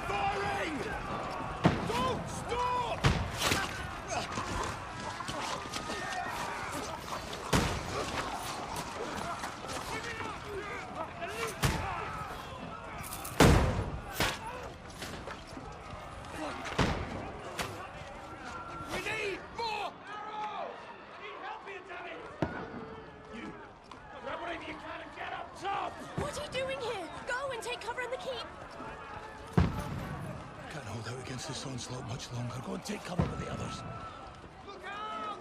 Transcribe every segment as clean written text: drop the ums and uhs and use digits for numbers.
Firing! Don't stop! We need more arrows! I need help here, damn it! You grab whatever you can and get up top! What are you doing here? Go and take cover in the keep. Can't hold out against this onslaught much longer. Go and take cover with the others. Look out!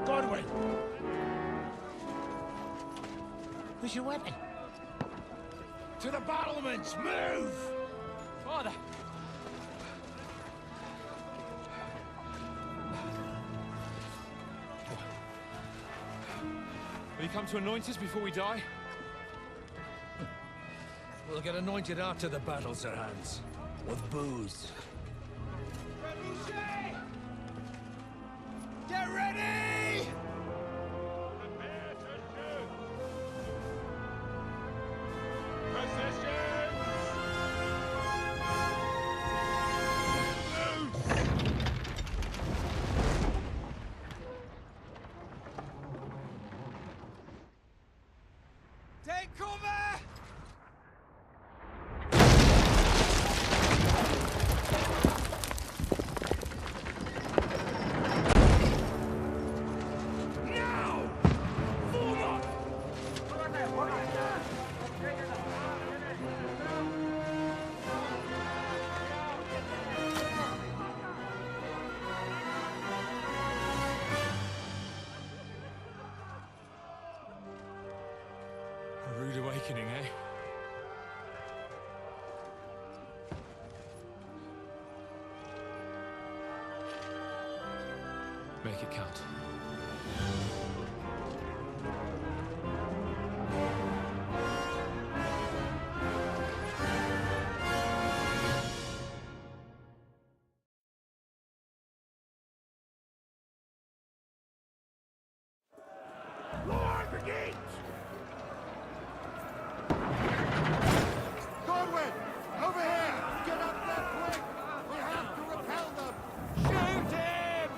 Godwin! Where's your weapon? To the battlements! Move! Father! Will you come to anoint us before we die? We'll get anointed after the battles are hands. With booze. Get ready! Prepare to shoot! Positions! Take cover! Now! Forward! A rude awakening, eh? Make it count. Lord, brigade! Godwin! Over here! Get up there quick! We have to repel them! Shoot him!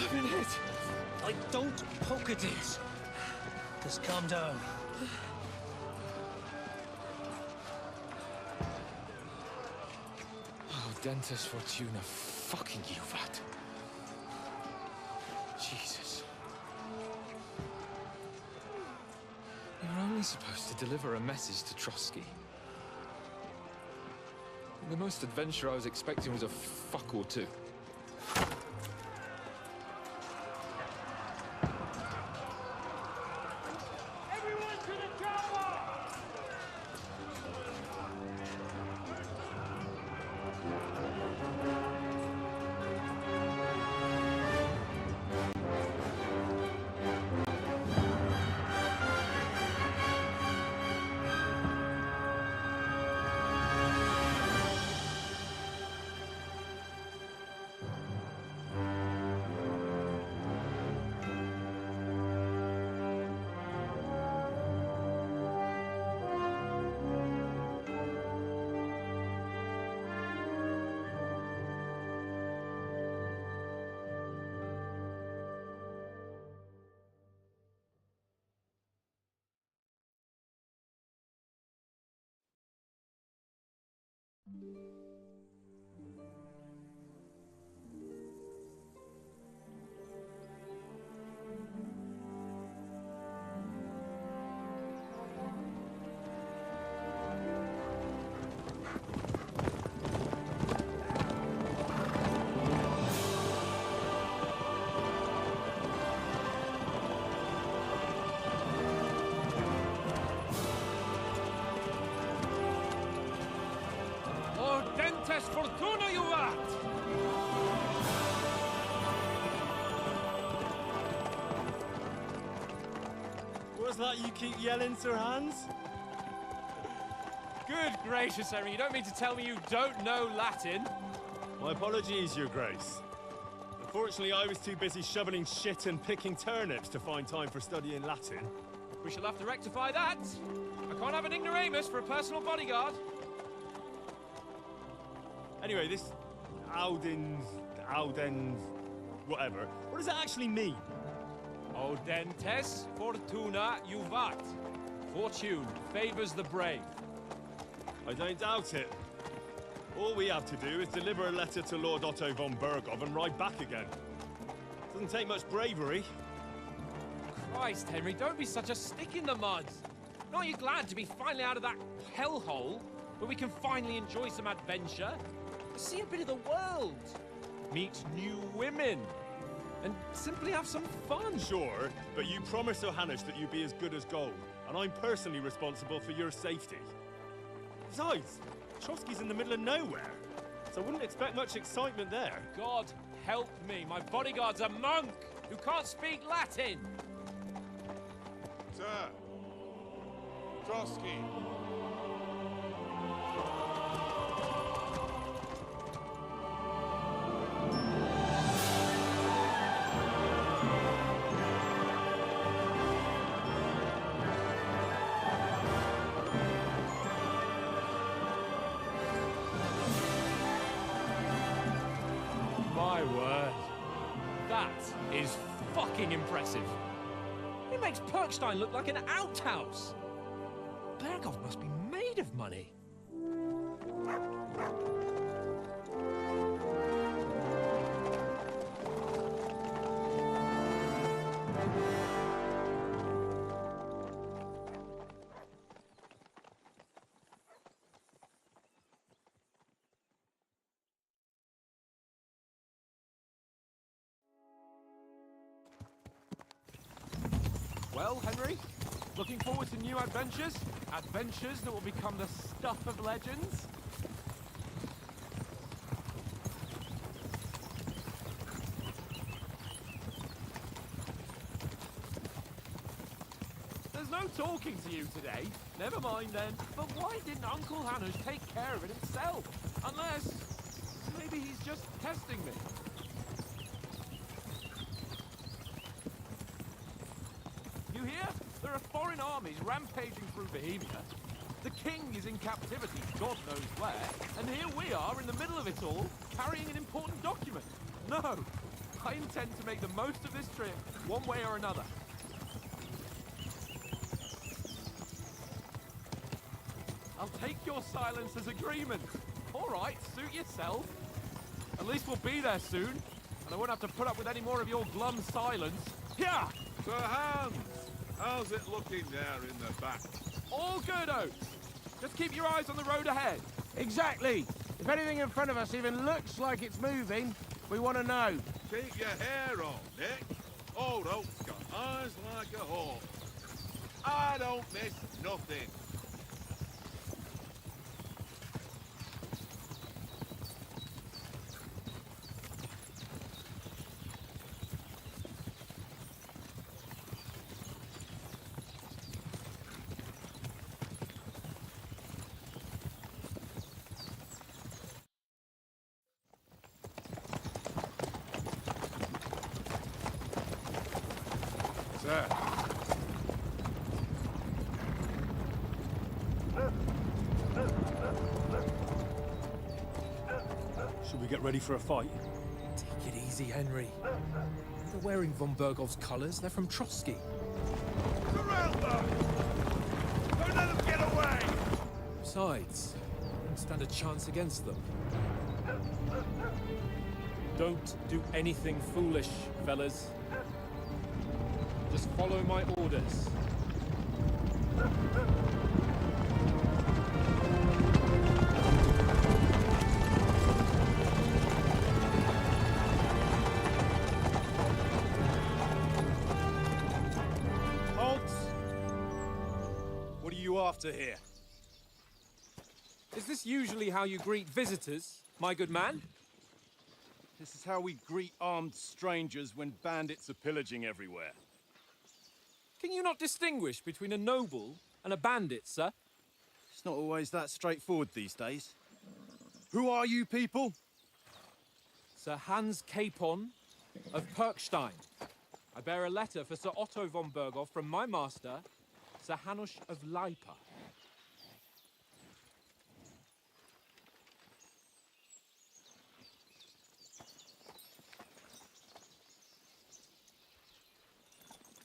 I've been hit. Don't poke at it. Just calm down. Oh, Dentes Fortuna, fucking Juvat. Jesus. We were only supposed to deliver a message to Trotsky. The most adventure I was expecting was a fuck or two. Everyone to the tower! Dentes Fortuna, Juvat! What's that you keep yelling, Sir Hans? Good gracious, Henry, you don't mean to tell me you don't know Latin? My apologies, Your Grace. Unfortunately, I was too busy shoveling shit and picking turnips to find time for studying Latin. We shall have to rectify that. I can't have an ignoramus for a personal bodyguard. Anyway, this Audens, whatever. What does it actually mean? O Dentes Fortuna Juvat. Fortune favors the brave. I don't doubt it. All we have to do is deliver a letter to Lord Otto von Bergov and ride back again. Doesn't take much bravery. Christ, Henry, don't be such a stick in the mud. Aren't you glad to be finally out of that hellhole where we can finally enjoy some adventure? See a bit of the world, meet new women, and simply have some fun. Sure, but you promised Johannes that you'd be as good as gold, and I'm personally responsible for your safety. Besides, Trotsky's in the middle of nowhere, so I wouldn't expect much excitement there. God help me, my bodyguard's a monk who can't speak Latin. Sir! Trotsky! My word. That is fucking impressive. It makes Perkstein look like an outhouse. Bergov must be made of money. Well, Henry, looking forward to new adventures? Adventures that will become the stuff of legends? There's no talking to you today. Never mind then. But why didn't Uncle Hanush take care of it himself? Unless maybe he's just testing me. You hear? There are foreign armies rampaging through Bohemia. The king is in captivity, God knows where, and here we are in the middle of it all, carrying an important document. No, I intend to make the most of this trip, one way or another. I'll take your silence as agreement. All right, suit yourself. At least we'll be there soon, and I won't have to put up with any more of your glum silence. Yeah! Sir Hans, how's it looking there in the back? All good, Oates. Just keep your eyes on the road ahead. Exactly. If anything in front of us even looks like it's moving, we want to know. Keep your hair on, Nick. Old Oak's got eyes like a hawk. I don't miss nothing. Sir. Should we get ready for a fight? Take it easy, Henry. They're wearing von Bergov's colours. They're from Trotsky. Surround them! Don't let them get away! Besides, I don't stand a chance against them. Don't do anything foolish, fellas. Just follow my orders. Halt! What are you after here? Is this usually how you greet visitors, my good man? This is how we greet armed strangers when bandits are pillaging everywhere. Can you not distinguish between a noble and a bandit, sir? It's not always that straightforward these days. Who are you people? Sir Hans Capon of Perkstein. I bear a letter for Sir Otto von Berghoff from my master, Sir Hanush of Leipa.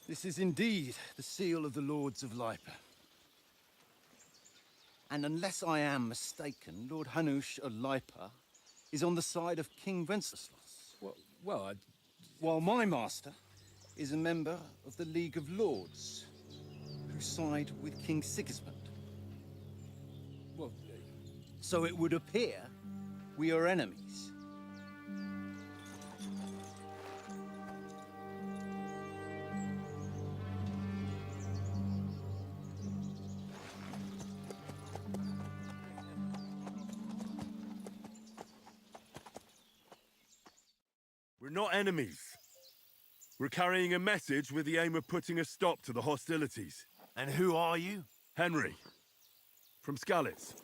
This is indeed the seal of the Lords of Leipa. And unless I am mistaken, Lord Hanush of Leipa is on the side of King Wenceslas. Well, While my master is a member of the League of Lords, who side with King Sigismund. well, So it would appear we are enemies. We're not enemies. We're carrying a message with the aim of putting a stop to the hostilities. And who are you? Henry, from Skalitz.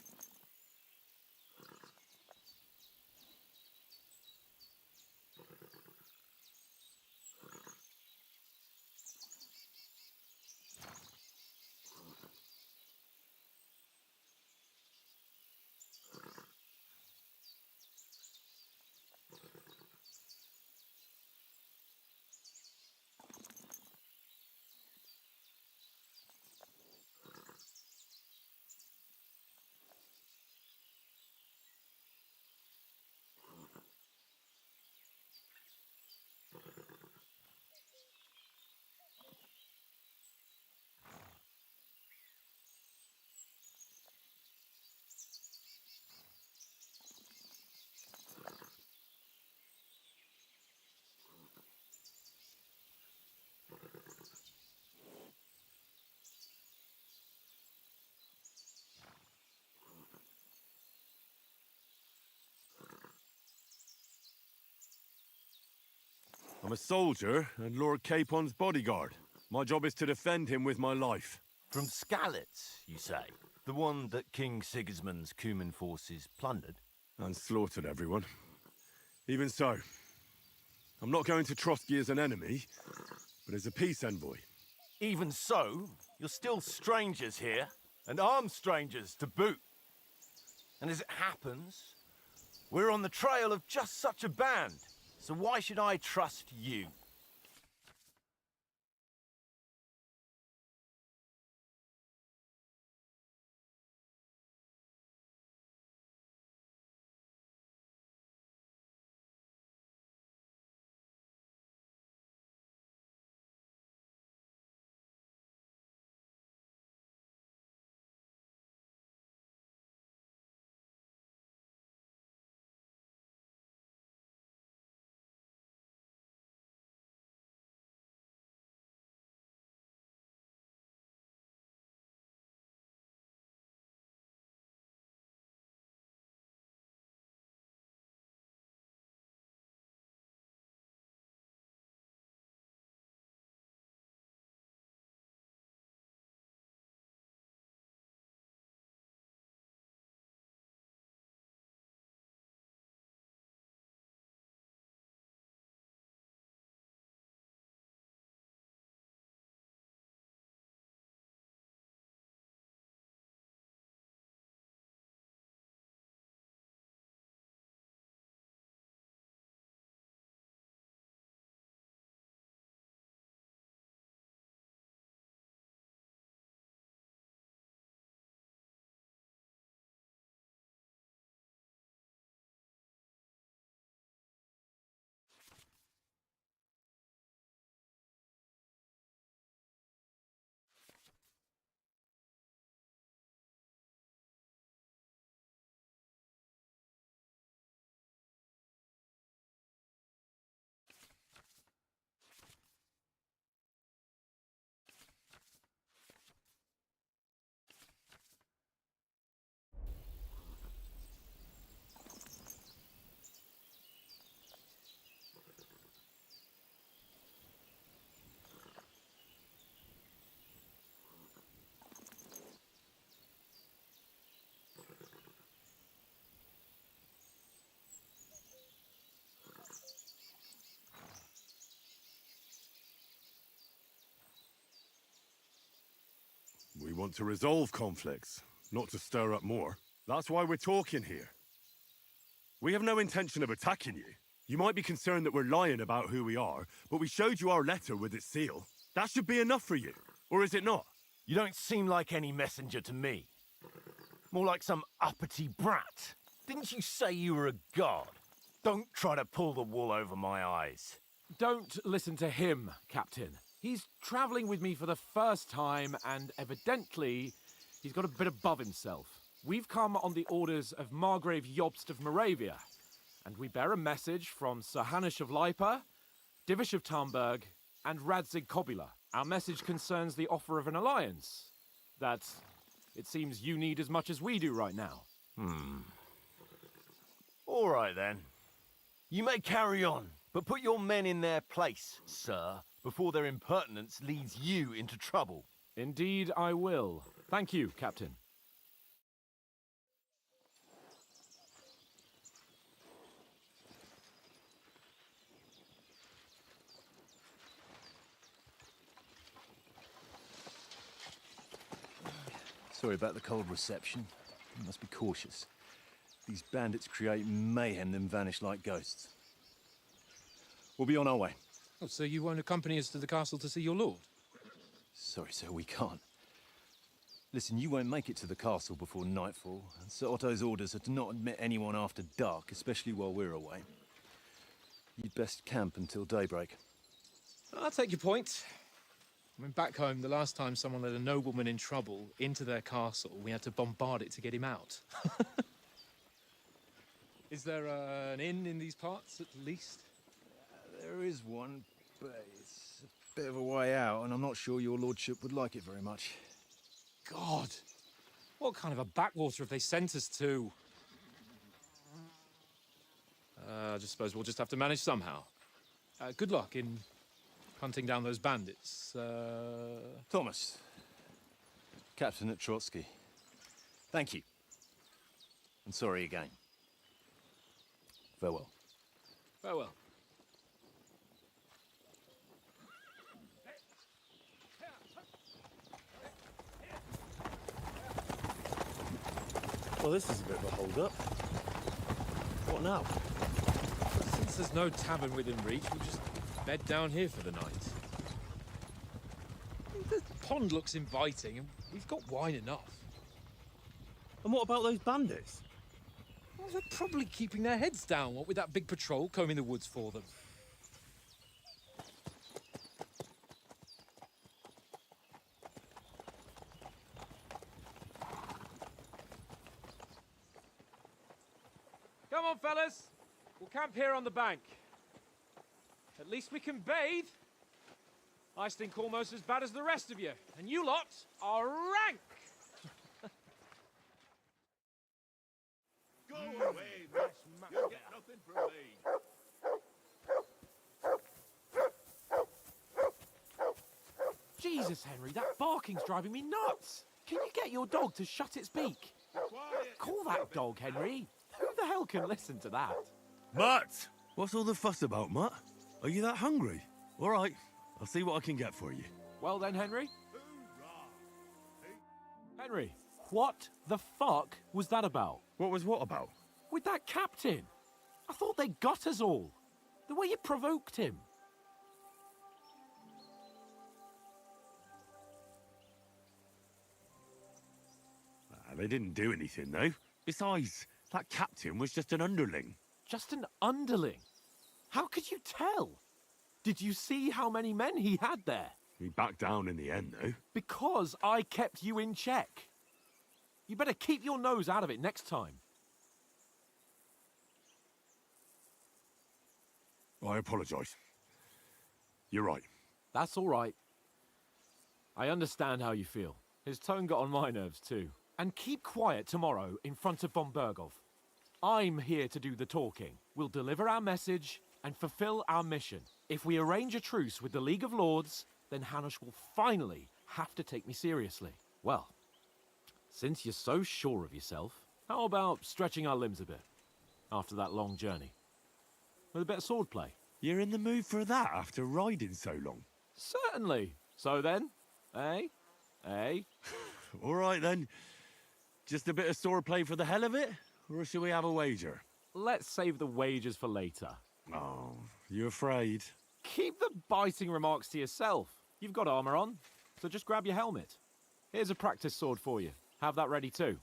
I'm a soldier and Lord Capon's bodyguard. My job is to defend him with my life. From Skalitz, you say? The one that King Sigismund's Cuman forces plundered? And slaughtered everyone. Even so, I'm not going to Trotsky as an enemy, but as a peace envoy. Even so, you're still strangers here, and armed strangers to boot. And as it happens, we're on the trail of just such a band. So why should I trust you? We want to resolve conflicts, not to stir up more. That's why we're talking here. We have no intention of attacking you. You might be concerned that we're lying about who we are, but we showed you our letter with its seal. That should be enough for you, or is it not? You don't seem like any messenger to me. More like some uppity brat. Didn't you say you were a god? Don't try to pull the wool over my eyes. Don't listen to him, Captain. He's travelling with me for the first time, and evidently, he's got a bit above himself. We've come on the orders of Margrave Jobst of Moravia, and we bear a message from Sir Hanush of Lipa, Divish of Tarnberg, and Radzig Kobula. Our message concerns the offer of an alliance that it seems you need as much as we do right now. All right, then. You may carry on, but put your men in their place, sir, before their impertinence leads you into trouble. Indeed, I will. Thank you, Captain. Sorry about the cold reception. You must be cautious. These bandits create mayhem, then vanish like ghosts. We'll be on our way. Oh, so you won't accompany us to the castle to see your lord? Sorry, sir, we can't. Listen, you won't make it to the castle before nightfall, and Sir Otto's orders are to not admit anyone after dark, especially while we're away. You'd best camp until daybreak. I'll take your point. I mean, back home, the last time someone led a nobleman in trouble into their castle, we had to bombard it to get him out. Is there an inn in these parts, at least? There is one, but it's a bit of a way out, and I'm not sure your lordship would like it very much. God! What kind of a backwater have they sent us to? I just suppose we'll just have to manage somehow. Good luck in hunting down those bandits. Thomas, Captain at Trotsky. Thank you. And sorry again. Farewell. Farewell. Well, this is a bit of a hold-up. What now? Since there's no tavern within reach, we'll just bed down here for the night. The pond looks inviting, and we've got wine enough. And what about those bandits? Well, they're probably keeping their heads down, what with that big patrol combing the woods for them. Come on, fellas. We'll camp here on the bank. At least we can bathe. I stink almost as bad as the rest of you, and you lot are rank! Go away, miss. You'll get nothing from me. Jesus, Henry, that barking's driving me nuts. Can you get your dog to shut its beak? Quiet. Call that dog, Henry. Who the hell can listen to that? Mutt! What's all the fuss about, Mutt? Are you that hungry? All right, I'll see what I can get for you. Well then, Henry. Hoorah. Henry, what the fuck was that about? What was what about? With that captain. I thought they got us all. The way you provoked him. They didn't do anything, though. Besides, that captain was just an underling. Just an underling? How could you tell? Did you see how many men he had there? He backed down in the end, though. Because I kept you in check. You better keep your nose out of it next time. I apologise. You're right. That's all right. I understand how you feel. His tone got on my nerves too. And keep quiet tomorrow in front of von Berghoff. I'm here to do the talking. We'll deliver our message and fulfill our mission. If we arrange a truce with the League of Lords, then Hanush will finally have to take me seriously. Well, since you're so sure of yourself, how about stretching our limbs a bit after that long journey? With a bit of swordplay. You're in the mood for that after riding so long? Certainly. So then, eh? Eh? All right, then. Just a bit of swordplay for the hell of it? Or shall we have a wager? Let's save the wagers for later. Oh, you afraid? Keep the biting remarks to yourself. You've got armor on, so just grab your helmet. Here's a practice sword for you. Have that ready too.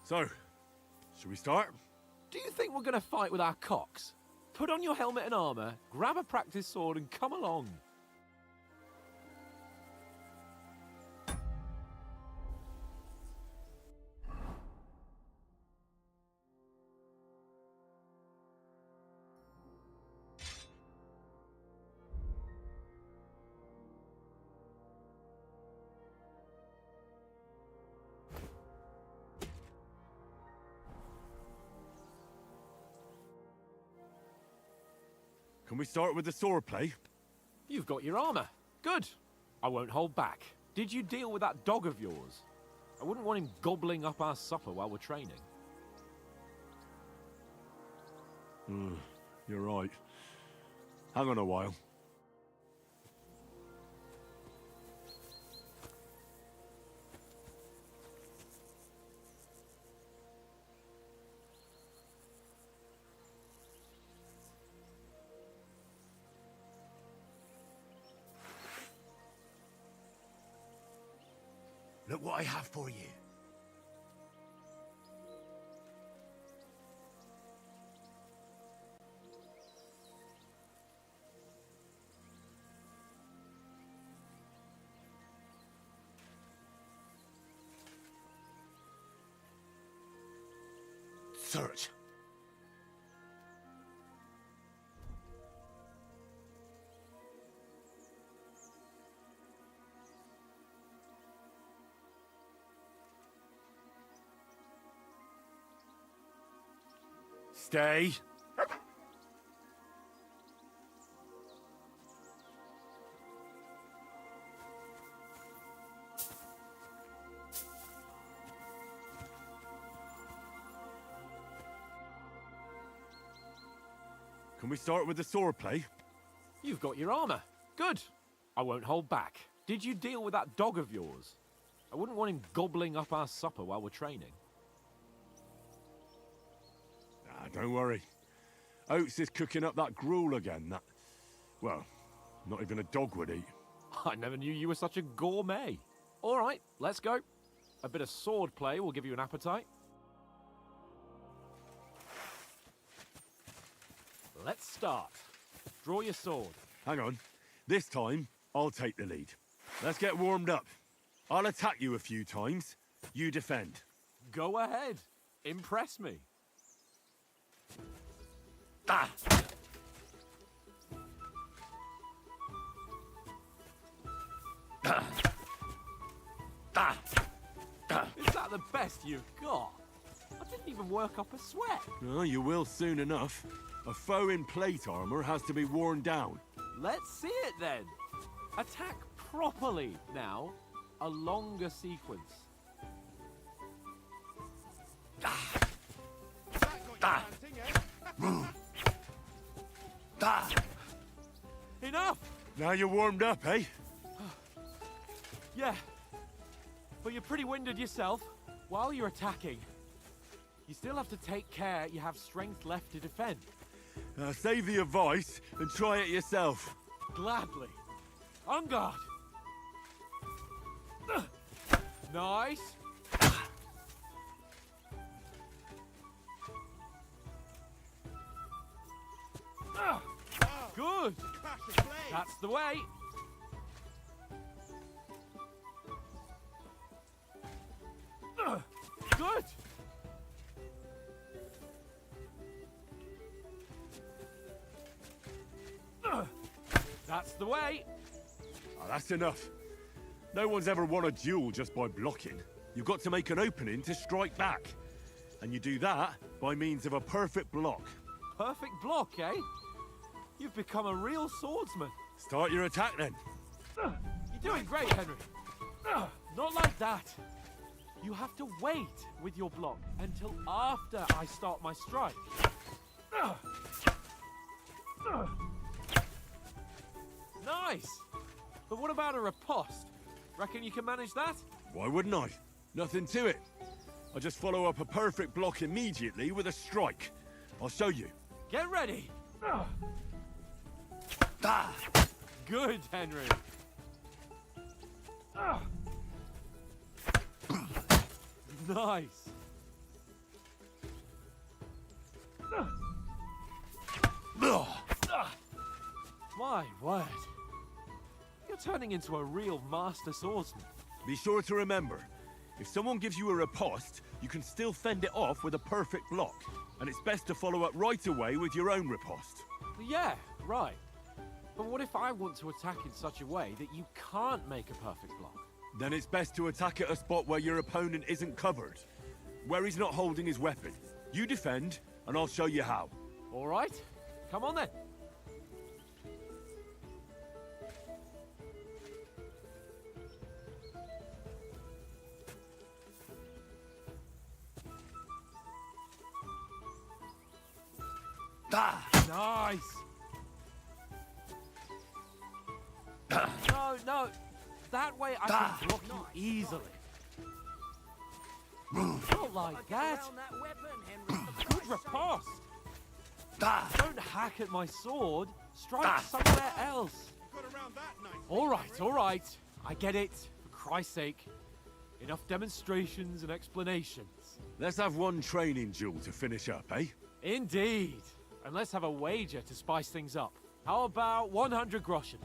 So, shall we start? Do you think we're going to fight with our cocks? Put on your helmet and armor, grab a practice sword and come along. Can we start with the swordplay? You've got your armor. Good. I won't hold back. Did you deal with that dog of yours? I wouldn't want him gobbling up our supper while we're training. You're right. Hang on a while. Look what I have for you. Search. Stay. Can we start with the swordplay? You've got your armor. Good. I won't hold back. Did you deal with that dog of yours? I wouldn't want him gobbling up our supper while we're training. Ah, don't worry. Oates is cooking up that gruel again, that... Well, not even a dog would eat. I never knew you were such a gourmet. All right, let's go. A bit of sword play will give you an appetite. Let's start. Draw your sword. Hang on. This time, I'll take the lead. Let's get warmed up. I'll attack you a few times. You defend. Go ahead. Impress me. Ah! Is that the best you've got? I didn't even work up a sweat. Oh, you will soon enough. A foe in plate armor has to be worn down. Let's see it then. Attack properly now. A longer sequence. Enough! Now you're warmed up, eh? Yeah. But you're pretty winded yourself. While you're attacking, you still have to take care you have strength left to defend. Save the advice and try it yourself. Gladly. On guard. Nice. Good. That's the way. Good. That's the way. Oh, that's enough. No one's ever won a duel just by blocking. You've got to make an opening to strike back. And you do that by means of a perfect block. Perfect block, eh? You've become a real swordsman. Start your attack then. You're doing great, Henry. Not like that. You have to wait with your block until after I start my strike. Nice! But what about a riposte? Reckon you can manage that? Why wouldn't I? Nothing to it. I just follow up a perfect block immediately with a strike. I'll show you. Get ready! Good, Henry. Nice. My word. You're turning into a real master swordsman. Be sure to remember, if someone gives you a riposte, you can still fend it off with a perfect block. And it's best to follow up right away with your own riposte. Yeah, right. But what if I want to attack in such a way that you can't make a perfect block? Then it's best to attack at a spot where your opponent isn't covered. Where he's not holding his weapon. You defend, and I'll show you how. All right. Come on then. Nice. No. That way I can block you easily. Not like that. Good riposte. Don't hack at my sword. Strike somewhere else. All right. I get it. For Christ's sake. Enough demonstrations and explanations. Let's have one training duel to finish up, eh? Indeed. And let's have a wager to spice things up. How about 100 groschen?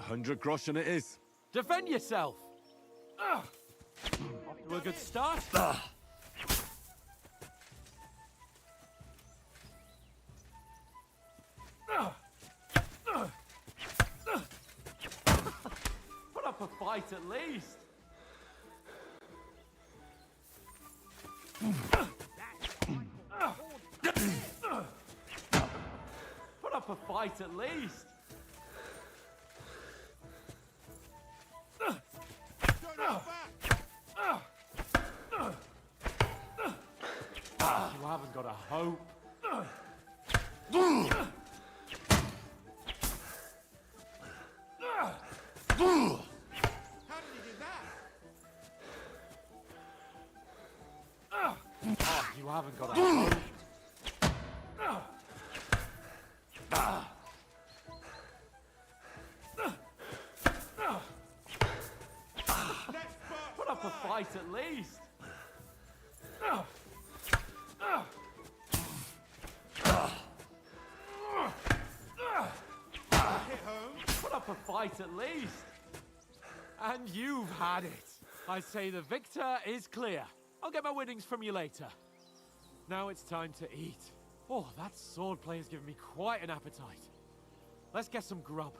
100 groschen it is. Defend yourself! Off to a good start. Put up a fight at least. Put up a fight at least. You haven't got a hope. How did he do that? Oh, you haven't got a hope. Put up a fight at least. Put up a fight at least. And you've had it. I say the victor is clear. I'll get my winnings from you later. Now it's time to eat. Oh, that swordplay has given me quite an appetite. Let's get some grub.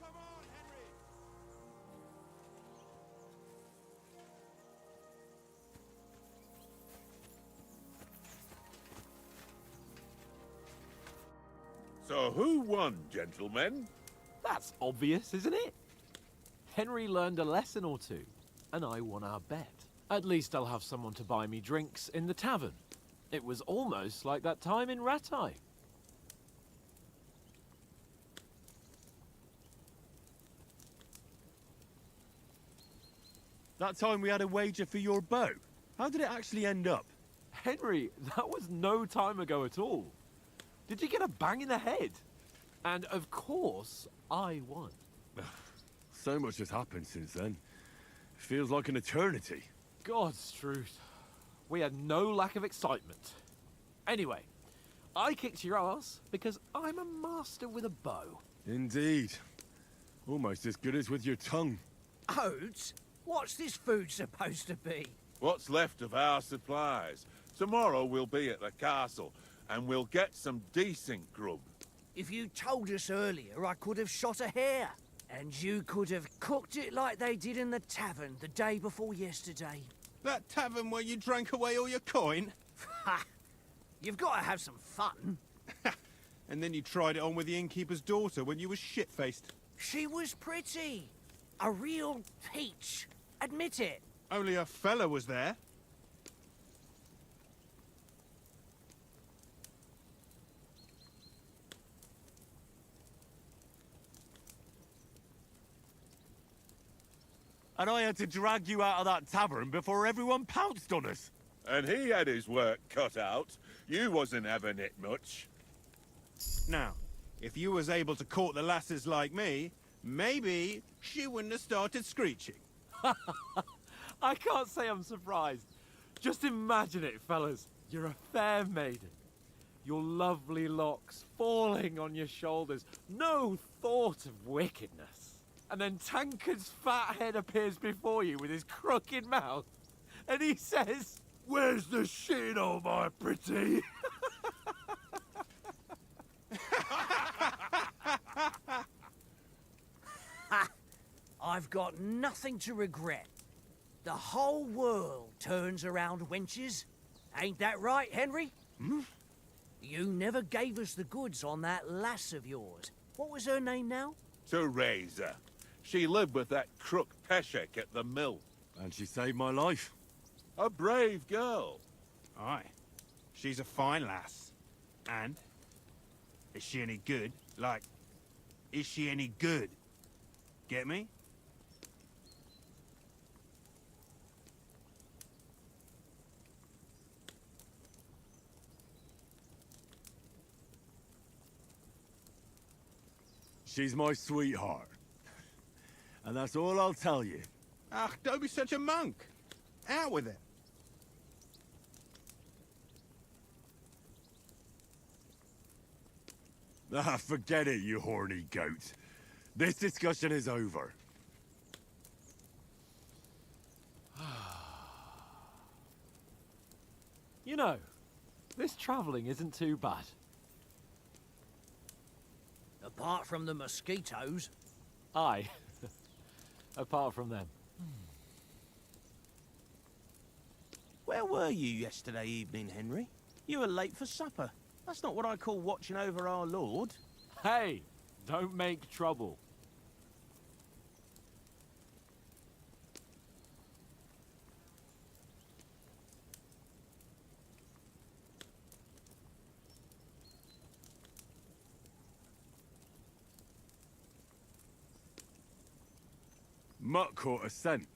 Come on, Henry! So who won, gentlemen? That's obvious, isn't it? Henry learned a lesson or two, and I won our bet. At least I'll have someone to buy me drinks in the tavern. It was almost like that time in Rattay. That time we had a wager for your bow. How did it actually end up? Henry, that was no time ago at all. Did you get a bang in the head? And of course, I won. So much has happened since then. Feels like an eternity. God's truth. We had no lack of excitement. Anyway, I kicked your ass because I'm a master with a bow. Indeed. Almost as good as with your tongue. Oats? What's this food supposed to be? What's left of our supplies? Tomorrow we'll be at the castle, and we'll get some decent grub. If you told us earlier, I could have shot a hare. And you could have cooked it like they did in the tavern the day before yesterday. That tavern where you drank away all your coin? Ha! You've got to have some fun. And then you tried it on with the innkeeper's daughter when you were shit-faced. She was pretty. A real peach. Admit it. Only a fella was there. And I had to drag you out of that tavern before everyone pounced on us. And he had his work cut out. You wasn't having it much. Now, if you was able to court the lasses like me, maybe she wouldn't have started screeching. I can't say I'm surprised. Just imagine it, fellas. You're a fair maiden. Your lovely locks falling on your shoulders. No thought of wickedness. And then Tankard's fat head appears before you with his crooked mouth. And he says, Where's the shit, oh my pretty? I've got nothing to regret. The whole world turns around wenches. Ain't that right, Henry? Hmm? You never gave us the goods on that lass of yours. What was her name now? Teresa. She lived with that crook Peshek at the mill. And she saved my life. A brave girl. Aye. She's a fine lass. And? Is she any good? Like, is she any good? Get me? She's my sweetheart. And that's all I'll tell you. Ach, don't be such a monk. Out with it. Ah, forget it, you horny goat. This discussion is over. You know, this travelling isn't too bad. Apart from the mosquitoes. Aye. Apart from them. Where were you yesterday evening, Henry? You were late for supper. That's not what I call watching over our Lord. Hey, don't make trouble. Mutt caught a scent,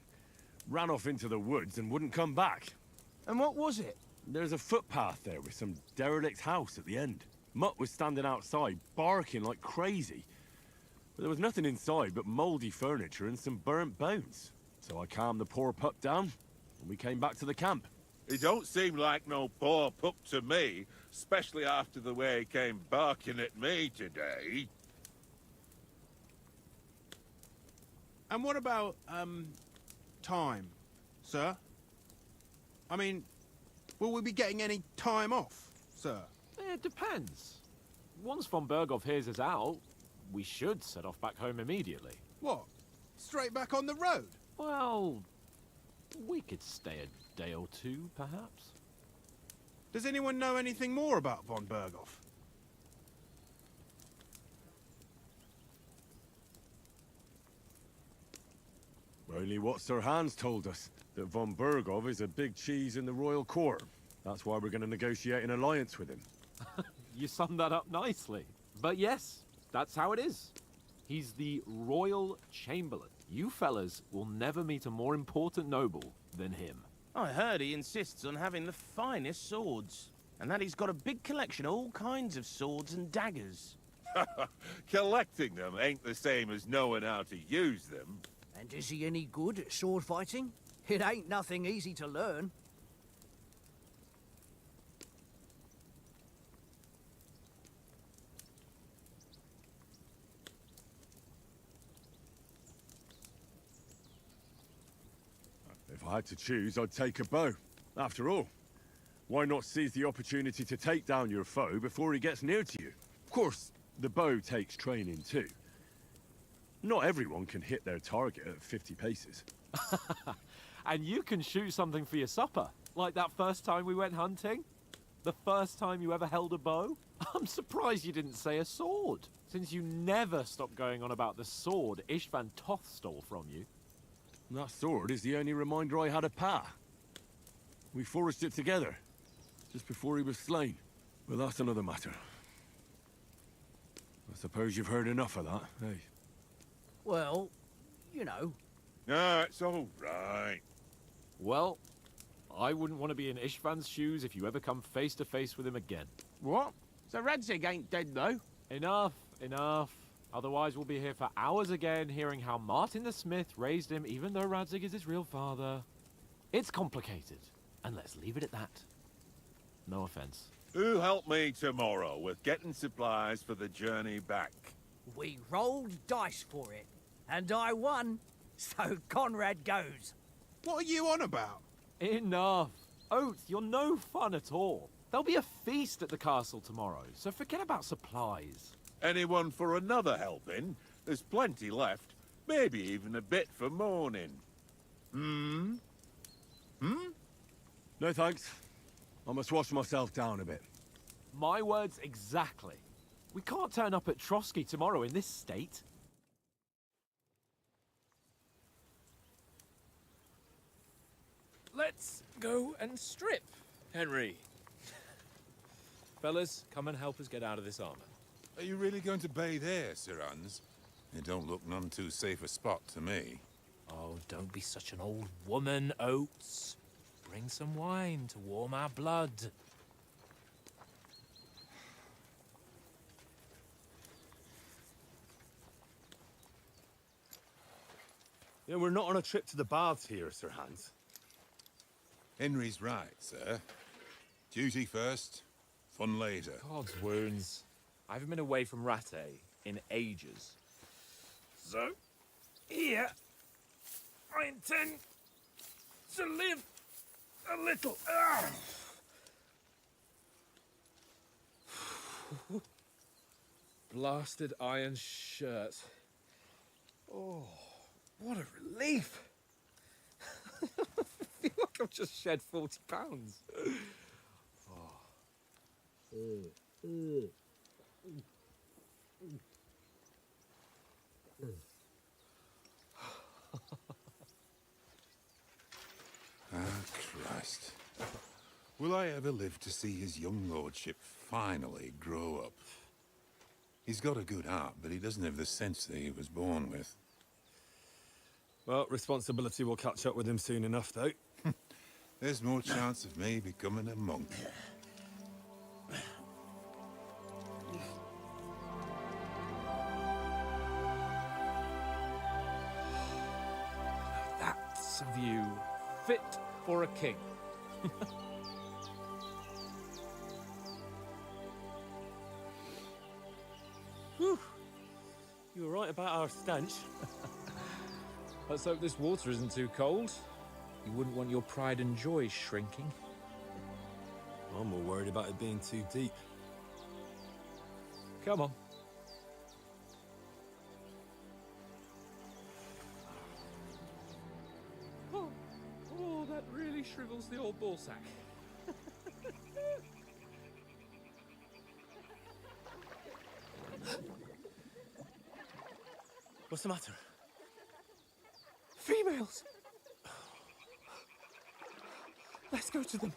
ran off into the woods and wouldn't come back. And what was it? There's a footpath there with some derelict house at the end. Mutt was standing outside, barking like crazy. But there was nothing inside but mouldy furniture and some burnt bones. So I calmed the poor pup down, and we came back to the camp. He don't seem like no poor pup to me, especially after the way he came barking at me today. And what about, time, sir? I mean, will we be getting any time off, sir? It depends. Once von Berghoff hears us out, we should set off back home immediately. What? Straight back on the road? Well, we could stay a day or two, perhaps. Does anyone know anything more about von Berghoff? Only what Sir Hans told us, that von Berghoff is a big cheese in the royal court. That's why we're going to negotiate an alliance with him. You summed that up nicely. But yes, that's how it is. He's the Royal Chamberlain. You fellas will never meet a more important noble than him. I heard he insists on having the finest swords. And that he's got a big collection of all kinds of swords and daggers. Collecting them ain't the same as knowing how to use them. And is he any good at sword fighting? It ain't nothing easy to learn. If I had to choose, I'd take a bow. After all, why not seize the opportunity to take down your foe before he gets near to you? Of course, the bow takes training too. Not everyone can hit their target at 50 paces. And you can shoot something for your supper, like that first time we went hunting. The first time you ever held a bow. I'm surprised you didn't say a sword, since you never stopped going on about the sword Ishvan Toth stole from you. That sword is the only reminder I had of Pa. We forged it together, just before he was slain. But that's another matter. I suppose you've heard enough of that, eh? Well, you know. No, it's all right. Well, I wouldn't want to be in Ishvan's shoes if you ever come face to face with him again. What? So Radzig ain't dead, though? Enough, enough. Otherwise we'll be here for hours again hearing how Martin the Smith raised him even though Radzig is his real father. It's complicated, and let's leave it at that. No offense. Who help me tomorrow with getting supplies for the journey back? We rolled dice for it, and I won, so Conrad goes. What are you on about? Enough. Oath, you're no fun at all. There'll be a feast at the castle tomorrow, so forget about supplies. Anyone for another helping? There's plenty left. Maybe even a bit for morning. No thanks. I must wash myself down a bit. My words exactly. We can't turn up at Trotsky tomorrow in this state. Let's go and strip, Henry. Fellas, come and help us get out of this armor. Are you really going to bathe here, Sir Hans? It don't look none too safe a spot to me. Oh, don't be such an old woman, Oates. Bring some wine to warm our blood. Yeah, we're not on a trip to the baths here, Sir Hans. Henry's right, sir. Duty first, fun later. God's wounds. I haven't been away from Rattay in ages. So, here, I intend to live a little. Blasted iron shirt. Oh, what a relief. I feel like I've just shed 40 pounds. Christ. Will I ever live to see his young lordship finally grow up? He's got a good heart, but he doesn't have the sense that he was born with. Well, responsibility will catch up with him soon enough, though. There's more chance of me becoming a monk. That's a view fit for a king. Whew. You were right about our stench. Let's hope this water isn't too cold. You wouldn't want your pride and joy shrinking. I'm more worried about it being too deep. Come on. Oh, that really shrivels the old ball sack. What's the matter? Females! Let's go to them.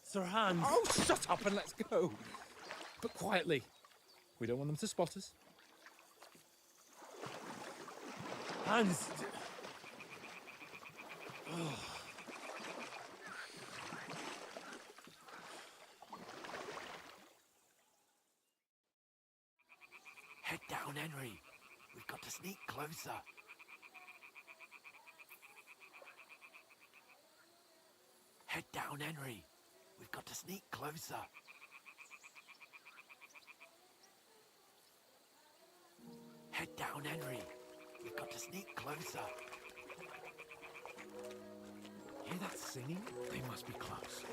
Sir Hans! Oh, shut up and let's go. But quietly. We don't want them to spot us. Hans! Head down, Henry. We've got to sneak closer. Head down, Henry. We've got to sneak closer. Head down, Henry. We've got to sneak closer. Hear that singing? They must be close.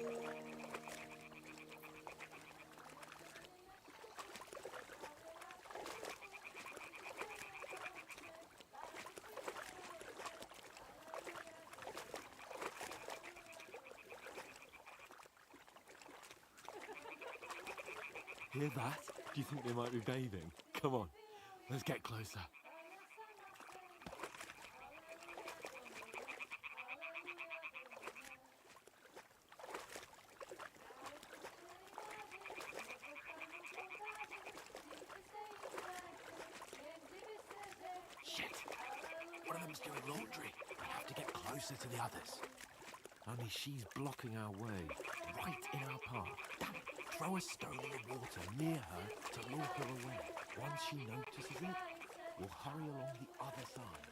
Hear that? Do you think they might be bathing? Come on, let's get closer. Shit! One of them's doing laundry. We have to get closer to the others. Only she's blocking our way, right in our path. Damn it! Throw a stone in the water near her to lure her away. Once she notices it, we'll hurry along the other side.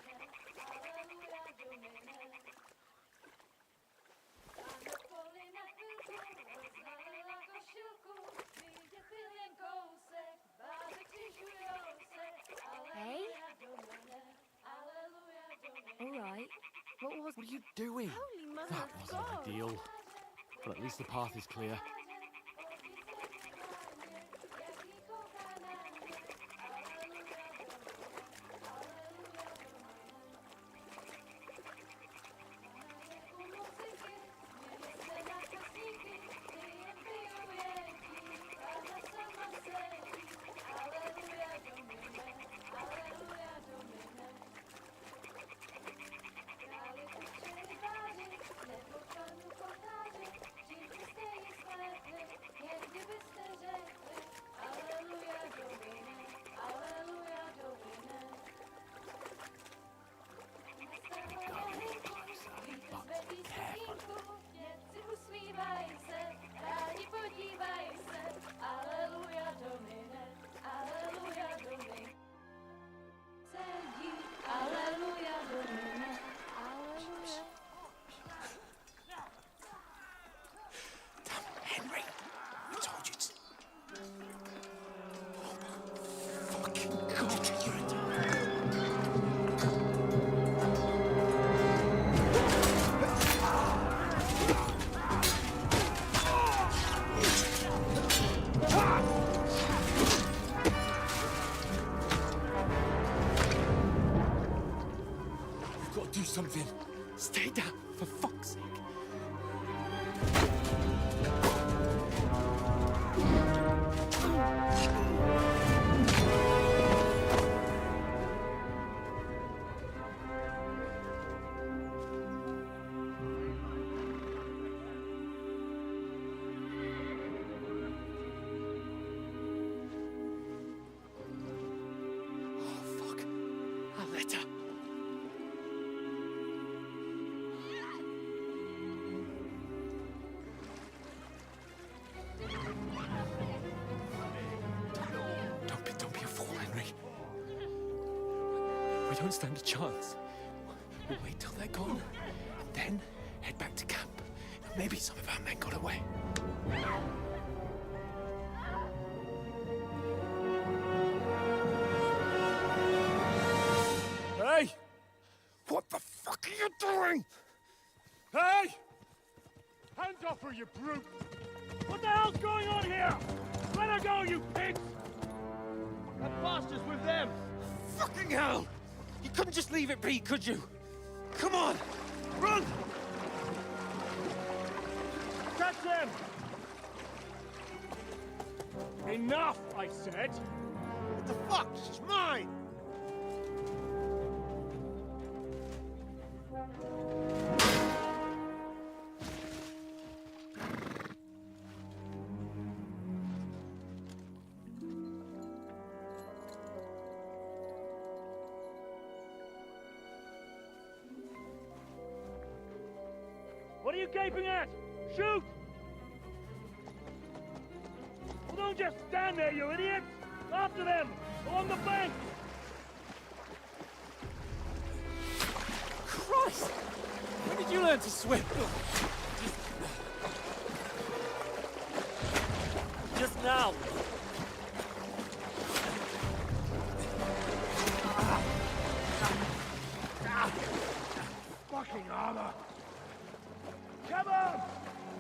Hey? All right. What What are you doing? Holy mother That of wasn't God. ideal. But at least the path is clear. Do something. Stay down, for fuck's sake. Don't be a fool, Henry. We don't stand a chance. We'll wait till they're gone, and then head back to camp. Maybe some of our men got away. Hey! What the fuck are you doing? Hey! Hands off her, you brute! What the hell's going on here? Let her go, you pigs! That bastard's with them! Fucking hell! You couldn't just leave it be, could you? Come on! Run! Catch them! Enough, I said! What the fuck? She's mine! What are you gaping at? Shoot! Well, don't just stand there, you idiots! After them! Along the bank! Christ! When did you learn to swim? Just now! Fucking armor! Come on!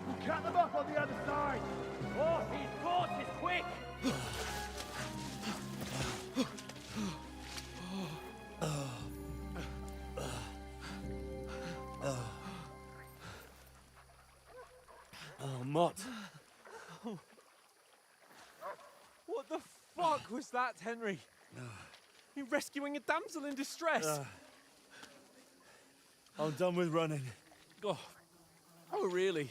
We'll cut them off on the other side! Oh, these horses, quick! Oh, Mott. What the fuck was that, Henry? You rescuing a damsel in distress? I'm done with running. Oh, really?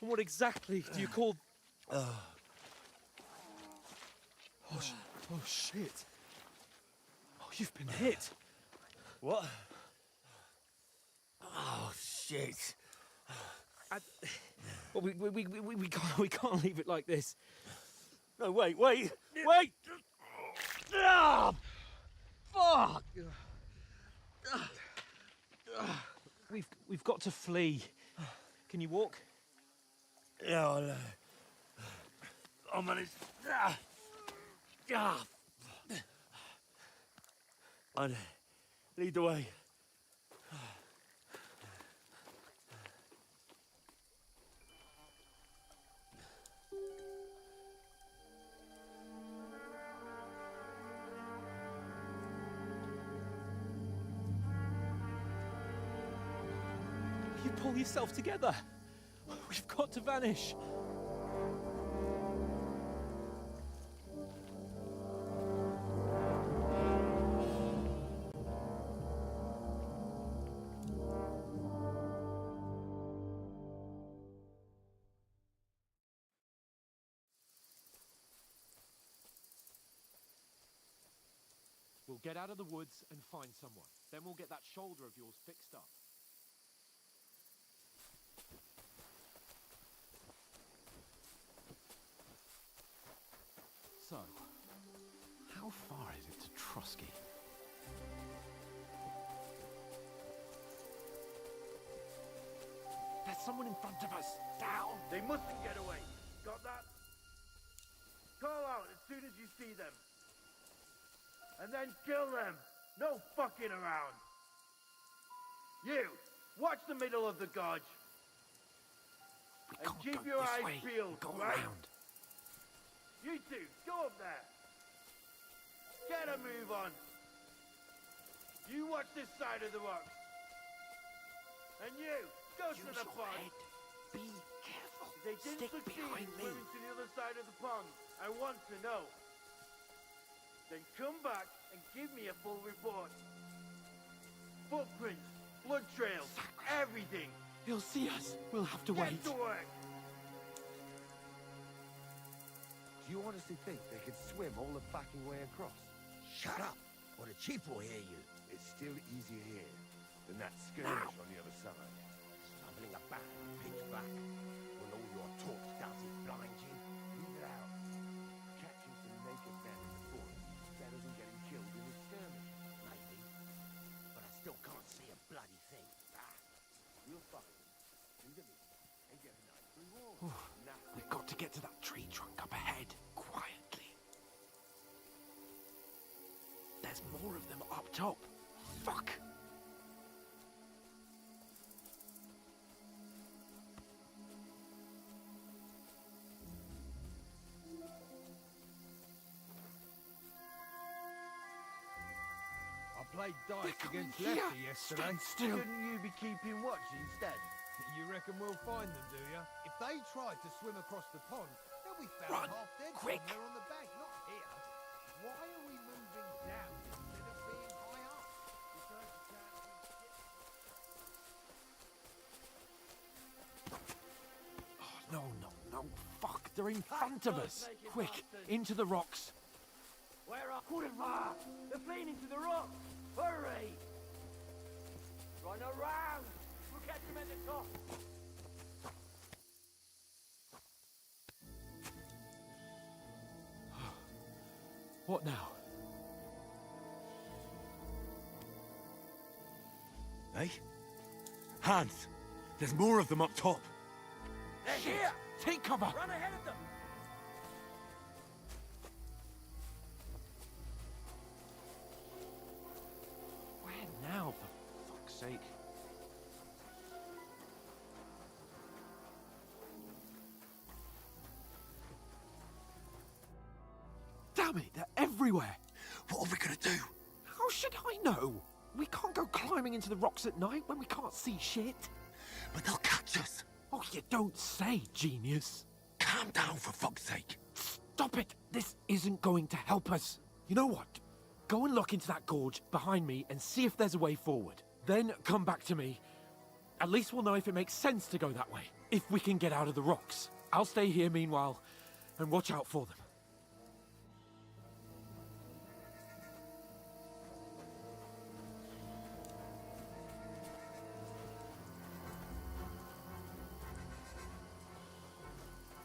And what exactly do you call... Oh, shit. Oh, you've been hit. What? Oh, shit. Well, we can't leave it like this. No, wait! Ah! Fuck! We've got to flee. Can you walk? Yeah, I'll manage. I'd lead the way. You pull yourself together. We've got to vanish. We'll get out of the woods and find someone. Then we'll get that shoulder of yours fixed up. So, how far is it to Trusky? There's someone in front of us. Down! They mustn't get away. Got that? Call out as soon as you see them. And then kill them. No fucking around. You, watch the middle of the gorge. And keep your eyes peeled, right? Around. You two, go up there. Get a move on. You watch this side of the rocks. And you, go to the pond. Be careful. They didn't succeed in swimming to the other side of the pond. I want to know. Then come back and give me a full report. Footprints, blood trails, everything. He'll see us. We'll have to Get wait. to work. Do you honestly think they could swim all the fucking way across? Shut up, or the chief will hear you. It's still easier here than that skirmish on the other side. Stumbling about in pitch black, when all your talk does is blind you. Leave it out. Catching some naked men in the forest is better than getting killed in a skirmish. Maybe, but I still can't see a bloody thing. We'll find them, do the meeting, and get a nice reward. We've got to get to that tree trunk up ahead, quietly. There's more of them up top. Fuck! I played dice against here. Lefty yesterday. Stand still. Shouldn't you be keeping watch instead? You reckon we'll find them, do you? If they tried to swim across the pond, they'll be found Run, half dead quick. somewhere on the bank, not here. Why are we moving down instead of being high up? Because you can't see shit. Oh, no. Fuck, they're in front of us. Quick, into the rocks. Where are Kurva? They're fleeing into the rocks! Hurry! Run around! We'll catch them at the top! What now? Hey? Hans! There's more of them up top. They're here! Take cover! Run ahead of them! Where now, for fuck's sake? Damn it, they're everywhere! What are we gonna do? How should I know? We can't go climbing into the rocks at night when we can't see shit. But they'll catch us. Oh, you don't say, genius. Calm down, for fuck's sake. Stop it! This isn't going to help us. You know what? Go and look into that gorge behind me and see if there's a way forward. Then come back to me. At least we'll know if it makes sense to go that way. If we can get out of the rocks. I'll stay here meanwhile and watch out for them.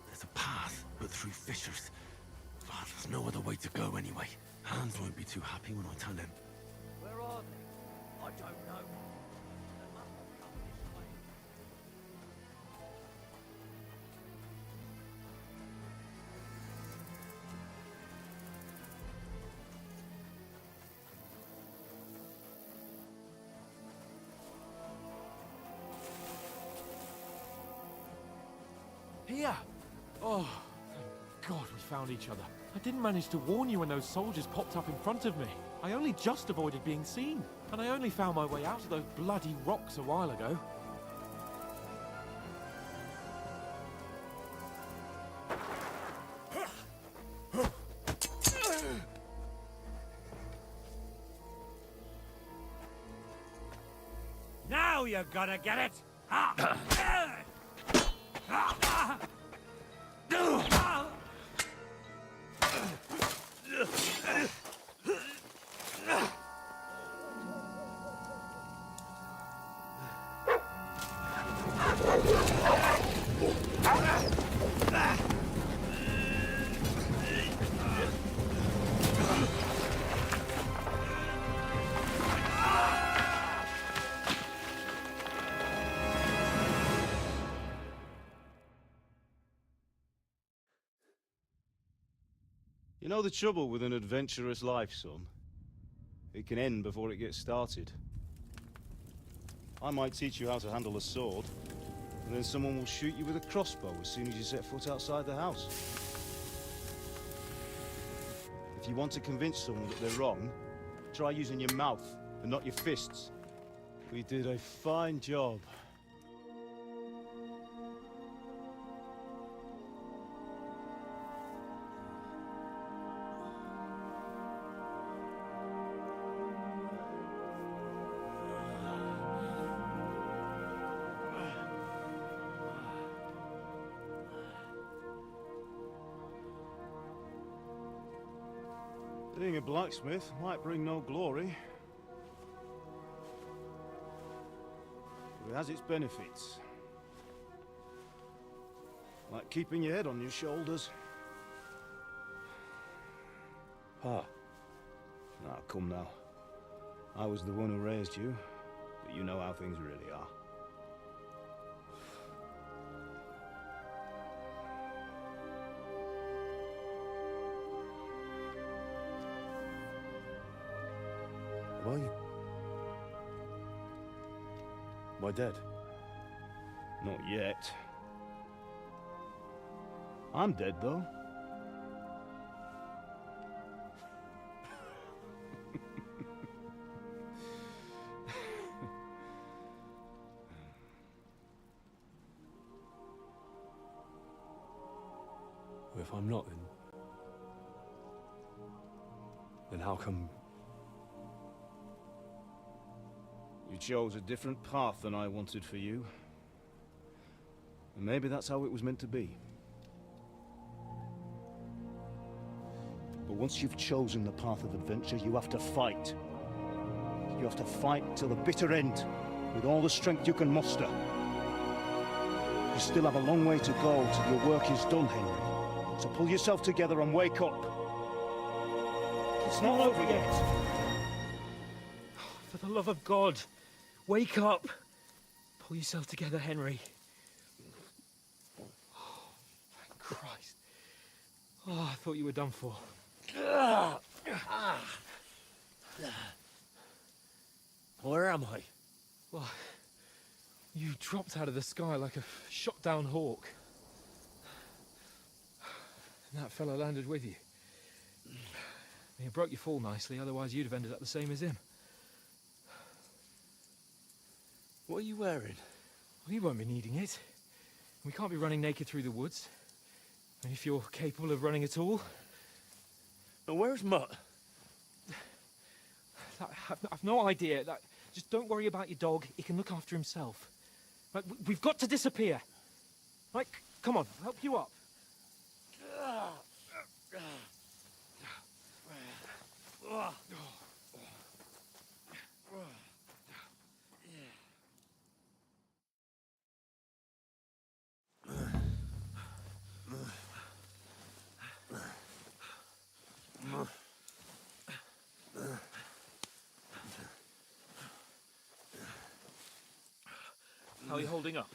There's a path, but through fissures. Well, there's no other way to go anyway. Hans won't be too happy when I tell him. Where are they? I don't know. They must have come this way. Here! Oh, thank God we found each other. I didn't manage to warn you when those soldiers popped up in front of me. I only just avoided being seen. And I only found my way out of those bloody rocks a while ago. Now you're gonna get it! You know the trouble with an adventurous life, son? It can end before it gets started. I might teach you how to handle a sword, and then someone will shoot you with a crossbow as soon as you set foot outside the house. If you want to convince someone that they're wrong, try using your mouth and not your fists. We did a fine job Being a blacksmith might bring no glory. But it has its benefits. Like keeping your head on your shoulders. Pa. Nah, come now. I was the one who raised you, but you know how things really are. Why? Why dead? Not yet. I'm dead, though. Well, if I'm not, then how come... You chose a different path than I wanted for you. And maybe that's how it was meant to be. But once you've chosen the path of adventure, you have to fight. You have to fight till the bitter end, with all the strength you can muster. You still have a long way to go till your work is done, Henry. So pull yourself together and wake up. It's not over yet. For the love of God, wake up. Pull yourself together, Henry. Oh, thank Christ. Oh, I thought you were done for. Where am I? Well, you dropped out of the sky like a shot-down hawk. And that fella landed with you. He broke your fall nicely, otherwise you'd have ended up the same as him. What are you wearing? Well, you won't be needing it. We can't be running naked through the woods. And if you're capable of running at all... Now, where's Mutt? I've no idea. Just don't worry about your dog. He can look after himself. We've got to disappear. Come on, I'll help you up. How are you holding up?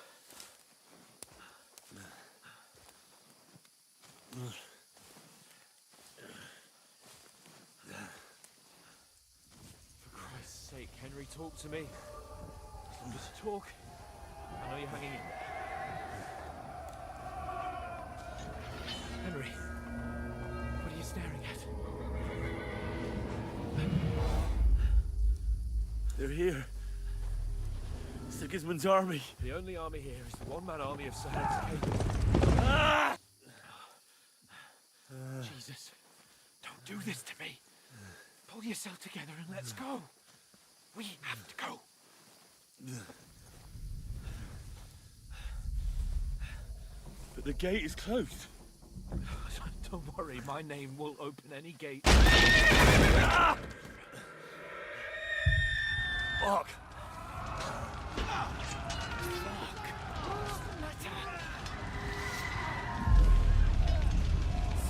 For Christ's sake, Henry, talk to me. As long as you talk, I know you're hanging in there. Henry, what are you staring at? They're here. Sigismund's army. The only army here is the one-man army of Sir Henry. Jesus, don't do this to me. Pull yourself together and let's go. We have to go. But the gate is closed. Don't worry, my name will open any gate. Fuck.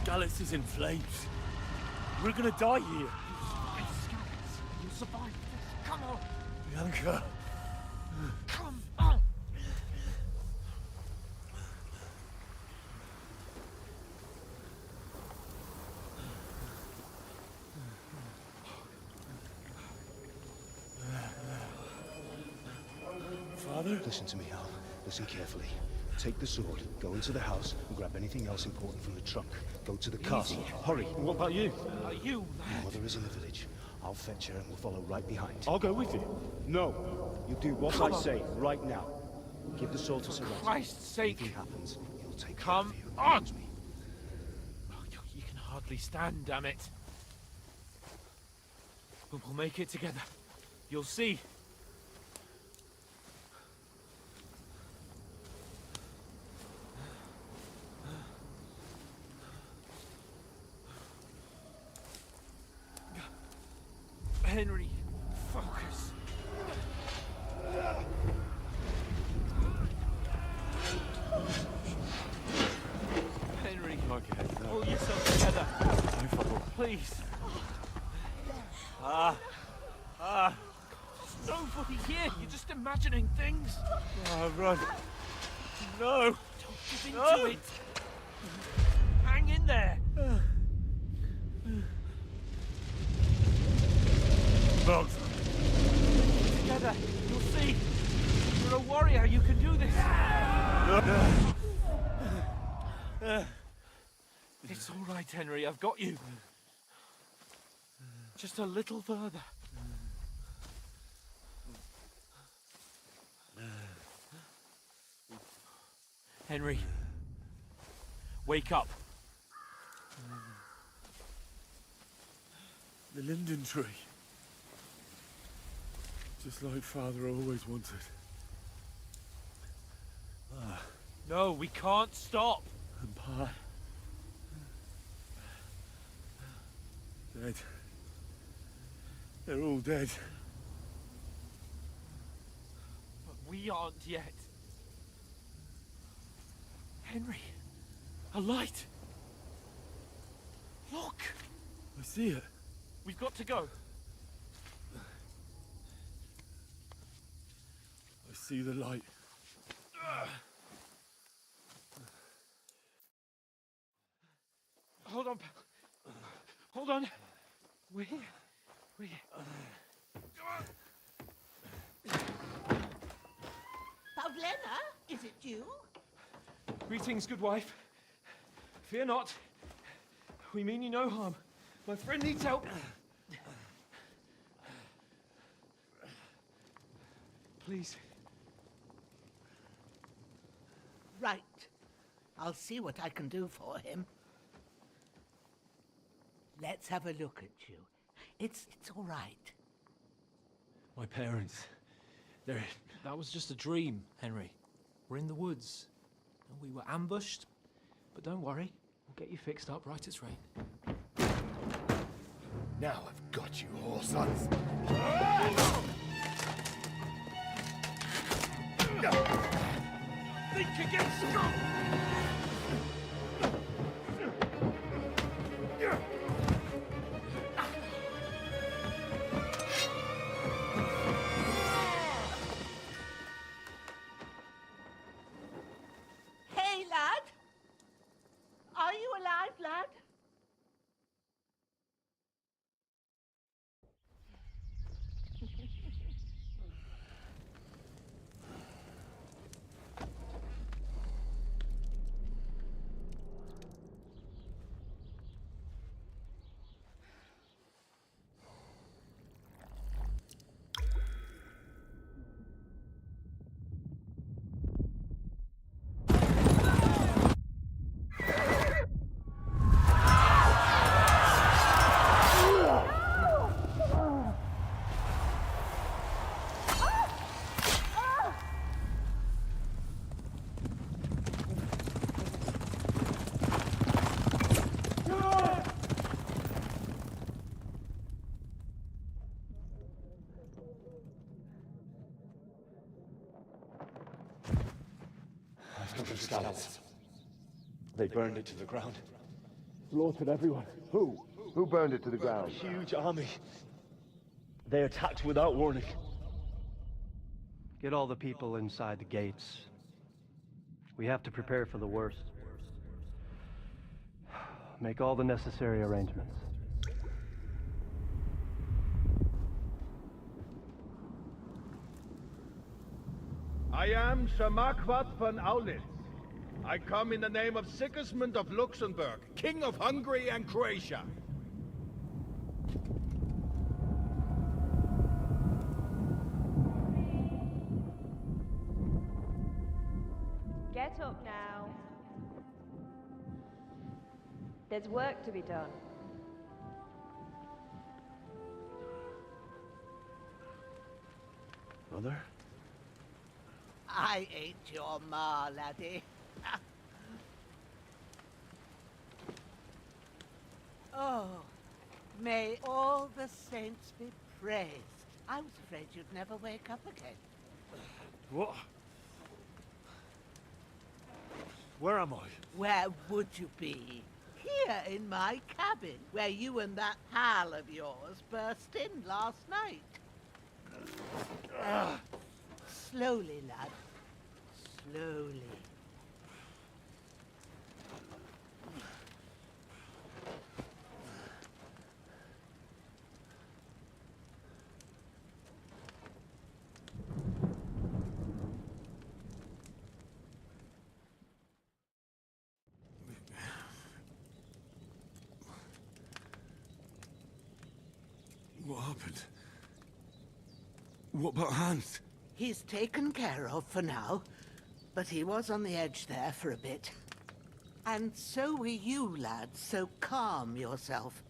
Skalitz is in flames. We're gonna die here. You'll survive this. Come on. Bianca. Come on. Father? Listen to me, Al. Listen carefully. Take the sword, go into the house, and grab anything else important from the trunk. Go to the castle. Hurry. What about you? You, Your mother is in the village. I'll fetch her and we'll follow right behind. I'll go with you. No. You do what I say right now. Give the sword to Sir For Christ's sake. If anything happens, he'll take Come care of you. on. Oh, you can hardly stand, damn it. But we'll make it together. You'll see. Henry, focus. Henry, pull yourself together. Please. There's nobody here. You're just imagining things. Run. No. Don't give into it. Hang in there. Bugs. Together, you'll see. You're a warrior. You can do this. It's all right, Henry. I've got you. Just a little further. Henry, wake up. The linden tree. Just like Father always wanted. No, we can't stop. And Pa. Dead. They're all dead. But we aren't yet. Henry, a light. Look. I see it. We've got to go. I see the light. Hold on, pal. Hold on. We're here. We're here. Pavlena, is it you? Greetings, good wife. Fear not. We mean you no harm. My friend needs help. Please. Right. I'll see what I can do for him. Let's have a look at you. It's all right. My parents. That was just a dream, Henry. We're in the woods. And we were ambushed. But don't worry, we'll get you fixed up right as rain. Now I've got you, whore sons. Think again, scum! Hey, lad! Are you alive, lad? Scouts. They burned it to the ground. Slaughtered everyone. Who? Who burned it to the ground? A huge army. They attacked without warning. Get all the people inside the gates. We have to prepare for the worst. Make all the necessary arrangements. I am Sir Marquardt von Aulitz. I come in the name of Sigismund of Luxembourg, King of Hungary and Croatia. Get up now. There's work to be done. Mother? I ain't your ma, laddie. Oh, may all the saints be Christ. I was afraid you'd never wake up again. What? Where am I? Where would you be? Here in my cabin, where you and that pal of yours burst in last night. Slowly, lad. Slowly. What happened? What about Hans? He's taken care of for now, but he was on the edge there for a bit. And so were you, lad, so calm yourself.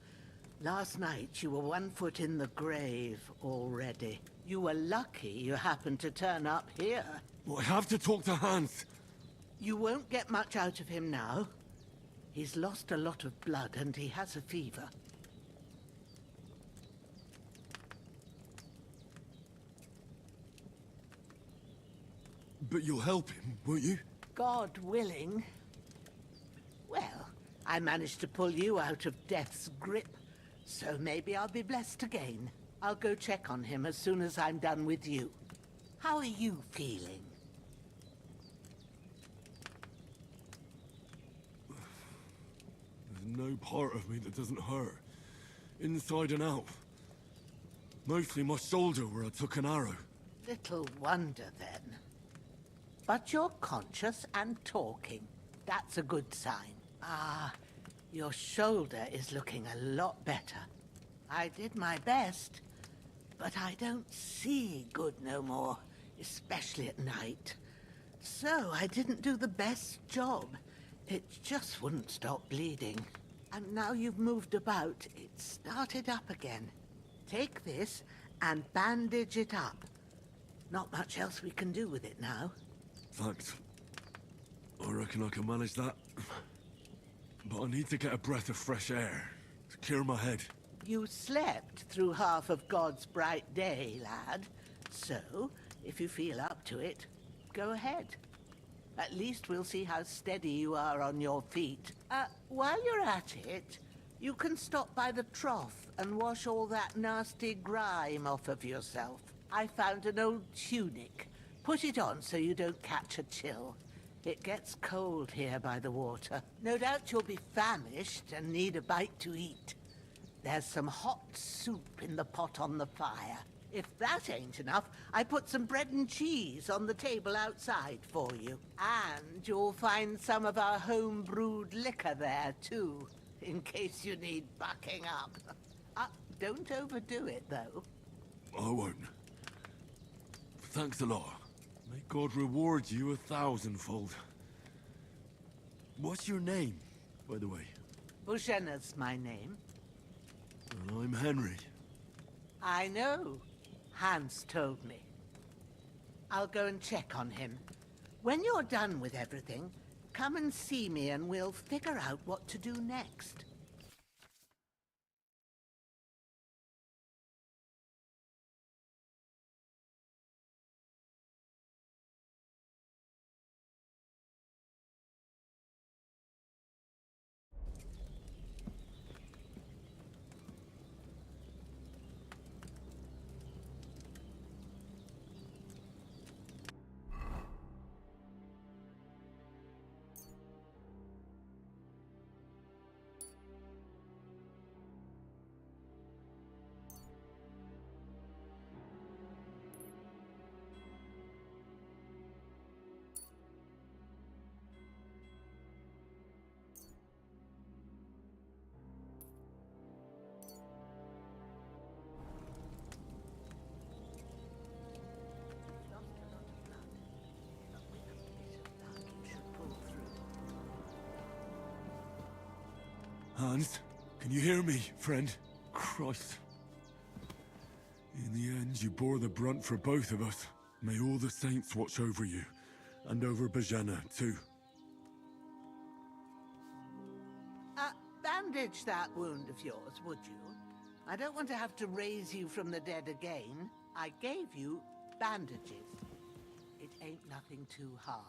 Last night you were 1 foot in the grave already. You were lucky you happened to turn up here. Well, I have to talk to Hans. You won't get much out of him now. He's lost a lot of blood and he has a fever. But you'll help him, won't you? God willing. Well, I managed to pull you out of death's grip, so maybe I'll be blessed again. I'll go check on him as soon as I'm done with you. How are you feeling? There's no part of me that doesn't hurt. Inside and out. Mostly my shoulder where I took an arrow. Little wonder, then. But you're conscious and talking. That's a good sign. Ah, your shoulder is looking a lot better. I did my best, but I don't see good no more, especially at night. So I didn't do the best job. It just wouldn't stop bleeding. And now you've moved about, it started up again. Take this and bandage it up. Not much else we can do with it now. Thanks. I reckon I can manage that. But I need to get a breath of fresh air to clear my head. You slept through half of God's bright day, lad. So, if you feel up to it, go ahead. At least we'll see how steady you are on your feet. While you're at it, you can stop by the trough and wash all that nasty grime off of yourself. I found an old tunic. Put it on so you don't catch a chill. It gets cold here by the water. No doubt you'll be famished and need a bite to eat. There's some hot soup in the pot on the fire. If that ain't enough, I put some bread and cheese on the table outside for you. And you'll find some of our home-brewed liquor there, too, in case you need bucking up. Don't overdo it, though. I won't. Thanks a lot. May God reward you 1,000-fold. What's your name, by the way? Bushenna's my name. And I'm Henry. I know. Hans told me. I'll go and check on him. When you're done with everything, come and see me and we'll figure out what to do next. Hans, can you hear me, friend? Christ. In the end, you bore the brunt for both of us. May all the saints watch over you, and over Bajana, too. Bandage that wound of yours, would you? I don't want to have to raise you from the dead again. I gave you bandages. It ain't nothing too hard.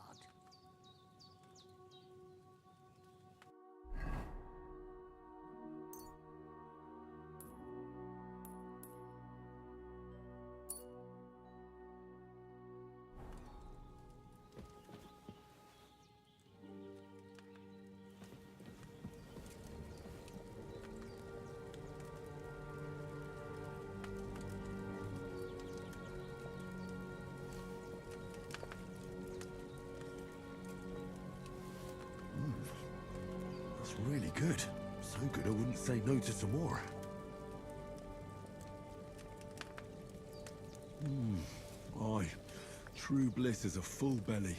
That's really good. So good I wouldn't say no to some more. Aye. True bliss is a full belly.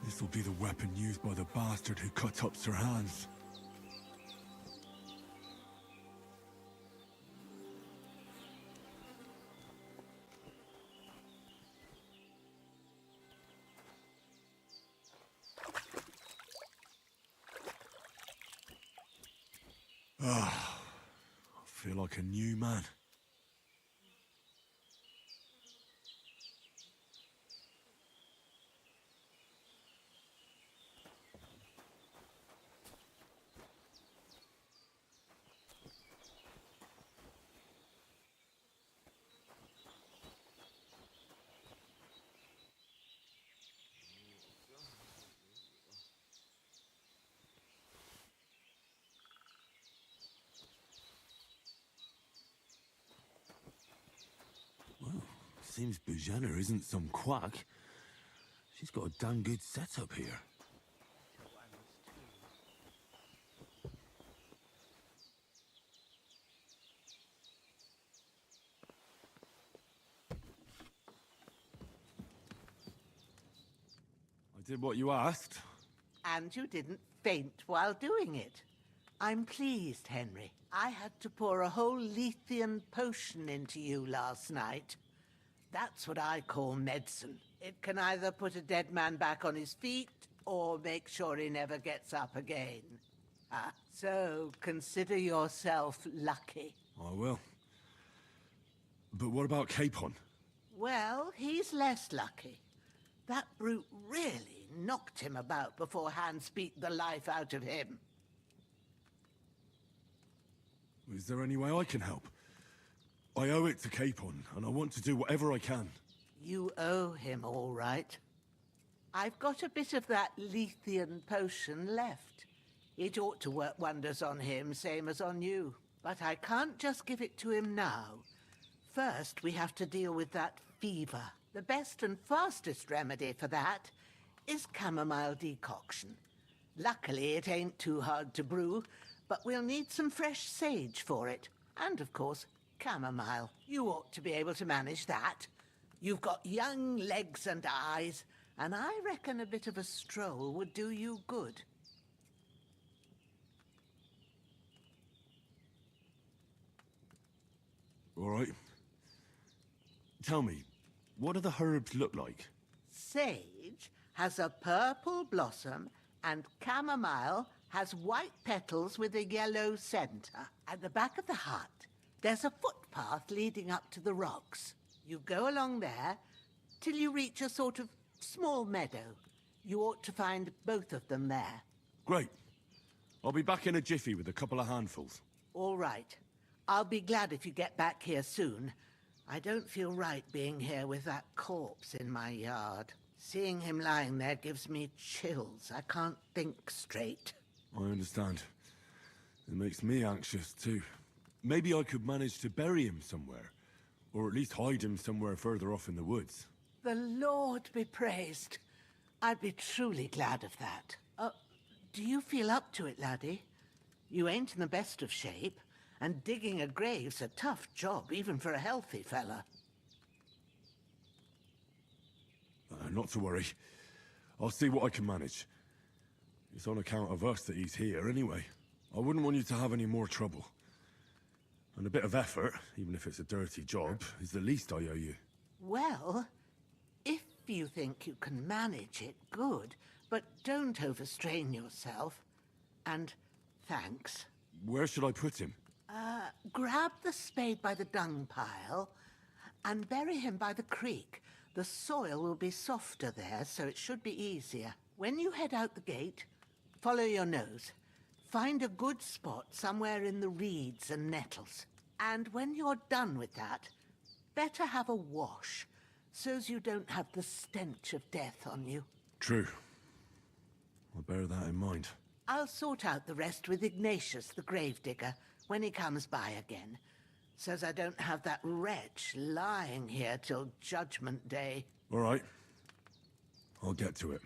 This will be the weapon used by the bastard who cut up Sir Hans. Ah, I feel like a new man. Seems Bujana isn't some quack. She's got a damn good setup here. I did what you asked. And you didn't faint while doing it. I'm pleased, Henry. I had to pour a whole Lethean potion into you last night. That's what I call medicine. It can either put a dead man back on his feet or make sure he never gets up again. So consider yourself lucky. I will. But what about Capon? Well, he's less lucky. That brute really knocked him about before Hans beat the life out of him. Is there any way I can help? I owe it to Capon, and I want to do whatever I can. You owe him, all right. I've got a bit of that Lethean potion left. It ought to work wonders on him, same as on you. But I can't just give it to him now. First, we have to deal with that fever. The best and fastest remedy for that is chamomile decoction. Luckily, it ain't too hard to brew, but we'll need some fresh sage for it. And, of course, chamomile. You ought to be able to manage that. You've got young legs and eyes, and I reckon a bit of a stroll would do you good. All right. Tell me, what do the herbs look like? Sage has a purple blossom, and chamomile has white petals with a yellow center. At the back of the hut, there's a footpath leading up to the rocks. You go along there till you reach a sort of small meadow. You ought to find both of them there. Great. I'll be back in a jiffy with a couple of handfuls. All right. I'll be glad if you get back here soon. I don't feel right being here with that corpse in my yard. Seeing him lying there gives me chills. I can't think straight. I understand. It makes me anxious, too. Maybe I could manage to bury him somewhere. Or at least hide him somewhere further off in the woods. The Lord be praised. I'd be truly glad of that. Do you feel up to it, laddie? You ain't in the best of shape, and digging a grave's a tough job, even for a healthy fella. Not to worry. I'll see what I can manage. It's on account of us that he's here, anyway. I wouldn't want you to have any more trouble. And a bit of effort, even if it's a dirty job, is the least I owe you. Well, if you think you can manage it, good. But don't overstrain yourself. And thanks. Where should I put him? Grab the spade by the dung pile and bury him by the creek. The soil will be softer there, so it should be easier. When you head out the gate, follow your nose. Find a good spot somewhere in the reeds and nettles. And when you're done with that, better have a wash, so's you don't have the stench of death on you. True. I'll bear that in mind. I'll sort out the rest with Ignatius, the gravedigger, when he comes by again, so's I don't have that wretch lying here till Judgment Day. All right. I'll get to it.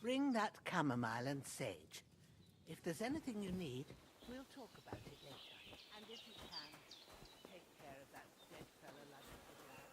Bring that chamomile and sage. If there's anything you need, we'll talk about it later. And if you can, take care of that dead fella like a good lad.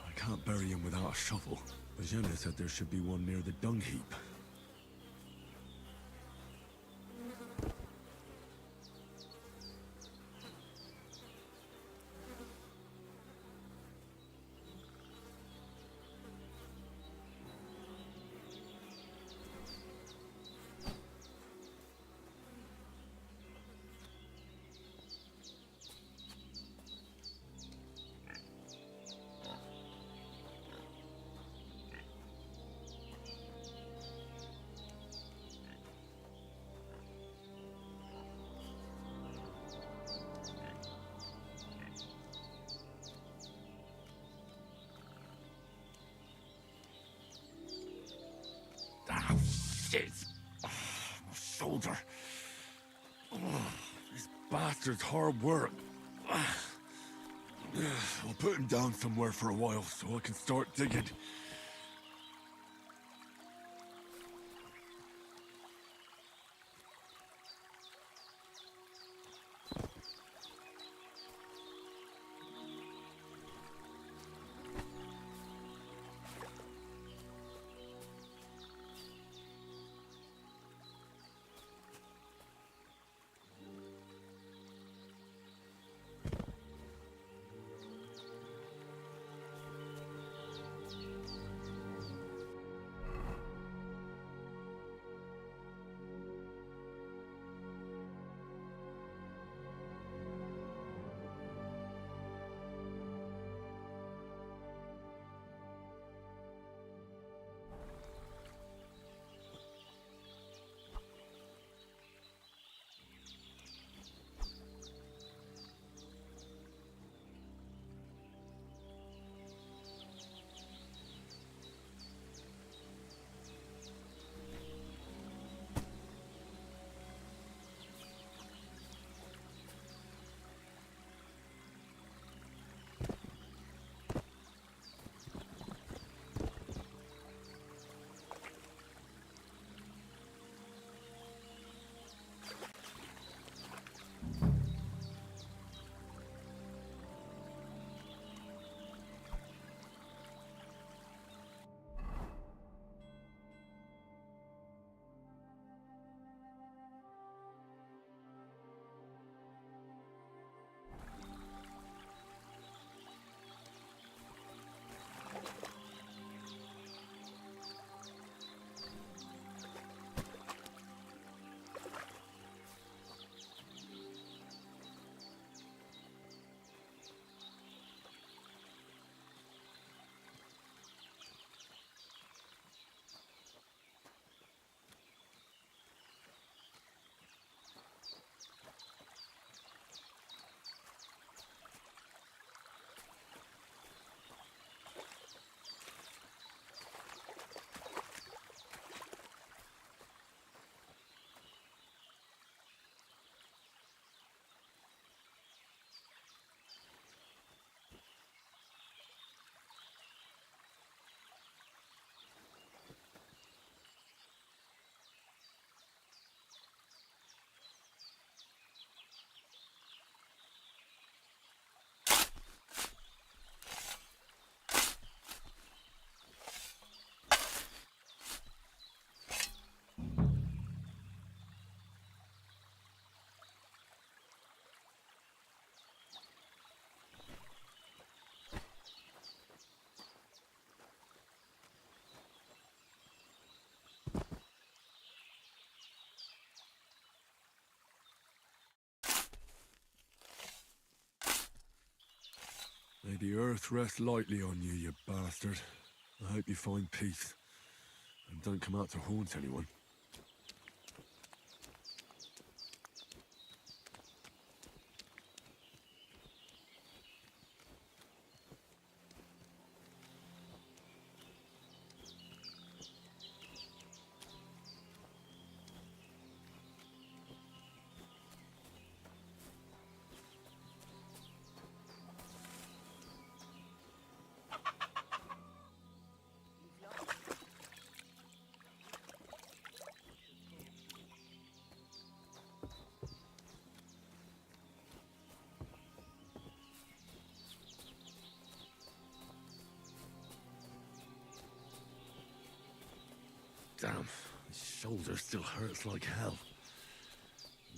I can't bury him without a shovel. But Jenna said there should be one near the dung heap. Oh, shit! Oh, my shoulder. Oh, This bastard's hard work. I'll put him down somewhere for a while so I can start digging. May the earth rest lightly on you, you bastard. I hope you find peace. And don't come out to haunt anyone. Damn, his shoulder still hurts like hell.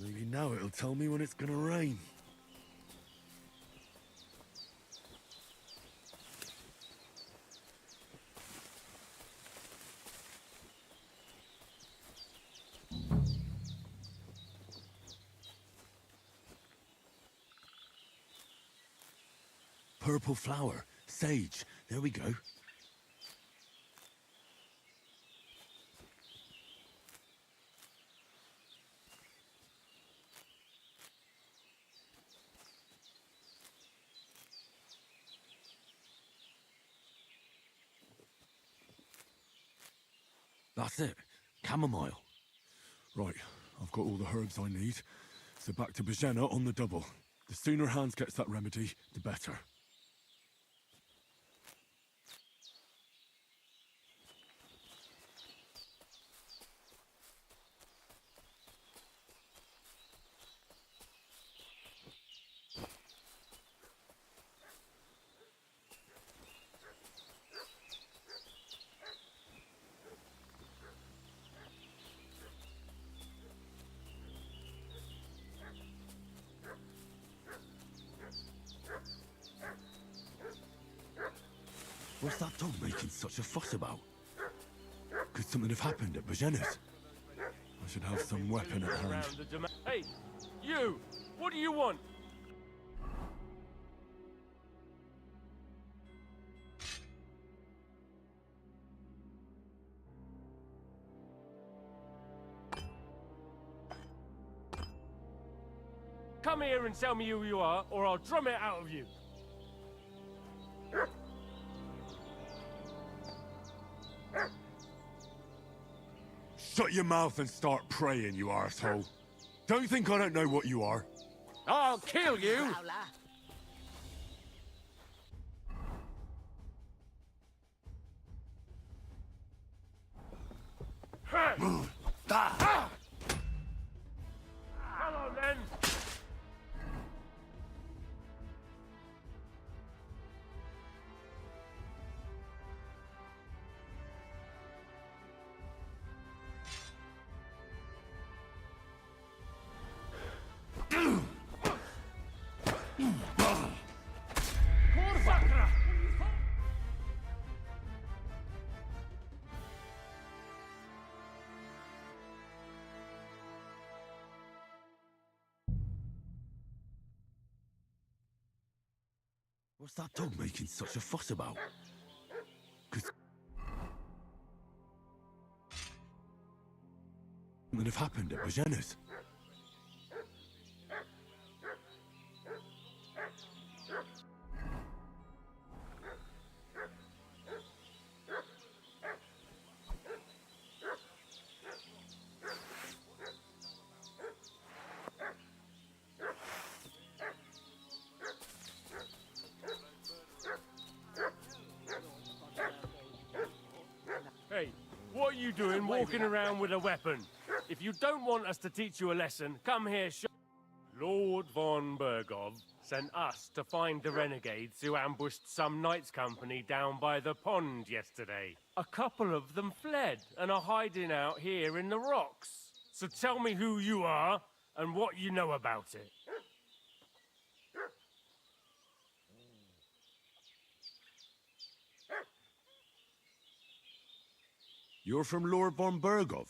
Maybe now it'll tell me when it's gonna rain. Purple flower, sage, there we go. That's it. Chamomile. Right, I've got all the herbs I need. So back to Bajena on the double. The sooner Hans gets that remedy, the better. What's that dog making such a fuss about? Could something have happened at Bajena's? I should have some weapon at hand. Hey, you! What do you want? Come here and tell me who you are, or I'll drum it out of you. Shut your mouth and start praying, you arsehole. Don't think I don't know what you are. I'll kill you! Move! Die! Come on, then! What's that dog making such a fuss about? Could something have happened at Bajena's? Hey, what are you doing walking around with a weapon? If you don't want us to teach you a lesson, come here. Lord von Bergov sent us to find the renegades who ambushed some knights' company down by the pond yesterday. A couple of them fled and are hiding out here in the rocks. So tell me who you are and what you know about it. You're from Lord von Bergov.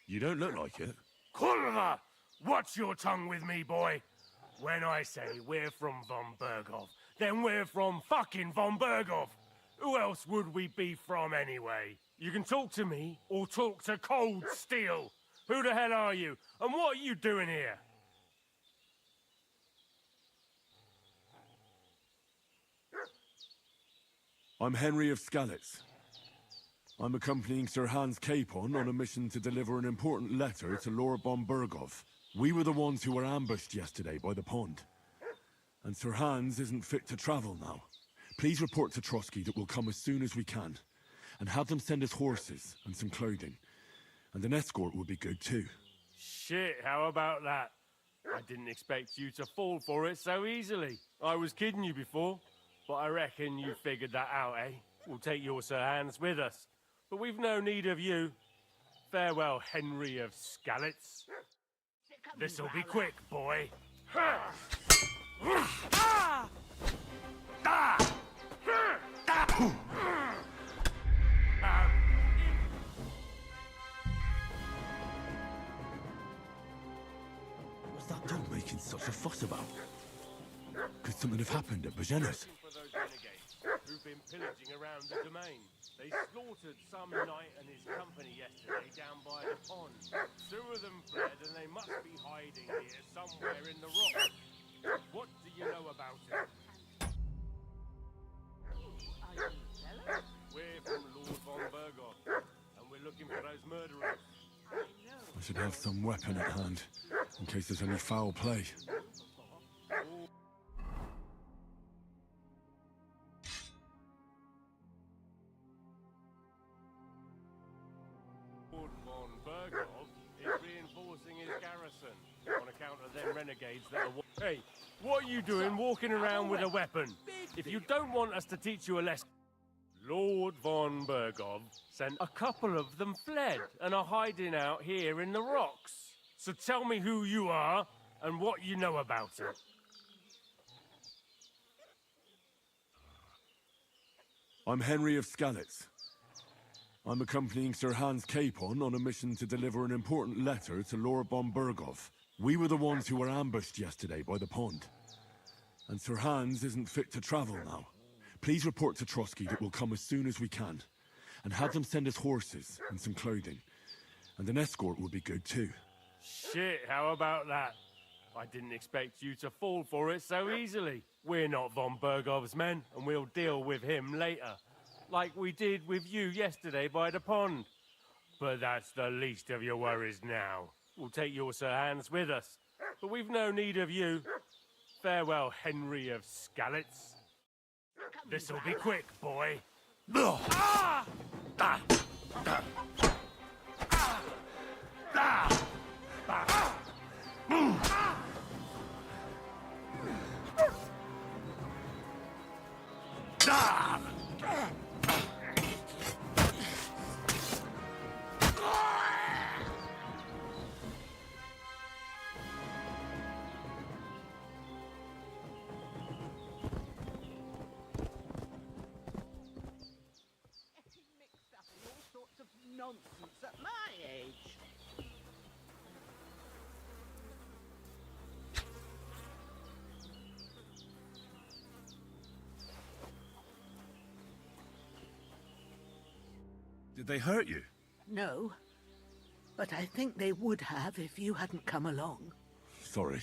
You don't look like it. Kurva! Watch your tongue with me, boy. When I say we're from von Bergov, then we're from fucking von Berghoff. Who else would we be from anyway? You can talk to me or talk to Cold Steel. Who the hell are you? And what are you doing here? I'm Henry of Skalitz. I'm accompanying Sir Hans Capon on a mission to deliver an important letter to Lord von Berghoff. We were the ones who were ambushed yesterday by the pond. And Sir Hans isn't fit to travel now. Please report to Trotsky that we'll come as soon as we can. And have them send us horses and some clothing. And an escort would be good too. Shit, how about that? I didn't expect you to fall for it so easily. I was kidding you before, but I reckon you figured that out, eh? We'll take your Sir Hans with us. But we've no need of you. Farewell, Henry of Skalitz. This'll be quick, boy. What's that dog making such a fuss about? Could something have happened at Bajena's? For those renegades who've been pillaging around the domain. They slaughtered some knight and his company yesterday down by the pond. 2 of them fled and they must be hiding here somewhere in the rocks. What do you know about it? We're from Lord von Berghoff, and we're looking for those murderers. I should have some weapon at hand, in case there's any foul play. Lord von Berghoff is reinforcing his garrison on account of them renegades that are... Hey, what are you doing walking around with a weapon? If you don't want us to teach you a lesson... Lord von Berghoff sent a couple of them fled and are hiding out here in the rocks. So tell me who you are and what you know about it. I'm Henry of Skalitz. I'm accompanying Sir Hans Capon on a mission to deliver an important letter to Lord von Berghoff. We were the ones who were ambushed yesterday by the pond. And Sir Hans isn't fit to travel now. Please report to Trotsky that we'll come as soon as we can. And have them send us horses and some clothing. And an escort would be good too. Shit, how about that? I didn't expect you to fall for it so easily. We're not von Berghoff's men, and we'll deal with him later. Like we did with you yesterday by the pond. But that's the least of your worries now. We'll take your Sir Hans with us. But we've no need of you. Farewell, Henry of Skalitz. This'll be quick, boy. Ah! Ah! Ah! Ah! Ah! Ah! Nonsense at my age. Did they hurt you? No, but I think they would have if you hadn't come along. Sorry.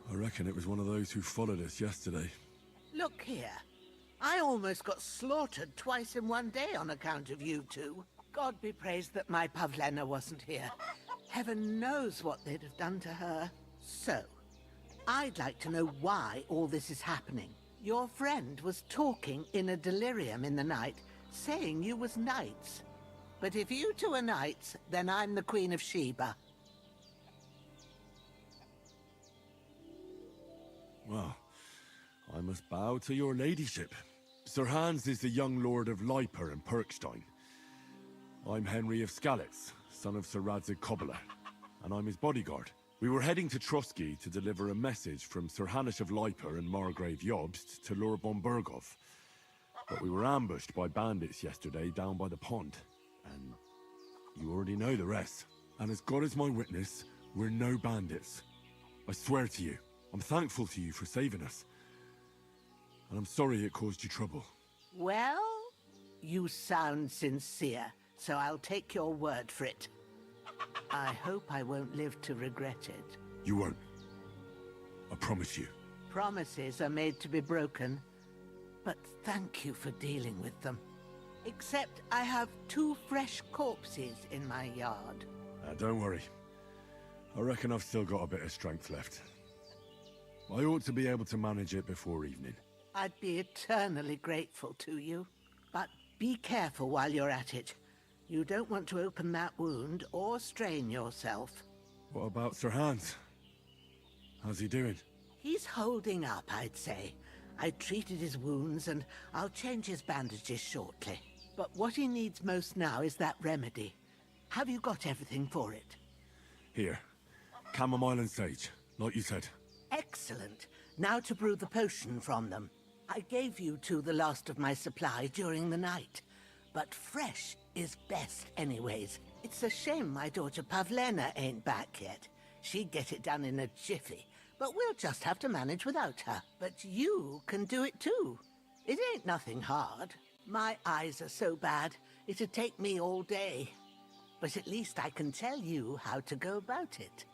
I reckon it was one of those who followed us yesterday. Look here. I almost got slaughtered twice in one day on account of you two. God be praised that my Pavlena wasn't here. Heaven knows what they'd have done to her. So, I'd like to know why all this is happening. Your friend was talking in a delirium in the night, saying you was knights. But if you two are knights, then I'm the Queen of Sheba. Well, I must bow to your ladyship. Sir Hans is the young lord of Leiper and Perkstein. I'm Henry of Skalitz, son of Sir Radzig Kobyla, and I'm his bodyguard. We were heading to Trotsky to deliver a message from Sir Hanush of Leiper and Margrave Jobst to Lord von Berghoff. But we were ambushed by bandits yesterday down by the pond, and you already know the rest. And as God is my witness, we're no bandits. I swear to you, I'm thankful to you for saving us. And I'm sorry it caused you trouble. Well, you sound sincere, so I'll take your word for it. I hope I won't live to regret it. You won't. I promise you. Promises are made to be broken, but thank you for dealing with them. Except I have 2 fresh corpses in my yard. Don't worry. I reckon I've still got a bit of strength left. I ought to be able to manage it before evening. I'd be eternally grateful to you. But be careful while you're at it. You don't want to open that wound or strain yourself. What about Sir Hans? How's he doing? He's holding up, I'd say. I treated his wounds and I'll change his bandages shortly. But what he needs most now is that remedy. Have you got everything for it? Here. Chamomile and sage, like you said. Excellent. Now to brew the potion from them. I gave you 2 the last of my supply during the night. But fresh is best anyways. It's a shame my daughter Pavlena ain't back yet. She'd get it done in a jiffy. But we'll just have to manage without her. But you can do it too. It ain't nothing hard. My eyes are so bad, it'd take me all day. But at least I can tell you how to go about it.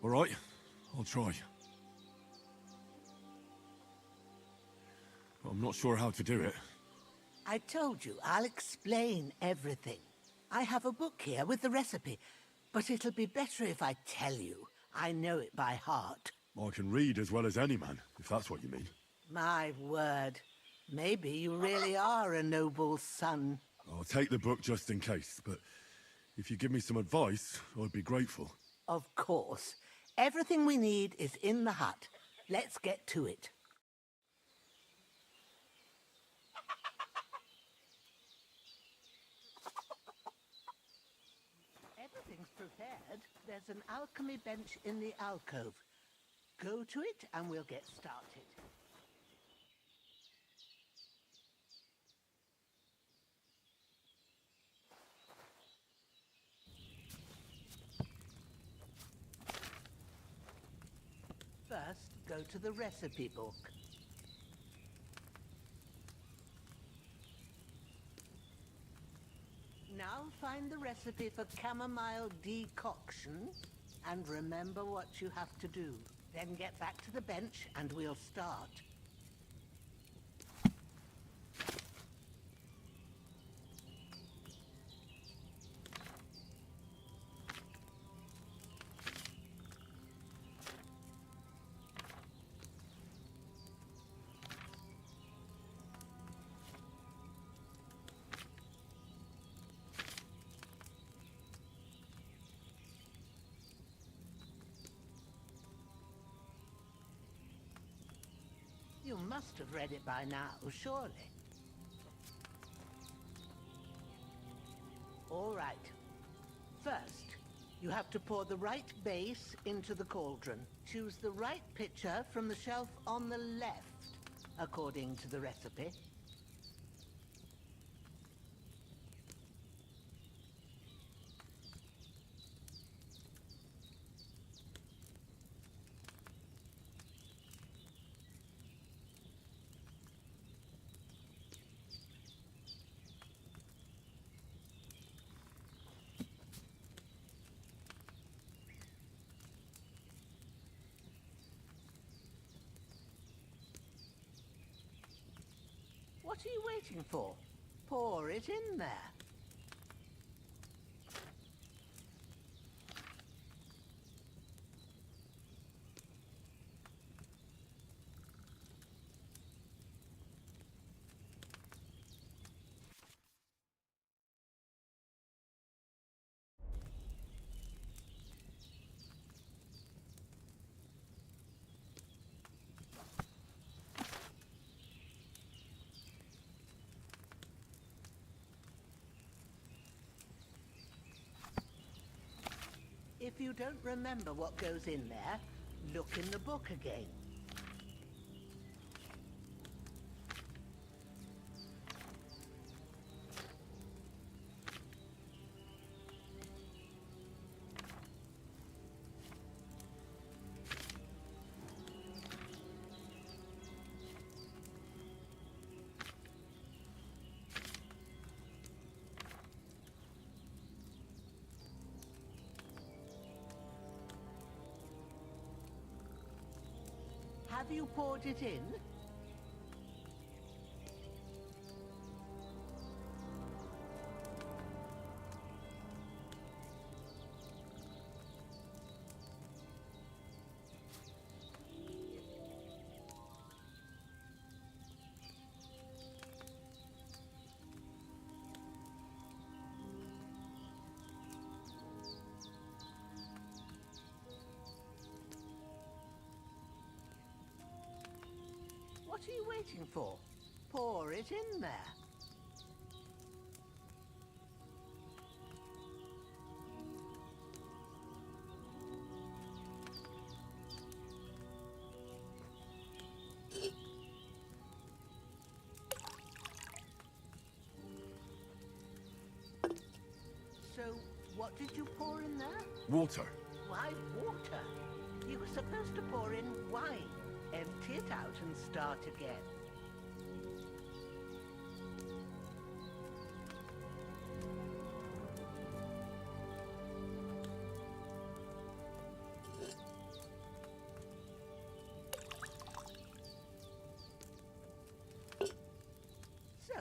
All right, I'll try. But I'm not sure how to do it. I told you, I'll explain everything. I have a book here with the recipe, but it'll be better if I tell you. I know it by heart. I can read as well as any man, if that's what you mean. My word. Maybe you really are a noble son. I'll take the book just in case, but if you give me some advice, I'd be grateful. Of course. Everything we need is in the hut. Let's get to it. Everything's prepared. There's an alchemy bench in the alcove. Go to it and we'll get started. First, go to the recipe book. Now find the recipe for chamomile decoction and remember what you have to do. Then get back to the bench and we'll start. You must have read it by now, surely. All right. First, you have to pour the right base into the cauldron. Choose the right pitcher from the shelf on the left, according to the recipe. What are you waiting for? Pour it in there. If you don't remember what goes in there, look in the book again. Have you poured it in? What are you waiting for? Pour it in there. So, what did you pour in there? Water. Why water? You were supposed to pour in wine. Empty it out and start again. So,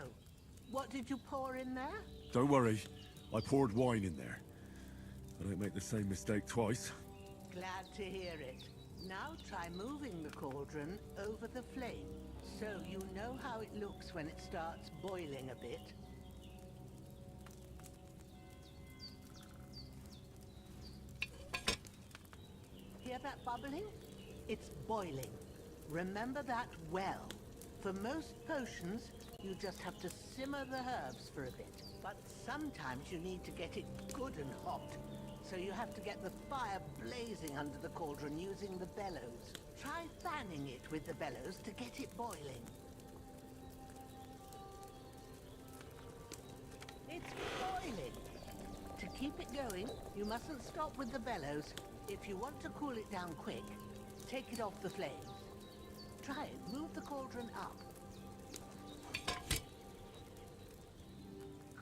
what did you pour in there? Don't worry. I poured wine in there. I don't make the same mistake twice. Glad to hear it. Now try moving the cauldron over the flame, so you know how it looks when it starts boiling a bit. Hear that bubbling? It's boiling. Remember that well. For most potions, you just have to simmer the herbs for a bit. But sometimes you need to get it good and hot. So you have to get the fire blazing under the cauldron using the bellows. Try fanning it with the bellows to get it boiling. It's boiling. To keep it going, you mustn't stop with the bellows. If you want to cool it down quick, take it off the flames. Try it. Move the cauldron up.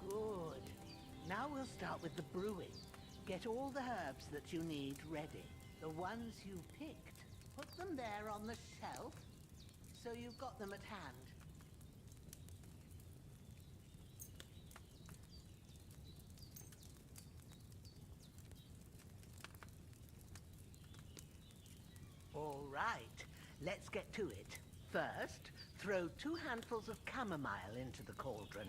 Good. Now we'll start with the brewing. Get all the herbs that you need ready. The ones you picked. Put them there on the shelf, so you've got them at hand. All right, let's get to it. First, throw 2 handfuls of chamomile into the cauldron.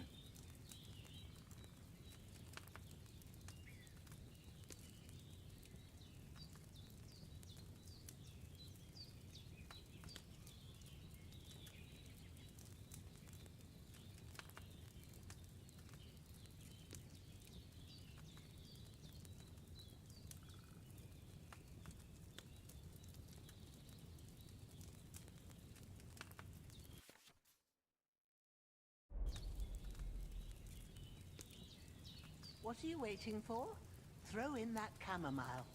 What are you waiting for? Throw in that chamomile.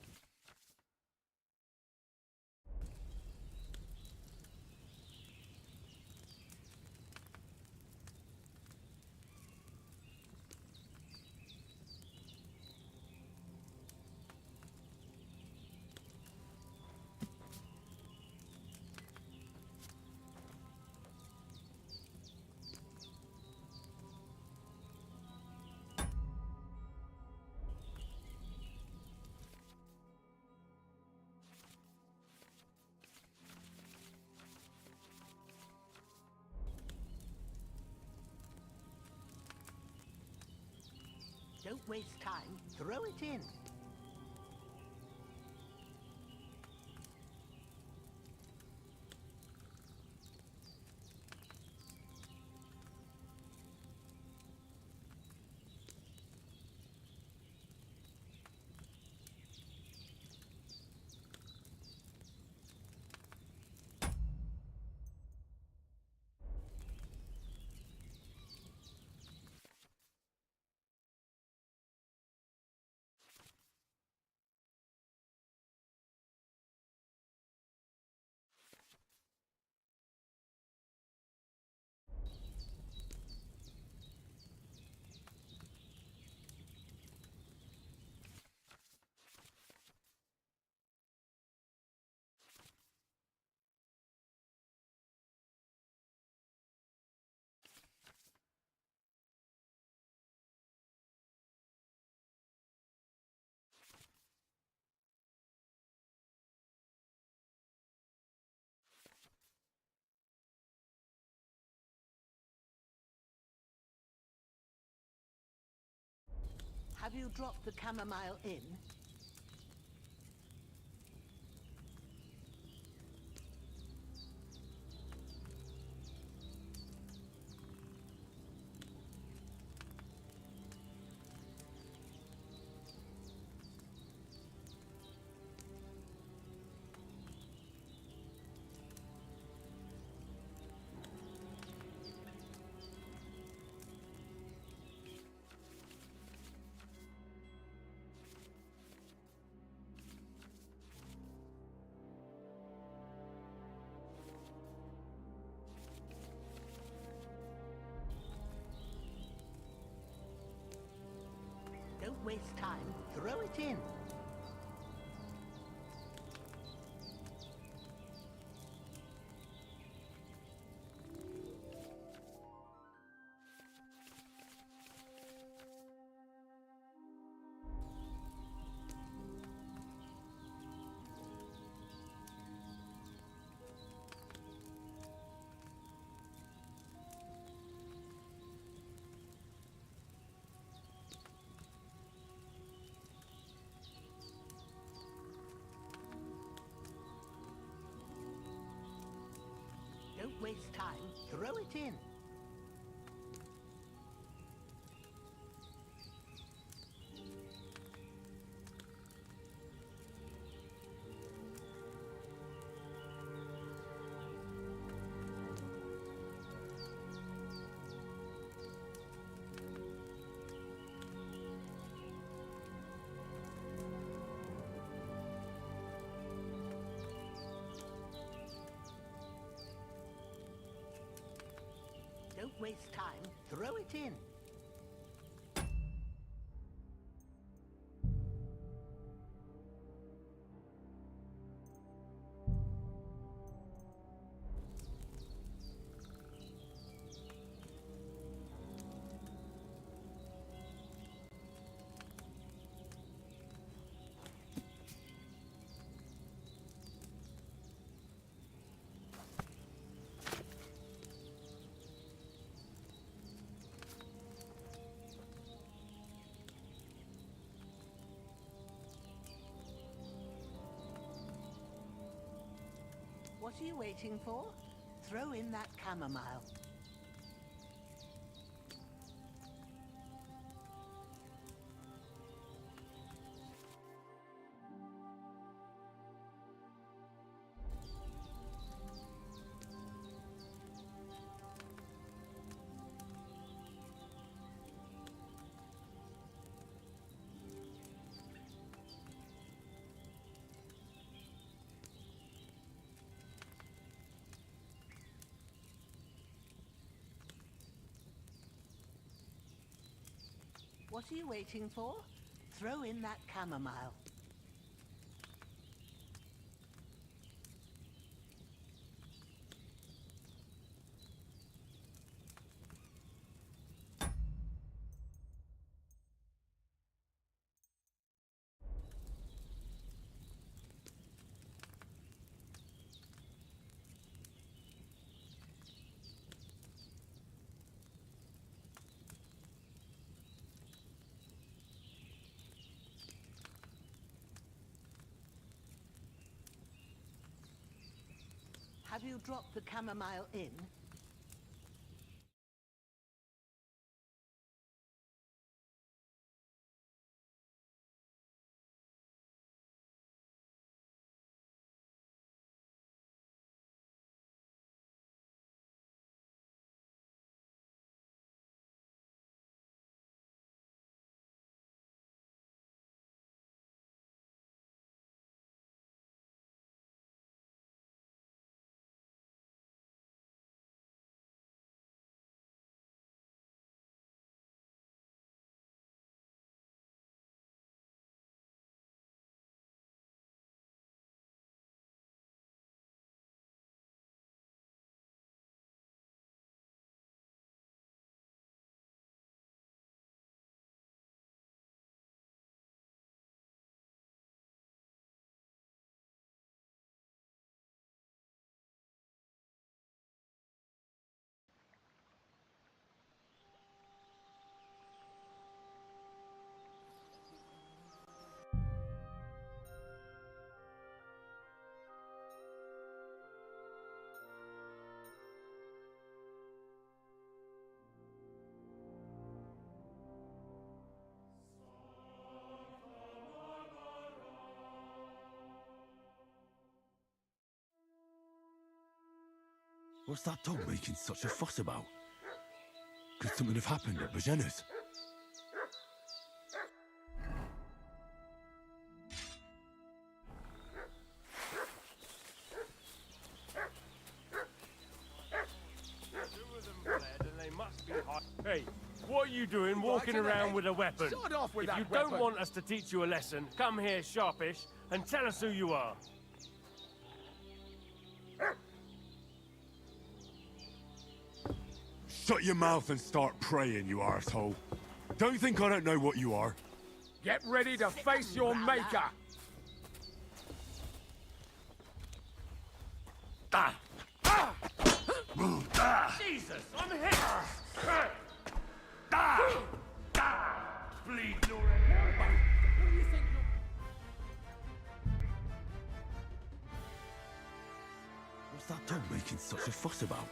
Don't waste time. Throw it in. you dropped the chamomile in? Don't waste time. Throw it in. Don't waste time. Throw it in. Don't waste time. Throw it in. What are you waiting for? Throw in that chamomile. What are you waiting for? Throw in that chamomile. Have you dropped the chamomile in? What's that dog making such a fuss about? Could something have happened at Bajena's? Hey, what are you doing walking around with a weapon? Shut off with if that you weapon. don't want us to teach you a lesson, come here sharpish and tell us who you are. Shut your mouth and start praying, you arsehole. Don't think I don't know what you are. Get ready to face your maker. Jesus, I'm hit! Bleed no What do you think What's that dog making such a fuss about?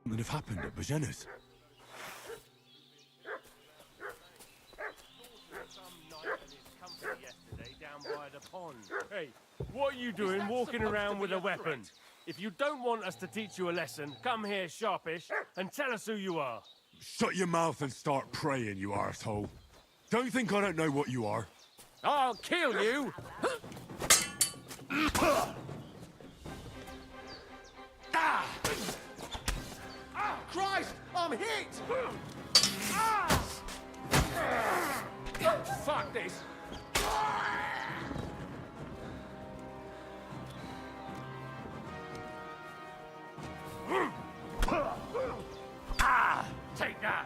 Something have happened at Bajena's. Hey, what are you doing walking around with a weapon? If you don't want us to teach you a lesson, come here sharpish and tell us who you are. Shut your mouth and start praying, you arsehole. Don't think I don't know what you are. I'll kill you. Christ, I'm hit. Fuck this. Take that!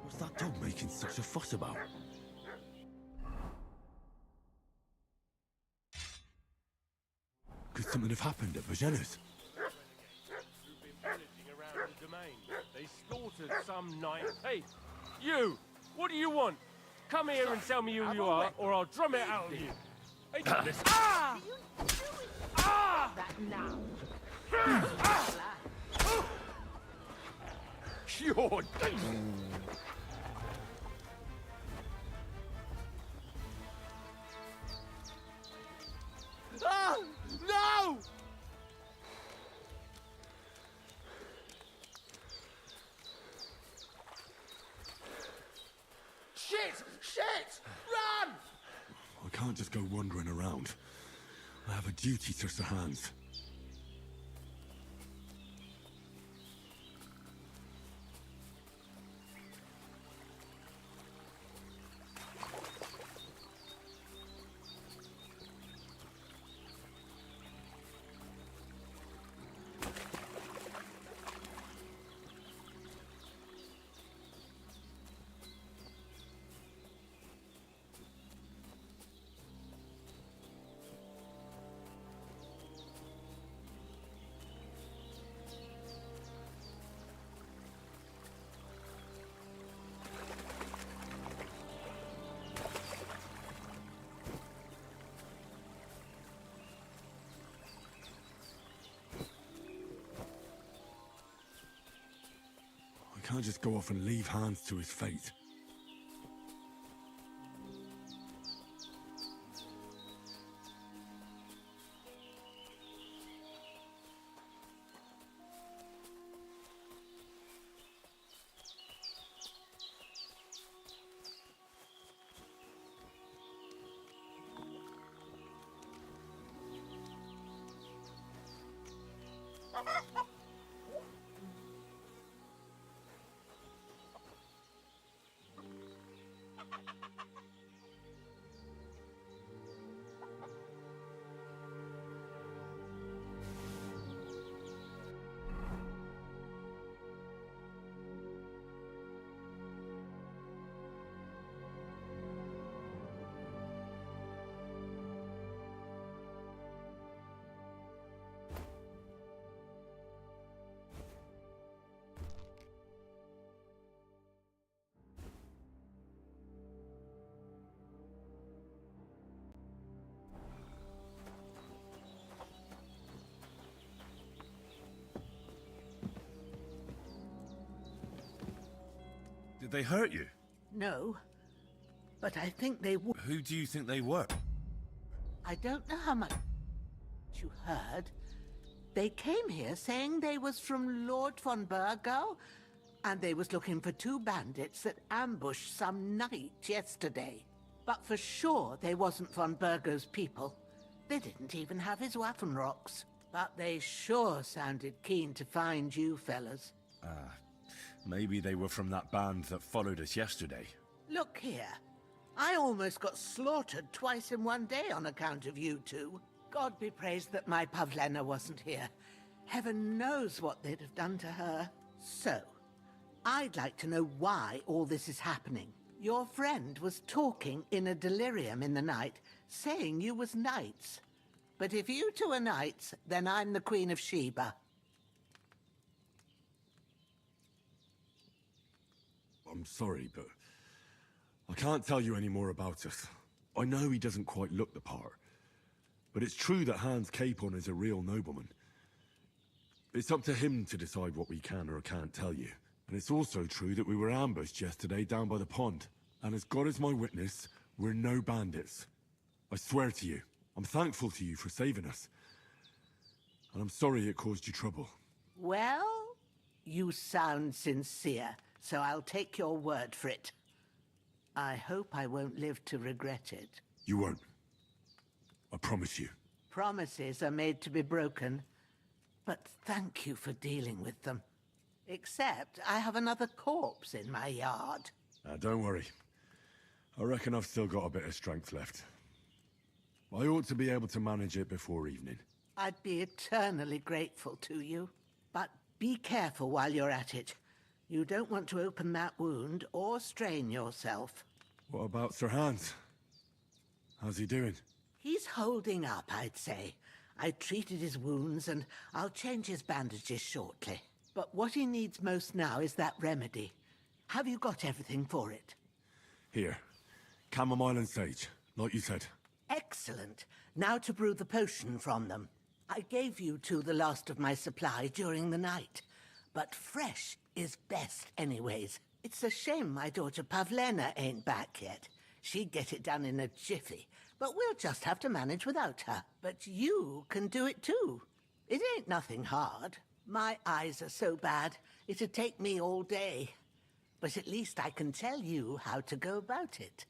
What's that dog making such a fuss about? Could something have happened at Bajena's? Who've been pillaging around the domain. They slaughtered some knight. Hey, you! What do you want? Come here and tell me who you are, or I'll drum it out of you. Hey, listen. Ah! Ah! That now. You're... Ah! No! Shit! Shit! Run! I can't just go wandering around. I have a duty to Sir Hans. I can't just go off and leave Hans to his fate. they hurt you? No, but I think they would. Who do you think they were? I don't know how much you heard. They came here saying they was from Lord von Burgo, and they was looking for 2 bandits that ambushed some knight yesterday. But for sure they wasn't von Burgo's people. They didn't even have his Waffenrocks. But they sure sounded keen to find you fellas. Maybe they were from that band that followed us yesterday. Look here. I almost got slaughtered twice in one day on account of you two. God be praised that my Pavlena wasn't here. Heaven knows what they'd have done to her. So, I'd like to know why all this is happening. Your friend was talking in a delirium in the night, saying you was knights. But if you two are knights, then I'm the Queen of Sheba. I'm sorry, but I can't tell you any more about us. I know he doesn't quite look the part, but it's true that Hans Capon is a real nobleman. It's up to him to decide what we can or can't tell you. And it's also true that we were ambushed yesterday down by the pond. And as God is my witness, we're no bandits. I swear to you, I'm thankful to you for saving us. And I'm sorry it caused you trouble. Well, you sound sincere, so I'll take your word for it. I hope I won't live to regret it. You won't. I promise you. Promises are made to be broken. But thank you for dealing with them. Except I have another corpse in my yard. Don't worry. I reckon I've still got a bit of strength left. I ought to be able to manage it before evening. I'd be eternally grateful to you. But be careful while you're at it. You don't want to open that wound or strain yourself. What about Sir Hans? How's he doing? He's holding up, I'd say. I treated his wounds and I'll change his bandages shortly. But what he needs most now is that remedy. Have you got everything for it? Here. Chamomile and sage, like you said. Excellent. Now to brew the potion from them. I gave you two the last of my supply during the night. But fresh is best anyways. It's a shame my daughter Pavlena ain't back yet. She'd get it done in a jiffy. But we'll just have to manage without her. But you can do it too. It ain't nothing hard. My eyes are so bad, it'd take me all day. But at least I can tell you how to go about it.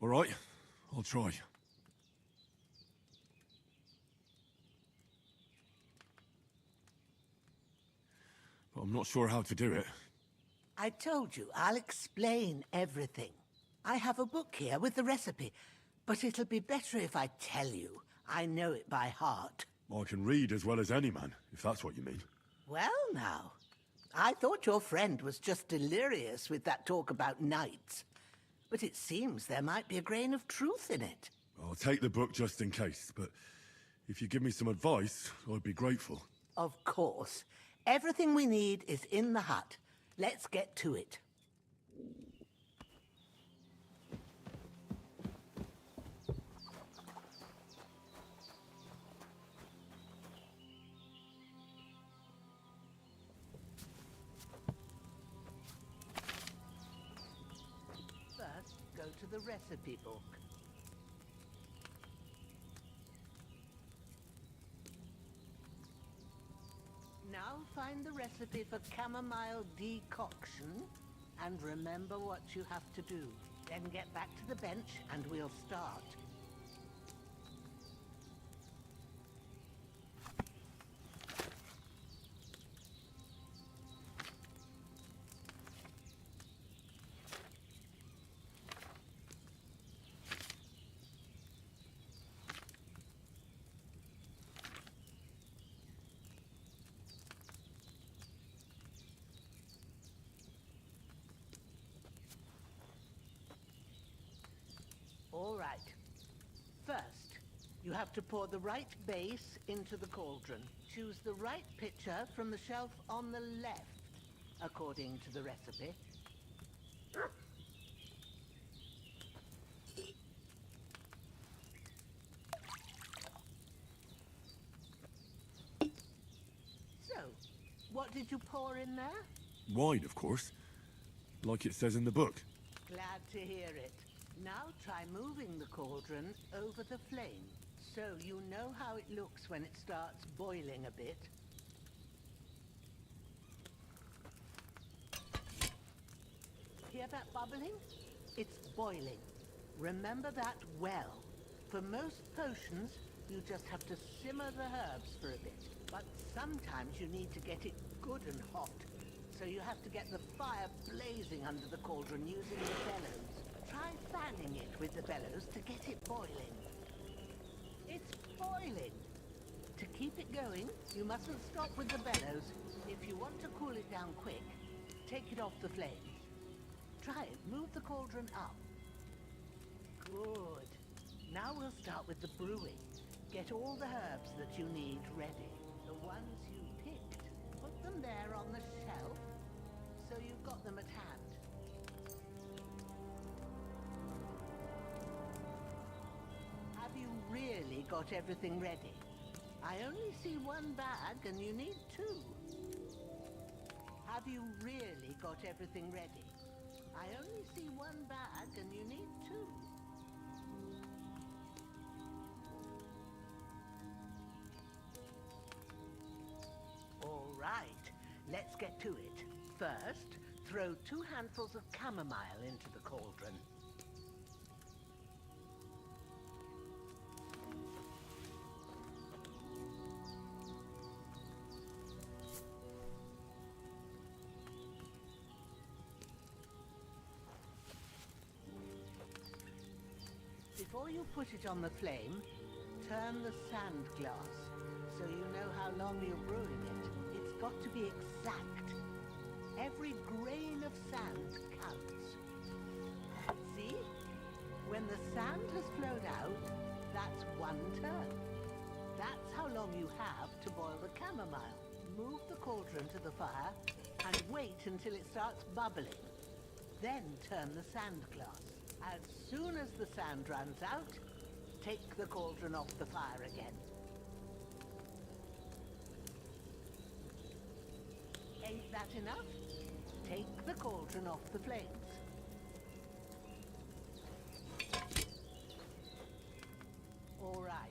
All right, I'll try. But I'm not sure how to do it. I told you, I'll explain everything. I have a book here with the recipe, but it'll be better if I tell you. I know it by heart. I can read as well as any man, if that's what you mean. Well now, I thought your friend was just delirious with that talk about knights. But it seems there might be a grain of truth in it. I'll take the book just in case, but if you give me some advice, I'd be grateful. Of course. Everything we need is in the hut. Let's get to it. First, go to the recipe book. Now find the recipe for chamomile decoction and remember what you have to do. Then get back to the bench and we'll start. All right. First, you have to pour the right base into the cauldron. Choose the right pitcher from the shelf on the left, according to the recipe. So, what did you pour in there? Wide, of course. Like it says in the book. Glad to hear it. Now try moving the cauldron over the flame, so you know how it looks when it starts boiling a bit. Hear that bubbling? It's boiling. Remember that well. For most potions, you just have to simmer the herbs for a bit. But sometimes you need to get it good and hot. So you have to get the fire blazing under the cauldron using the bellows. Try fanning it with the bellows to get it boiling. It's boiling. To keep it going, you mustn't stop with the bellows. If you want to cool it down quick, take it off the flames. Try it. Move the cauldron up. Good. Now we'll start with the brewing. Get all the herbs that you need ready. The ones you picked. Put them there on the shelf, so you've got them at hand. Have you really got everything ready? I only see one bag and you need two. Have you really got everything ready? I only see one bag and you need two. All right, let's get to it. First, throw 2 handfuls of chamomile into the cauldron. Before you put it on the flame, turn the sand glass so you know how long you're brewing it. It's got to be exact. Every grain of sand counts. See? When the sand has flowed out, that's 1 turn. That's how long you have to boil the chamomile. Move the cauldron to the fire and wait until it starts bubbling. Then turn the sand glass. As soon as the sand runs out, take the cauldron off the fire again. Ain't that enough? Take the cauldron off the flames. All right.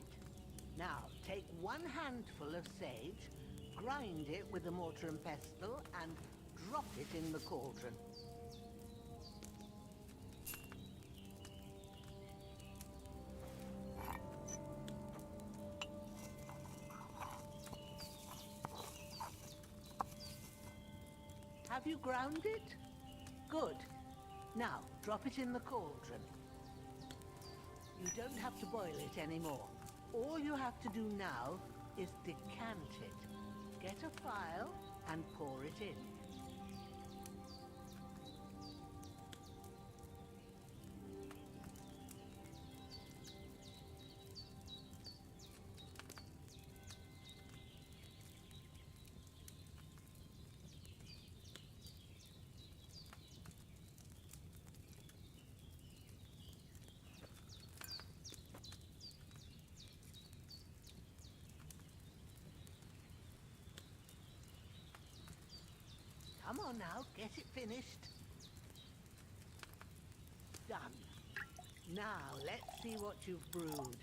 Now, take 1 handful of sage, grind it with a mortar and pestle, and drop it in the cauldron. Have you ground it? Good. Now, drop it in the cauldron. You don't have to boil it anymore. All you have to do now is decant it. Get a phial and pour it in. Come on now, get it finished. Done. Now, let's see what you've brewed.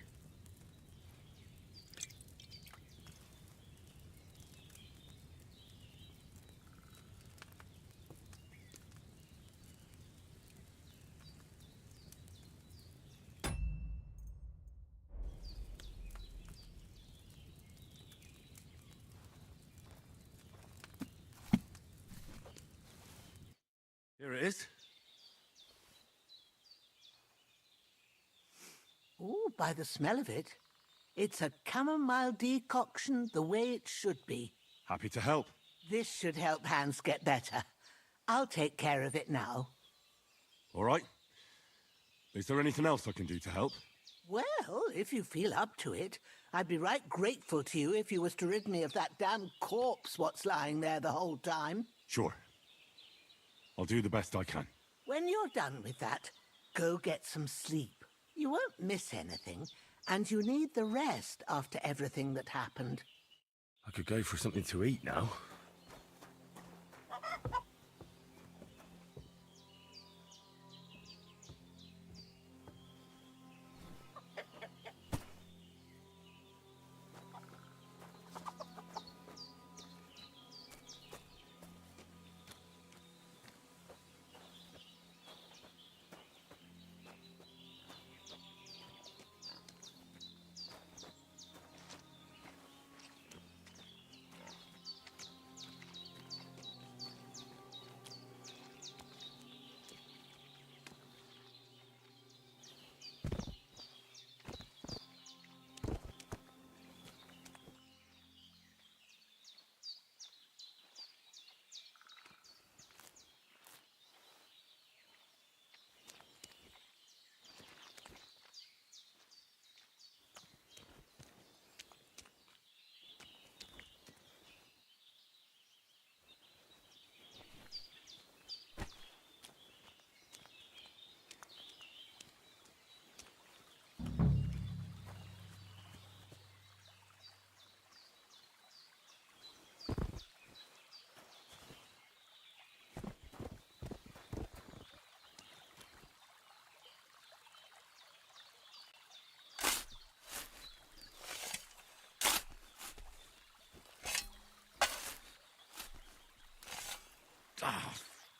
Here it is. Ooh, by the smell of it, it's a chamomile decoction the way it should be. Happy to help. This should help Hans get better. I'll take care of it now. All right. Is there anything else I can do to help? Well, if you feel up to it, I'd be right grateful to you if you was to rid me of that damn corpse what's lying there the whole time. Sure. I'll do the best I can. When you're done with that, go get some sleep. You won't miss anything, and you need the rest after everything that happened. I could go for something to eat now.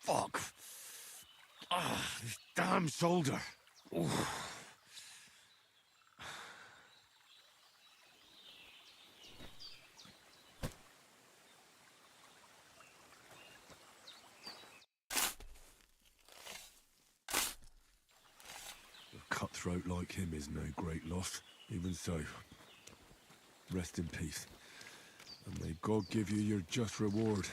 Fuck. Ah, this damn shoulder. Oof. A cutthroat like him is no great loss. Even so, rest in peace. And may God give you your just reward.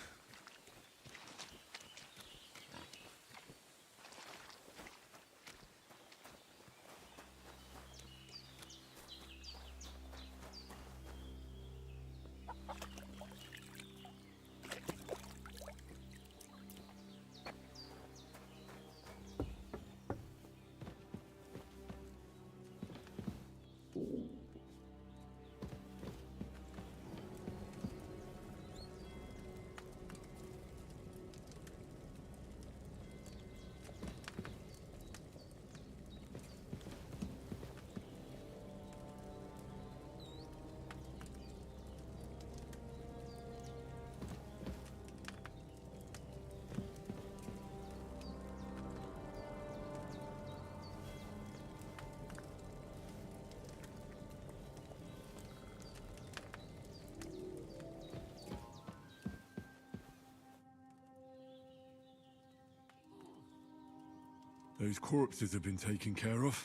Those corpses have been taken care of.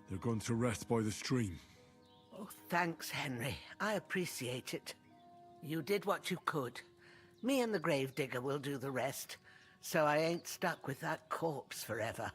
They're gone to rest by the stream. Oh, thanks, Henry. I appreciate it. You did what you could. Me and the gravedigger will do the rest, so I ain't stuck with that corpse forever.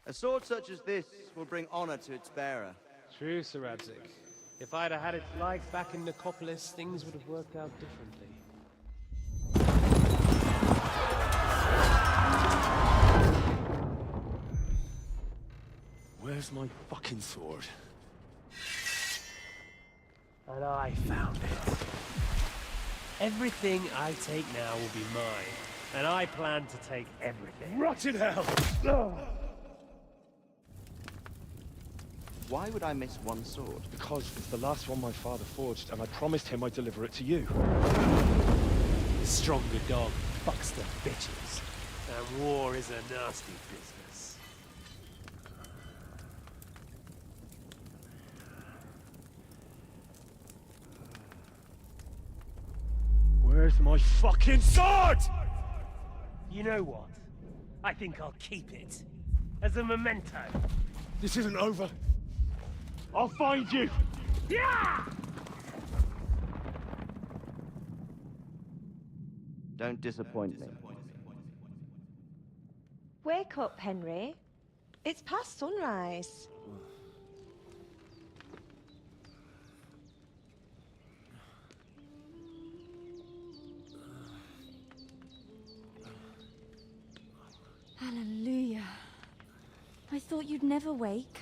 A sword such as this will bring honor to its bearer. True, Sir Radzik. If I'd have had its like back in Nicopolis, things would have worked out differently. Where's my fucking sword? And I found it. Everything I take now will be mine, and I plan to take everything. Rot in hell! Why would I miss one sword? Because it's the last one my father forged, and I promised him I'd deliver it to you. The stronger dog fucks the bitches, and war is a nasty business. Where's my fucking sword? You know what? I think I'll keep it. As a memento. This isn't over. I'll find you! Yeah! Don't disappoint me. Wake up, Henry. It's past sunrise. Hallelujah. I thought you'd never wake.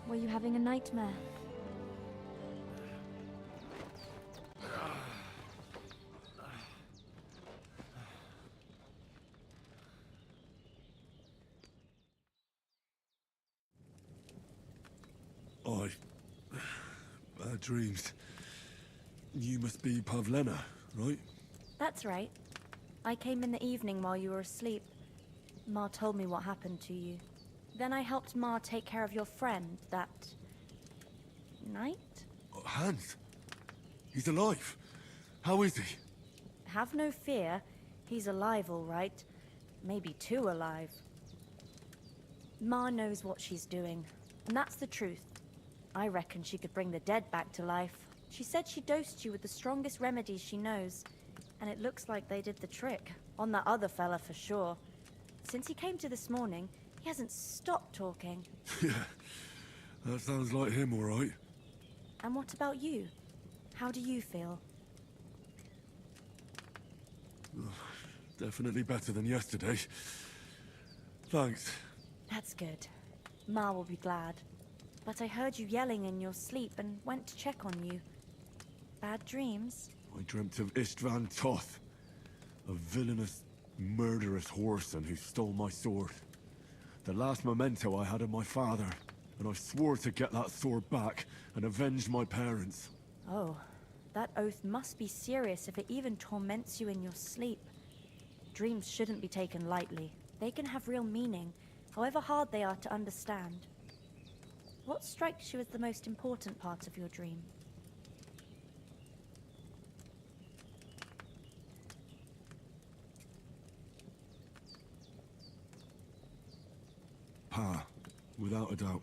Were you having a nightmare? Bad dreams. You must be Pavlena, right? That's right. I came in the evening while you were asleep. Ma told me what happened to you. Then I helped Ma take care of your friend that night? Hans? He's alive. How is he? Have no fear. He's alive, all right. Maybe too alive. Ma knows what she's doing, and that's the truth. I reckon she could bring the dead back to life. She said she dosed you with the strongest remedies she knows, and it looks like they did the trick. On that other fella for sure. Since he came to this morning, he hasn't stopped talking. Yeah, that sounds like him, all right. And what about you? How do you feel? Definitely better than yesterday. Thanks. That's good. Ma will be glad. But I heard you yelling in your sleep and went to check on you. Bad dreams? I dreamt of Istvan Toth, a villainous, murderous whoreson who stole my sword. The last memento I had of my father, and I swore to get that sword back and avenge my parents. Oh, that oath must be serious if it even torments you in your sleep. Dreams shouldn't be taken lightly. They can have real meaning, however hard they are to understand. What strikes you as the most important part of your dream? Pa, without a doubt.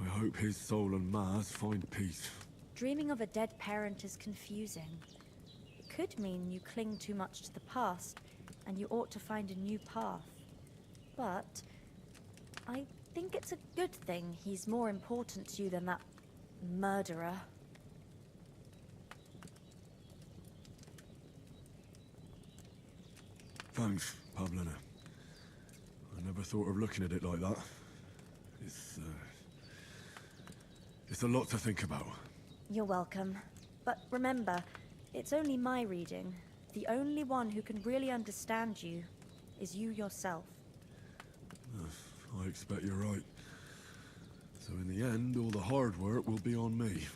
I hope his soul and Ma's find peace. Dreaming of a dead parent is confusing. It could mean you cling too much to the past, and you ought to find a new path. But I think it's a good thing he's more important to you than that murderer. Thanks, Pavlina. I never thought of looking at it like that. It's a lot to think about. You're welcome. But remember, it's only my reading. The only one who can really understand you is you yourself. I expect you're right. So in the end, all the hard work will be on me.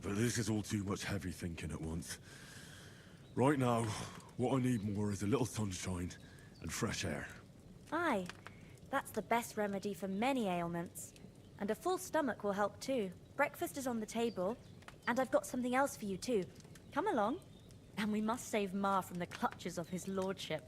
But this is all too much heavy thinking at once. Right now, what I need more is a little sunshine and fresh air. Aye, that's the best remedy for many ailments. And a full stomach will help too. Breakfast is on the table, and I've got something else for you too. Come along, and we must save Ma from the clutches of his lordship.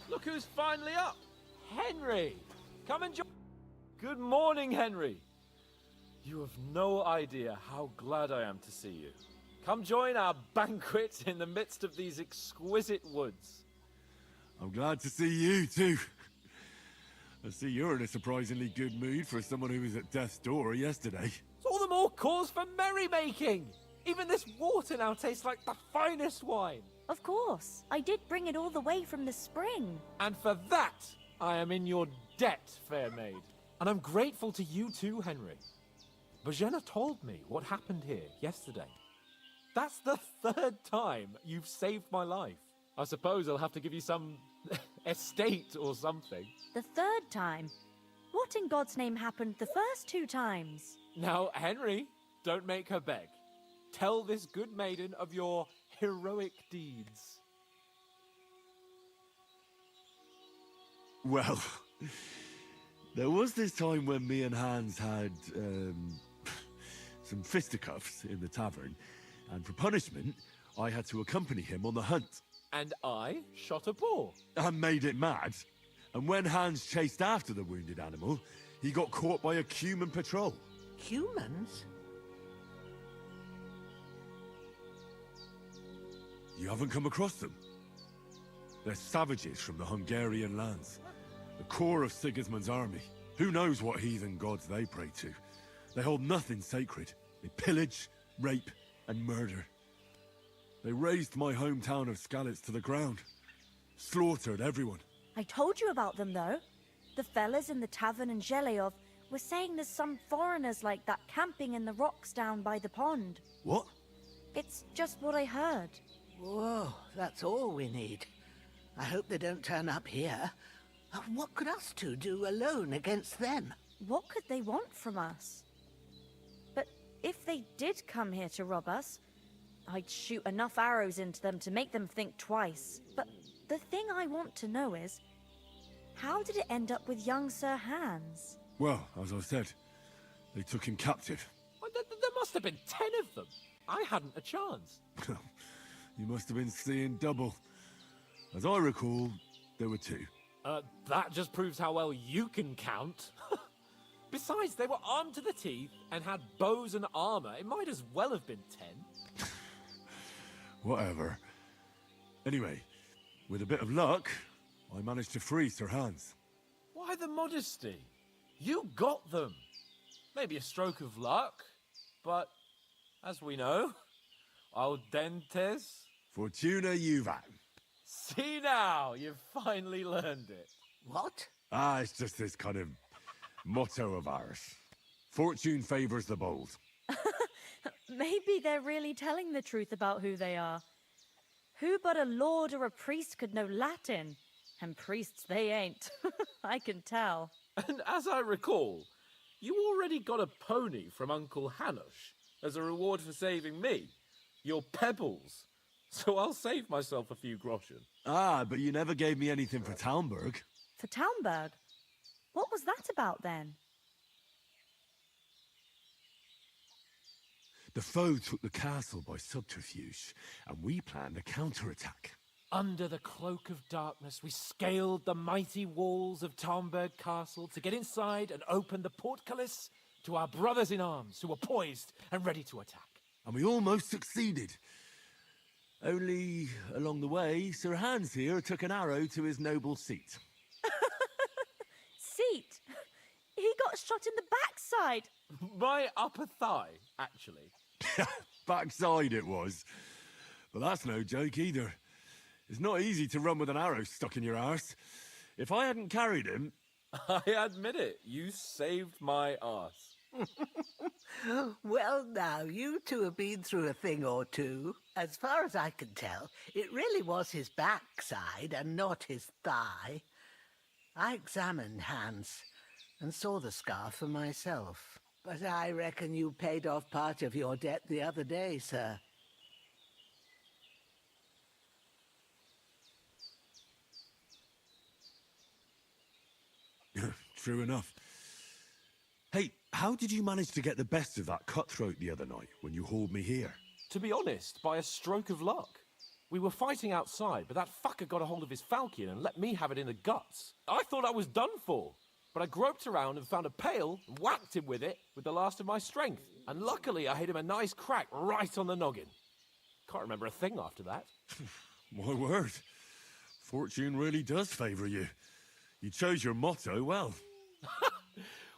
Look who's finally up! Henry! Come and join. Good morning, Henry. You have no idea how glad I am to see you. Come join our banquet in the midst of these exquisite woods. I'm glad to see you, too. I see you're in a surprisingly good mood for someone who was at death's door yesterday. It's all the more cause for merrymaking! Even this water now tastes like the finest wine. Of course. I did bring it all the way from the spring. And for that, I am in your debt, fair maid. And I'm grateful to you too, Henry. Bojena told me what happened here yesterday. That's the third time you've saved my life. I suppose I'll have to give you some estate or something. The third time? What in God's name happened the first 2 times? Now, Henry, don't make her beg. Tell this good maiden of your heroic deeds. Well, there was this time when me and Hans had, some fisticuffs in the tavern, and for punishment, I had to accompany him on the hunt. And I shot a boar. And made it mad. And when Hans chased after the wounded animal, he got caught by a human patrol. Humans? You haven't come across them? They're savages from the Hungarian lands. The core of Sigismund's army. Who knows what heathen gods they pray to? They hold nothing sacred. They pillage, rape, and murder. They razed my hometown of Skalitz to the ground. Slaughtered everyone. I told you about them, though. The fellas in the tavern in Zheleov were saying there's some foreigners like that camping in the rocks down by the pond. What? It's just what I heard. Whoa, that's all we need. I hope they don't turn up here. What could us two do alone against them? What could they want from us? But if they did come here to rob us, I'd shoot enough arrows into them to make them think twice. But the thing I want to know is, how did it end up with young Sir Hans? Well, as I said, they took him captive. There must have been 10 of them. I hadn't a chance. You must have been seeing double. As I recall, there were 2. That just proves how well you can count. Besides, they were armed to the teeth and had bows and armor. It might as well have been 10. Whatever. Anyway, with a bit of luck, I managed to free Sir Hans. Why the modesty? You got them. Maybe a stroke of luck, but as we know, al dentes. Fortuna juvat. See now, you've finally learned it. What? It's just this kind of motto of ours. Fortune favors the bold. Maybe they're really telling the truth about who they are. Who but a lord or a priest could know Latin? And priests they ain't. I can tell. And as I recall, you already got a pony from Uncle Hanush as a reward for saving me. Your pebbles. So I'll save myself a few groschen. But you never gave me anything for Talmberg. For Talmberg? What was that about then? The foe took the castle by subterfuge, and we planned a counterattack. Under the cloak of darkness, we scaled the mighty walls of Talmberg Castle to get inside and open the portcullis to our brothers in arms who were poised and ready to attack. And we almost succeeded. Only, along the way, Sir Hans here took an arrow to his noble seat. Seat? He got shot in the backside. My upper thigh, actually. Backside it was. But that's no joke either. It's not easy to run with an arrow stuck in your arse. If I hadn't carried him... I admit it, you saved my arse. Well, now, you two have been through a thing or two. As far as I can tell, it really was his backside and not his thigh. I examined Hans and saw the scar for myself. But I reckon you paid off part of your debt the other day, sir. True enough. Hey, how did you manage to get the best of that cutthroat the other night when you hauled me here? To be honest, by a stroke of luck. We were fighting outside, but that fucker got a hold of his falchion and let me have it in the guts. I thought I was done for, but I groped around and found a pail and whacked him with it with the last of my strength. And luckily, I hit him a nice crack right on the noggin. Can't remember a thing after that. My word. Fortune really does favour you. You chose your motto well.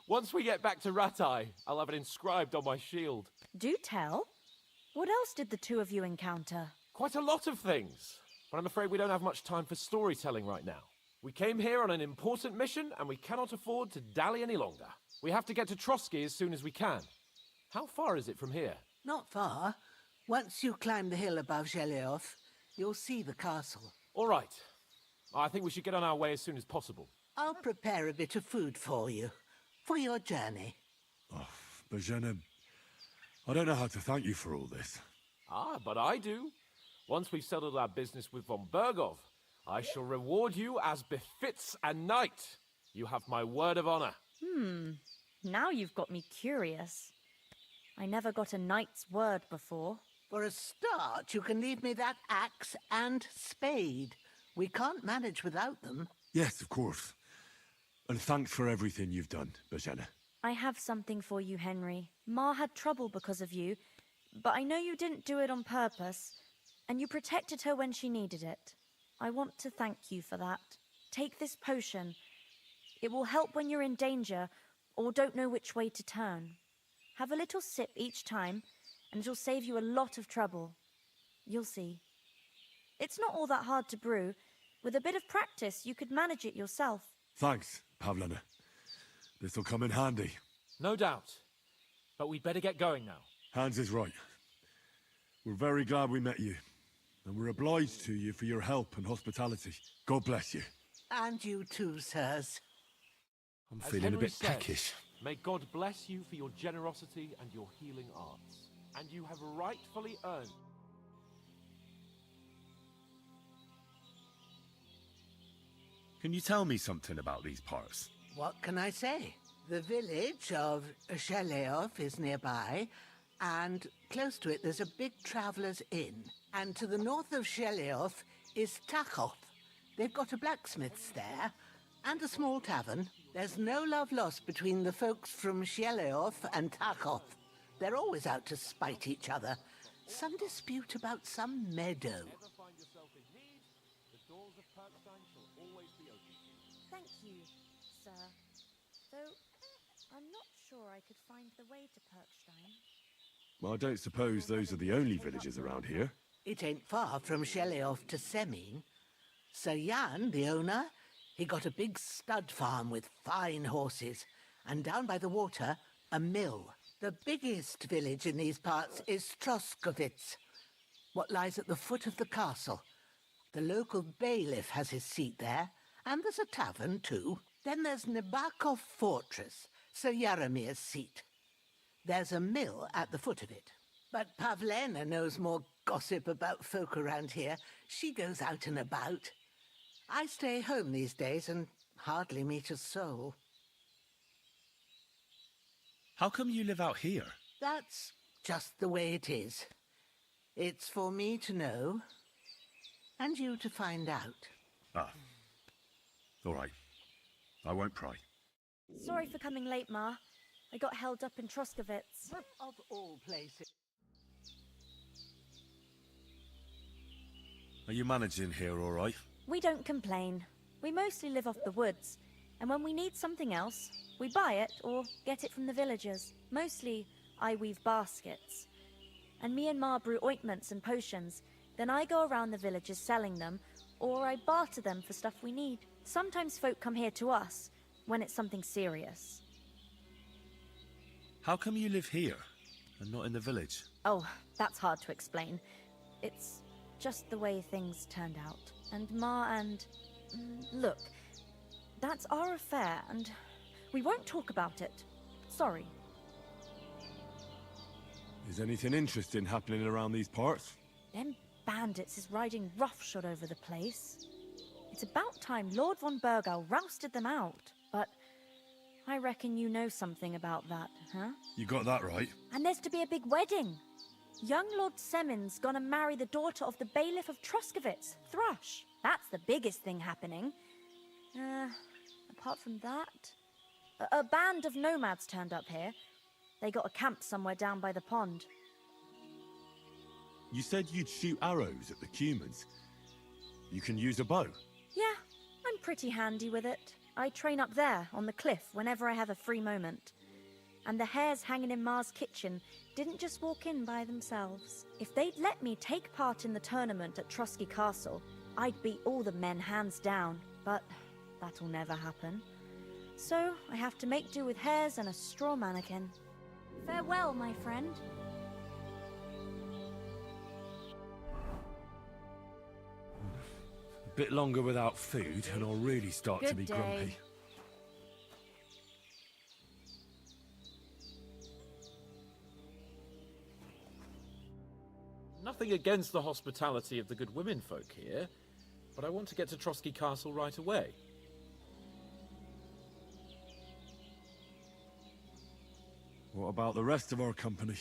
Once we get back to Ratai, I'll have it inscribed on my shield. Do tell. What else did the two of you encounter? Quite a lot of things, but I'm afraid we don't have much time for storytelling right now. We came here on an important mission, and we cannot afford to dally any longer. We have to get to Trotsky as soon as we can. How far is it from here? Not far. Once you climb the hill above Zheleov, you'll see the castle. All right. I think we should get on our way as soon as possible. I'll prepare a bit of food for you, for your journey. Oh, Bozhena, I don't know how to thank you for all this. But I do. Once we've settled our business with von Bergov, I shall reward you as befits a knight. You have my word of honor. Now you've got me curious. I never got a knight's word before. For a start, you can leave me that axe and spade. We can't manage without them. Yes, of course. And thanks for everything you've done, Bozhena. I have something for you, Henry. Ma had trouble because of you, but I know you didn't do it on purpose, and you protected her when she needed it. I want to thank you for that. Take this potion. It will help when you're in danger or don't know which way to turn. Have a little sip each time, and it'll save you a lot of trouble. You'll see. It's not all that hard to brew. With a bit of practice, you could manage it yourself. Thanks, Pavlena. This'll come in handy. No doubt. But we'd better get going now. Hans is right. We're very glad we met you. And we're obliged to you for your help and hospitality. God bless you. And you too, sirs. I'm As feeling Henry a bit says, peckish. May God bless you for your generosity and your healing arts. And you have rightfully earned... Can you tell me something about these parts? What can I say? The village of Zheleov is nearby, And close to it, there's a big traveller's inn. And to the north of Shelioth is Tachoth. They've got a blacksmith's there, and a small tavern. There's no love lost between the folks from Shelioth and Tachoth. They're always out to spite each other. Some dispute about some meadow. Thank you, sir. Though, I'm not sure I could find the way to Perkstein. Well, I don't suppose those are the only villages around here. It ain't far from Shelioth to Semin. Sir Jan, the owner, he got a big stud farm with fine horses, and down by the water, a mill. The biggest village in these parts is Troskovitz, what lies at the foot of the castle. The local bailiff has his seat there, and there's a tavern too. Then there's Nebakov Fortress, Sir Yaramir's seat. There's a mill at the foot of it. But Pavlena knows more gossip about folk around here. She goes out and about. I stay home these days and hardly meet a soul. How come you live out here? That's just the way it is. It's for me to know, and you to find out. Ah. All right. I won't pry. Sorry for coming late, Ma. I got held up in Troskovitz. Of all places. Are you managing here all right? We don't complain. We mostly live off the woods, and when we need something else, we buy it or get it from the villagers. Mostly, I weave baskets. And me and Ma brew ointments and potions. Then I go around the villages selling them, or I barter them for stuff we need. Sometimes folk come here to us, when it's something serious. How come you live here and not in the village? Oh, that's hard to explain. It's just the way things turned out. And Ma and... Look, that's our affair, and we won't talk about it. Sorry. Is anything interesting happening around these parts? Them bandits is riding roughshod over the place. It's about time Lord von Burgau rousted them out. But I reckon you know something about that, huh? You got that right. And there's to be a big wedding. Young Lord Semin's gonna marry the daughter of the bailiff of Troskovitz, Thrush. That's the biggest thing happening. Apart from that... A band of nomads turned up here. They got a camp somewhere down by the pond. You said you'd shoot arrows at the humans. You can use a bow. Yeah, I'm pretty handy with it. I train up there, on the cliff, whenever I have a free moment. And the hares hanging in Ma's kitchen didn't just walk in by themselves. If they'd let me take part in the tournament at Trusky Castle, I'd beat all the men hands down, but that'll never happen. So I have to make do with hares and a straw mannequin. Farewell, my friend. A bit longer without food and I'll really start to be Good day. grumpy. Nothing against the hospitality of the good women folk here, but I want to get to Trosky Castle right away. What about the rest of our company?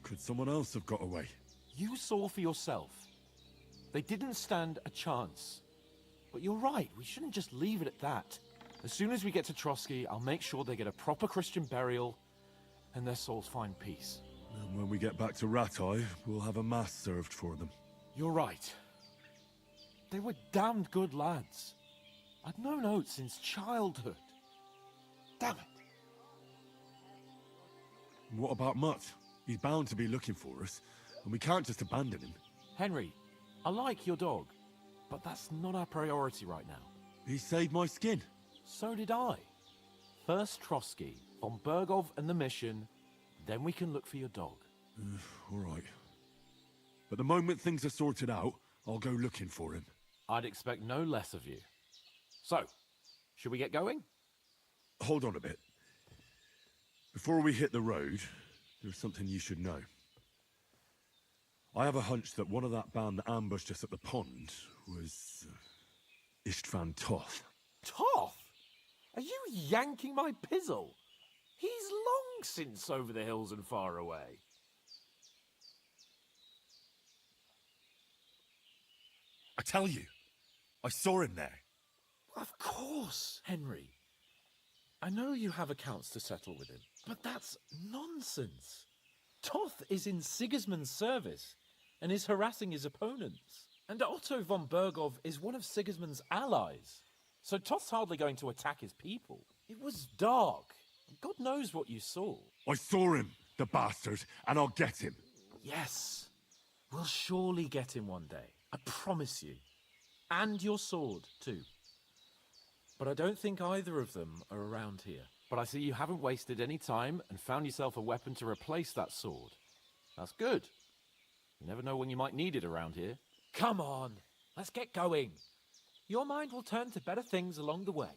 Could someone else have got away? You saw for yourself. They didn't stand a chance. But you're right, we shouldn't just leave it at that. As soon as we get to Trosky, I'll make sure they get a proper Christian burial and their souls find peace. And when we get back to Ratai, we'll have a mass served for them. You're right. They were damned good lads. I'd known Oates since childhood. Damn it. What about Mutt? He's bound to be looking for us, and we can't just abandon him. Henry, I like your dog, but that's not our priority right now. He saved my skin. So did I. First Trotsky, von Bergov and the mission, then we can look for your dog. All right. But the moment things are sorted out, I'll go looking for him. I'd expect no less of you. So, should we get going? Hold on a bit. Before we hit the road, there's something you should know. I have a hunch that one of that band that ambushed us at the pond was... Istvan Toth. Toth? Are you yanking my pizzle? He's long since over the hills and far away. I tell you, I saw him there. Of course, Henry. I know you have accounts to settle with him, but that's nonsense. Toth is in Sigismund's service and is harassing his opponents. And Otto von Bergov is one of Sigismund's allies. So Toth's hardly going to attack his people. It was dark. God knows what you saw. I saw him, the bastard, and I'll get him. Yes. We'll surely get him one day. I promise you. And your sword, too. But I don't think either of them are around here. But I see you haven't wasted any time and found yourself a weapon to replace that sword. That's good. You never know when you might need it around here. Come on, let's get going. Your mind will turn to better things along the way.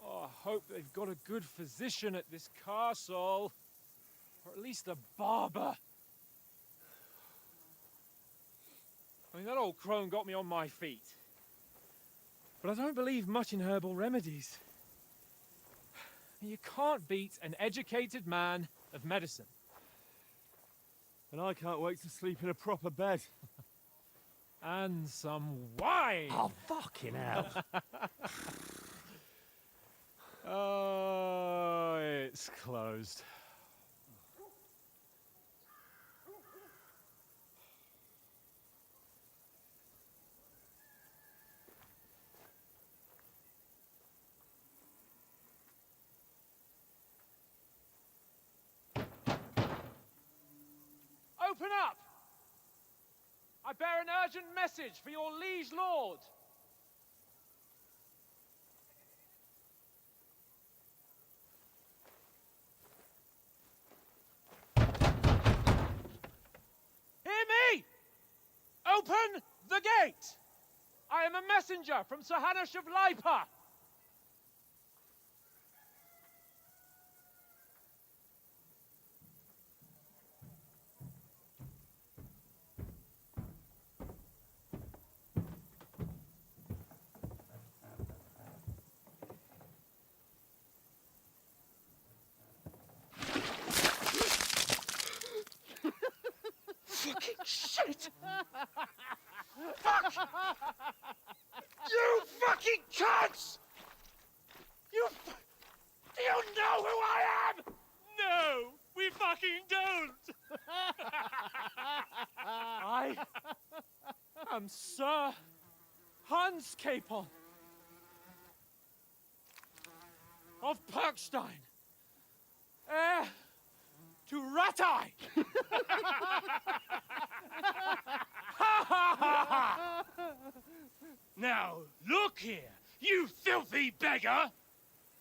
I hope they've got a good physician at this castle. Or at least a barber. I mean, that old crone got me on my feet. But I don't believe much in herbal remedies. You can't beat an educated man of medicine. And I can't wait to sleep in a proper bed. And some wine! Oh, fucking hell. Oh, it's closed. Open up! I bear an urgent message for your liege lord. Wait! I am a messenger from Sir Hanush of Lipa! Fucking shit! Fuck! You fucking cunts! Do you know who I am? No, we fucking don't! I am Sir Hans Capon of Perkstein, heir to Ratai! Now, look here, you filthy beggar!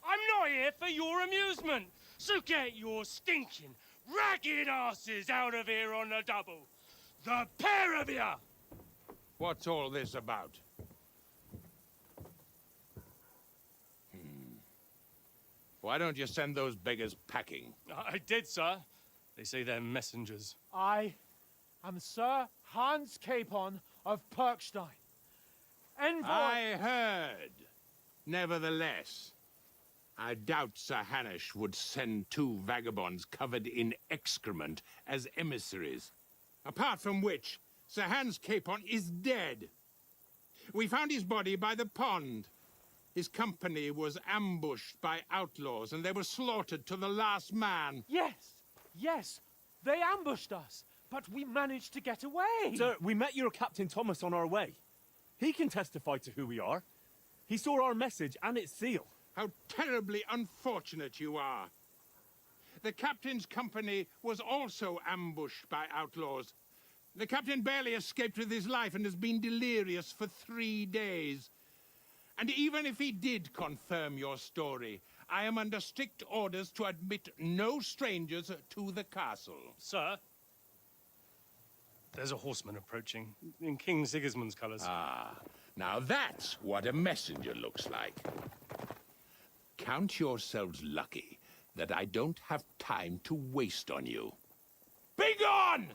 I'm not here for your amusement, so get your stinking, ragged asses out of here on the double. The pair of you! What's all this about? Why don't you send those beggars packing? I did, sir. They say they're messengers. I am Sir Hans Capon of Perkstein. Envoy... I heard. Nevertheless, I doubt Sir Hanush would send two vagabonds covered in excrement as emissaries. Apart from which, Sir Hans Capon is dead. We found his body by the pond. His company was ambushed by outlaws, and they were slaughtered to the last man. Yes, they ambushed us, but we managed to get away. Sir, we met your Captain Thomas on our way. He can testify to who we are. He saw our message and its seal. How terribly unfortunate you are. The captain's company was also ambushed by outlaws. The captain barely escaped with his life and has been delirious for 3 days. And even if he did confirm your story, I am under strict orders to admit no strangers to the castle. Sir, there's a horseman approaching, in King Sigismund's colours. Ah, now that's what a messenger looks like. Count yourselves lucky that I don't have time to waste on you. Be gone!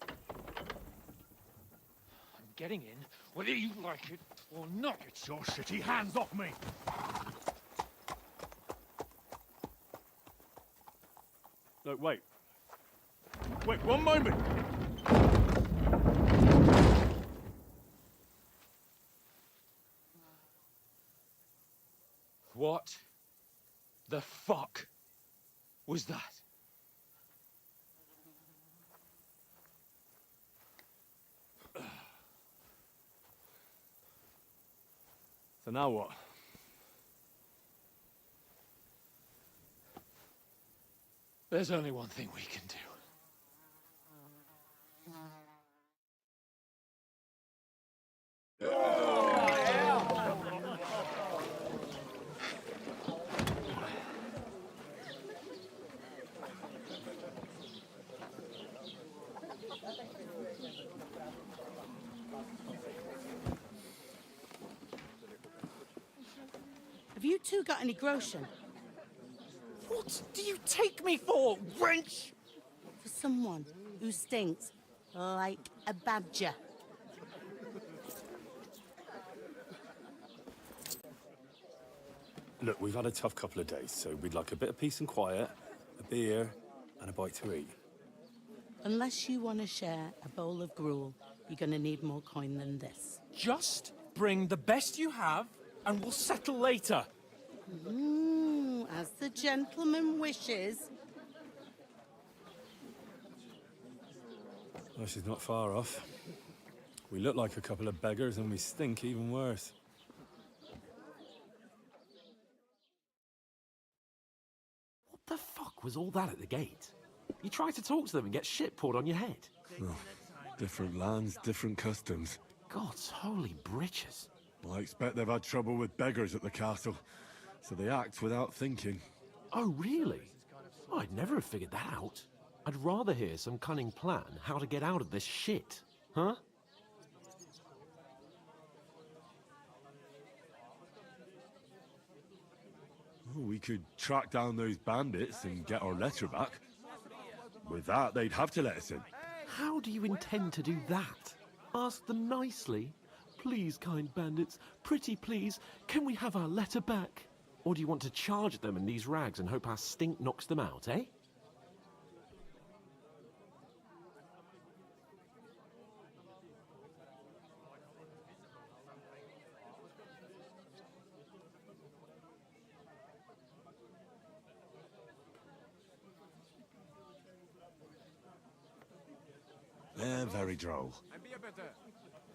I'm getting in, whether you like it or not. Get your shitty hands off me! No, wait. Wait, one moment! What the fuck was that? So now what? There's only one thing we can do. Have you two got any groschen? What do you take me for, wench? For someone who stinks like a badger. Look, we've had a tough couple of days, so we'd like a bit of peace and quiet, a beer, and a bite to eat. Unless you want to share a bowl of gruel, you're going to need more coin than this. Just bring the best you have, and we'll settle later. As the gentleman wishes. Well, she's not far off. We look like a couple of beggars, and we stink even worse. What the fuck was all that at the gate? You try to talk to them and get shit poured on your head. Oh, different lands, different customs. God's holy britches. I expect they've had trouble with beggars at the castle, so they act without thinking. Oh, really? Oh, I'd never have figured that out. I'd rather hear some cunning plan how to get out of this shit. Huh? We could track down those bandits and get our letter back. With that, they'd have to let us in. How do you intend to do that? Ask them nicely. Please, kind bandits, pretty please, can we have our letter back? Or do you want to charge them in these rags and hope our stink knocks them out, eh? They're very droll.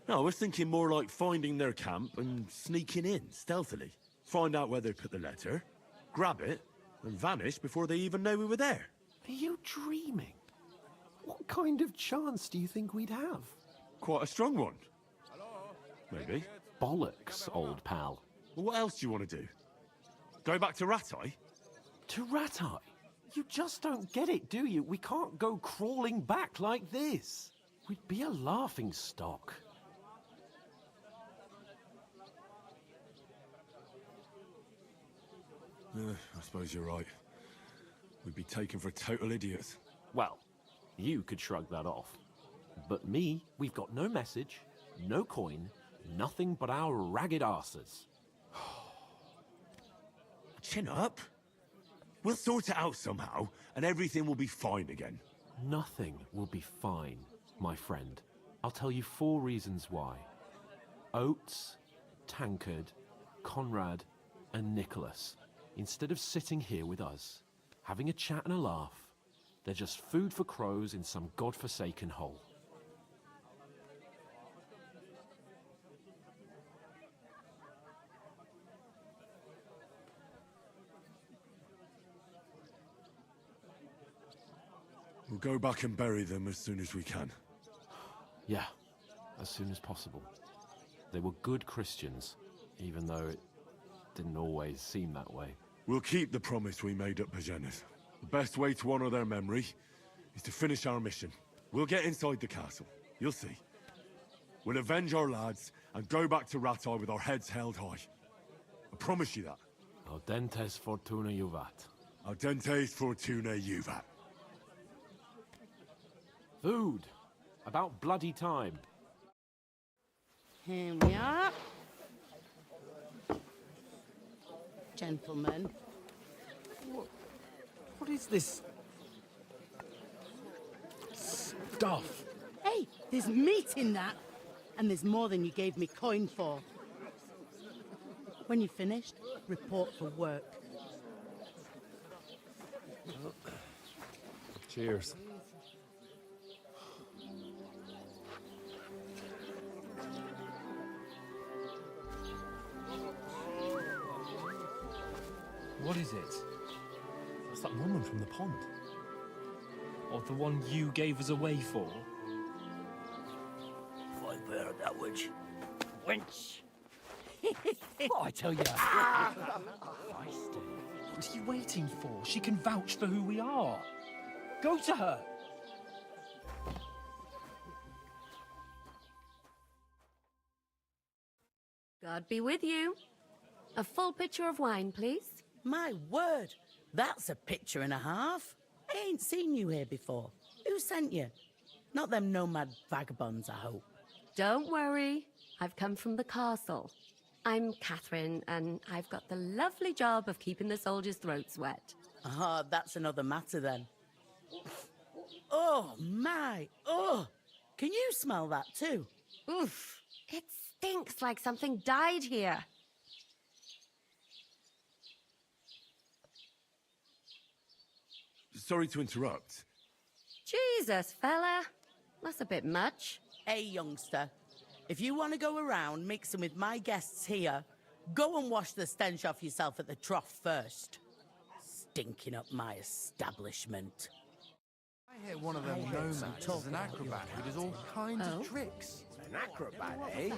No, I was thinking more like finding their camp and sneaking in stealthily. Find out where they put the letter, grab it, and vanish before they even know we were there. Are you dreaming? What kind of chance do you think we'd have? Quite a strong one. Maybe. Bollocks, old pal. Well, what else do you want to do? Go back to Ratai? To Ratai? You just don't get it, do you? We can't go crawling back like this. We'd be a laughing stock. I suppose you're right. We'd be taken for total idiots. Well, you could shrug that off. But me, we've got no message, no coin, nothing but our ragged arses. Chin up. We'll sort it out somehow, and everything will be fine again. Nothing will be fine, my friend. I'll tell you 4 reasons why. Oates, Tankard, Conrad, and Nicholas, instead of sitting here with us, having a chat and a laugh, they're just food for crows in some godforsaken hole. We'll go back and bury them as soon as we can. Yeah, as soon as possible. They were good Christians, even though it didn't always seem that way. We'll keep the promise we made at Pageneth. The best way to honor their memory is to finish our mission. We'll get inside the castle. You'll see. We'll avenge our lads and go back to Ratai with our heads held high. I promise you that. Audentes fortuna juvat. Audentes fortuna juvat. Food! About bloody time. Here we are. Gentlemen. What is this stuff? Hey, there's meat in that. And there's more than you gave me coin for. When you're finished, report for work. Cheers. What is it? It's that woman from the pond. Or the one you gave us away for? I've heard that witch. Wench! What I tell you? What are you waiting for? She can vouch for who we are. Go to her. God be with you. A full pitcher of wine, please. My word, that's a picture and a half. I ain't seen you here before. Who sent you? Not them nomad vagabonds, I hope. Don't worry. I've come from the castle. I'm Catherine, and I've got the lovely job of keeping the soldiers' throats wet. Ah, that's another matter then. Oh, my. Oh, can you smell that too? Oof. It stinks like something died here. Sorry to interrupt. Jesus, fella. That's a bit much. Hey, youngster. If you want to go around mixing with my guests here, go and wash the stench off yourself at the trough first. Stinking up my establishment. I hear one of them nomads is an acrobat who does all kinds of tricks. An acrobat, eh?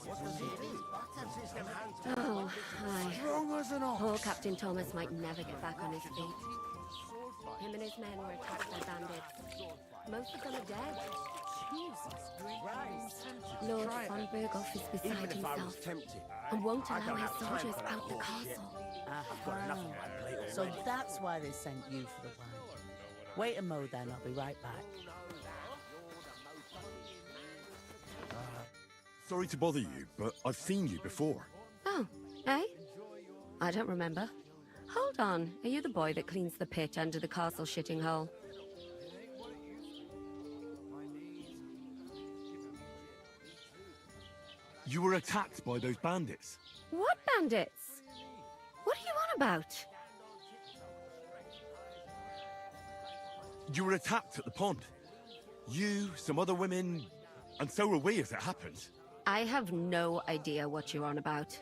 What does he do? Oh, hi. Strong as an ox. Poor Captain Thomas might never get back on his feet. Him and his men were attacked by bandits. Most of them are dead. Lord von Berghoff is beside Even if I was himself tempted, and won't I allow don't his have time soldiers for that out the bullshit. castle. I've got enough on my plate already. So that's why they sent you for the wine. Wait a mo then, I'll be right back. Sorry to bother you, but I've seen you before. Oh, eh? I don't remember. Hold on, are you the boy that cleans the pit under the castle shitting hole? You were attacked by those bandits. What bandits? What are you on about? You were attacked at the pond. You, some other women, and so were we as it happened. I have no idea what you're on about.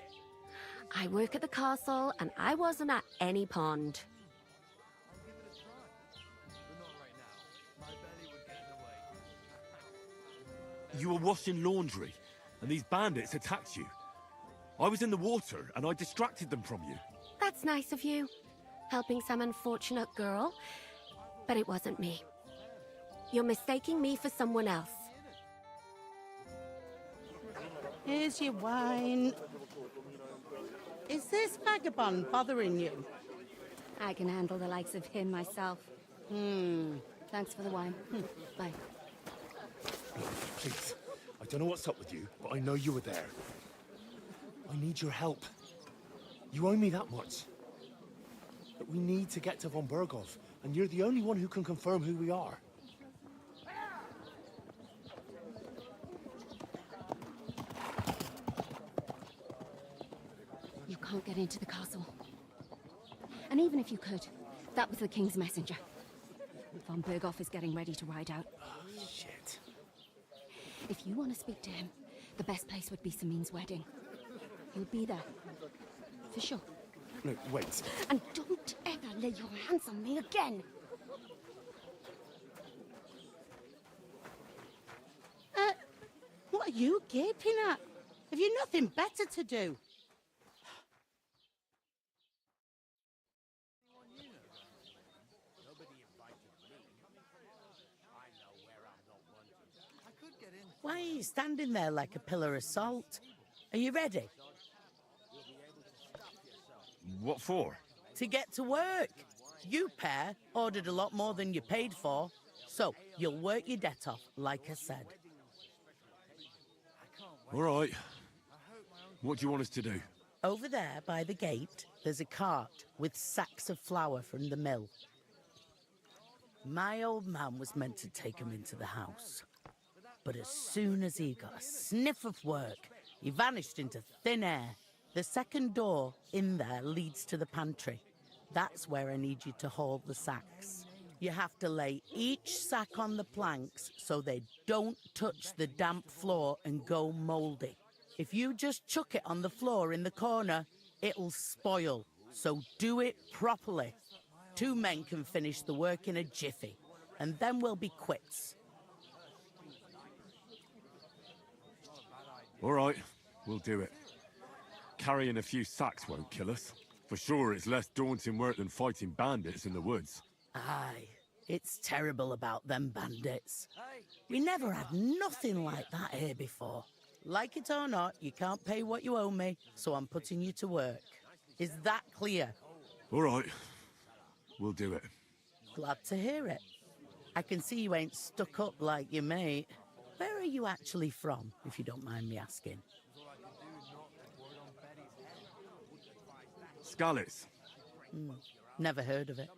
I work at the castle, and I wasn't at any pond. You were washing laundry, and these bandits attacked you. I was in the water, and I distracted them from you. That's nice of you, helping some unfortunate girl, but it wasn't me. You're mistaking me for someone else. Here's your wine. Is this vagabond bothering you? I can handle the likes of him myself. Thanks for the wine. Bye. Please, I don't know what's up with you, but I know you were there. I need your help. You owe me that much. But we need to get to von Berghoff, and you're the only one who can confirm who we are. You can't get into the castle. And even if you could, that was the king's messenger. Von Berghoff is getting ready to ride out. Oh, shit. If you want to speak to him, the best place would be Samin's wedding. He'll be there. For sure. No, wait. And don't ever lay your hands on me again! What are you gaping at? Have you nothing better to do? Why are you standing there like a pillar of salt? Are you ready? What for? To get to work. You pair ordered a lot more than you paid for, so you'll work your debt off, like I said. All right. What do you want us to do? Over there by the gate, there's a cart with sacks of flour from the mill. My old man was meant to take 'em into the house. But as soon as he got a sniff of work, he vanished into thin air. The second door in there leads to the pantry. That's where I need you to haul the sacks. You have to lay each sack on the planks so they don't touch the damp floor and go mouldy. If you just chuck it on the floor in the corner, it'll spoil. So do it properly. 2 men can finish the work in a jiffy, and then we'll be quits. All right, we'll do it. Carrying a few sacks won't kill us. For sure, it's less daunting work than fighting bandits in the woods. Aye, it's terrible about them bandits. We never had nothing like that here before. Like it or not, you can't pay what you owe me, so I'm putting you to work. Is that clear? All right, we'll do it. Glad to hear it. I can see you ain't stuck up like your mate. Where are you actually from, if you don't mind me asking? Skalitz. Never heard of it.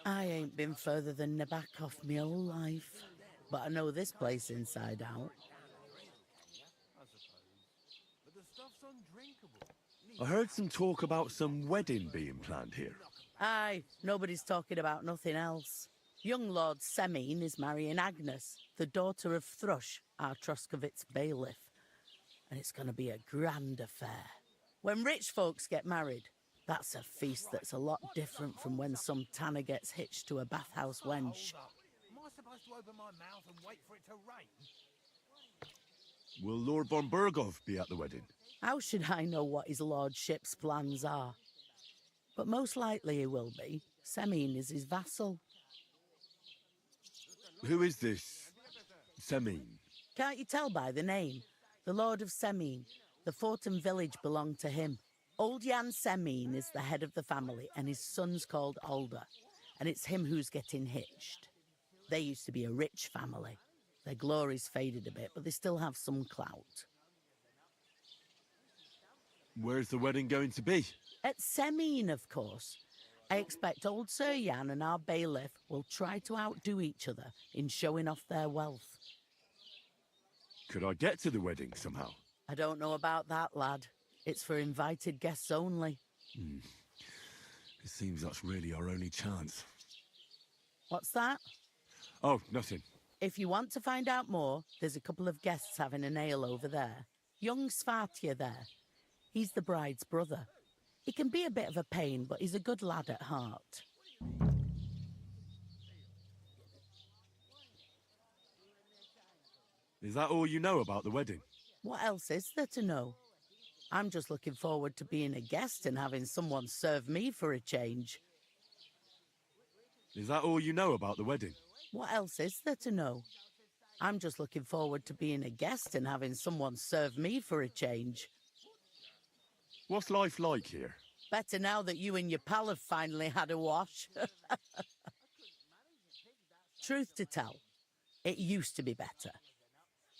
I ain't been further than Nabakov my whole life, but I know this place inside out. I heard some talk about some wedding being planned here. Aye, nobody's talking about nothing else. Young Lord Semin is marrying Agnes, the daughter of Thrush, our Troskovitz bailiff. And it's going to be a grand affair. When rich folks get married, that's a feast that's a lot different from when some tanner gets hitched to a bathhouse wench. Am I supposed to open my mouth and wait for it to rain? Will Lord von Berghoff be at the wedding? How should I know what his lordship's plans are? But most likely he will be. Semin is his vassal. Who is this Semin. Can't you tell by the name? The Lord of Semin. The fort and village belong to him. Old Jan Semin is the head of the family, and his son's called Alder. And it's him who's getting hitched. They used to be a rich family. Their glory's faded a bit, but they still have some clout. Where's the wedding going to be? At Semin, of course. I expect old Sir Jan and our bailiff will try to outdo each other in showing off their wealth. Could I get to the wedding somehow? I don't know about that, lad. It's for invited guests only. It seems that's really our only chance. What's that? Oh, nothing. If you want to find out more, there's a couple of guests having an ale over there. Young Svartje there. He's the bride's brother. He can be a bit of a pain, but he's a good lad at heart. Is that all you know about the wedding? What else is there to know? I'm just looking forward to being a guest and having someone serve me for a change. Is that all you know about the wedding? What else is there to know? I'm just looking forward to being a guest and having someone serve me for a change. What's life like here? Better now that you and your pal have finally had a wash. Truth to tell, it used to be better.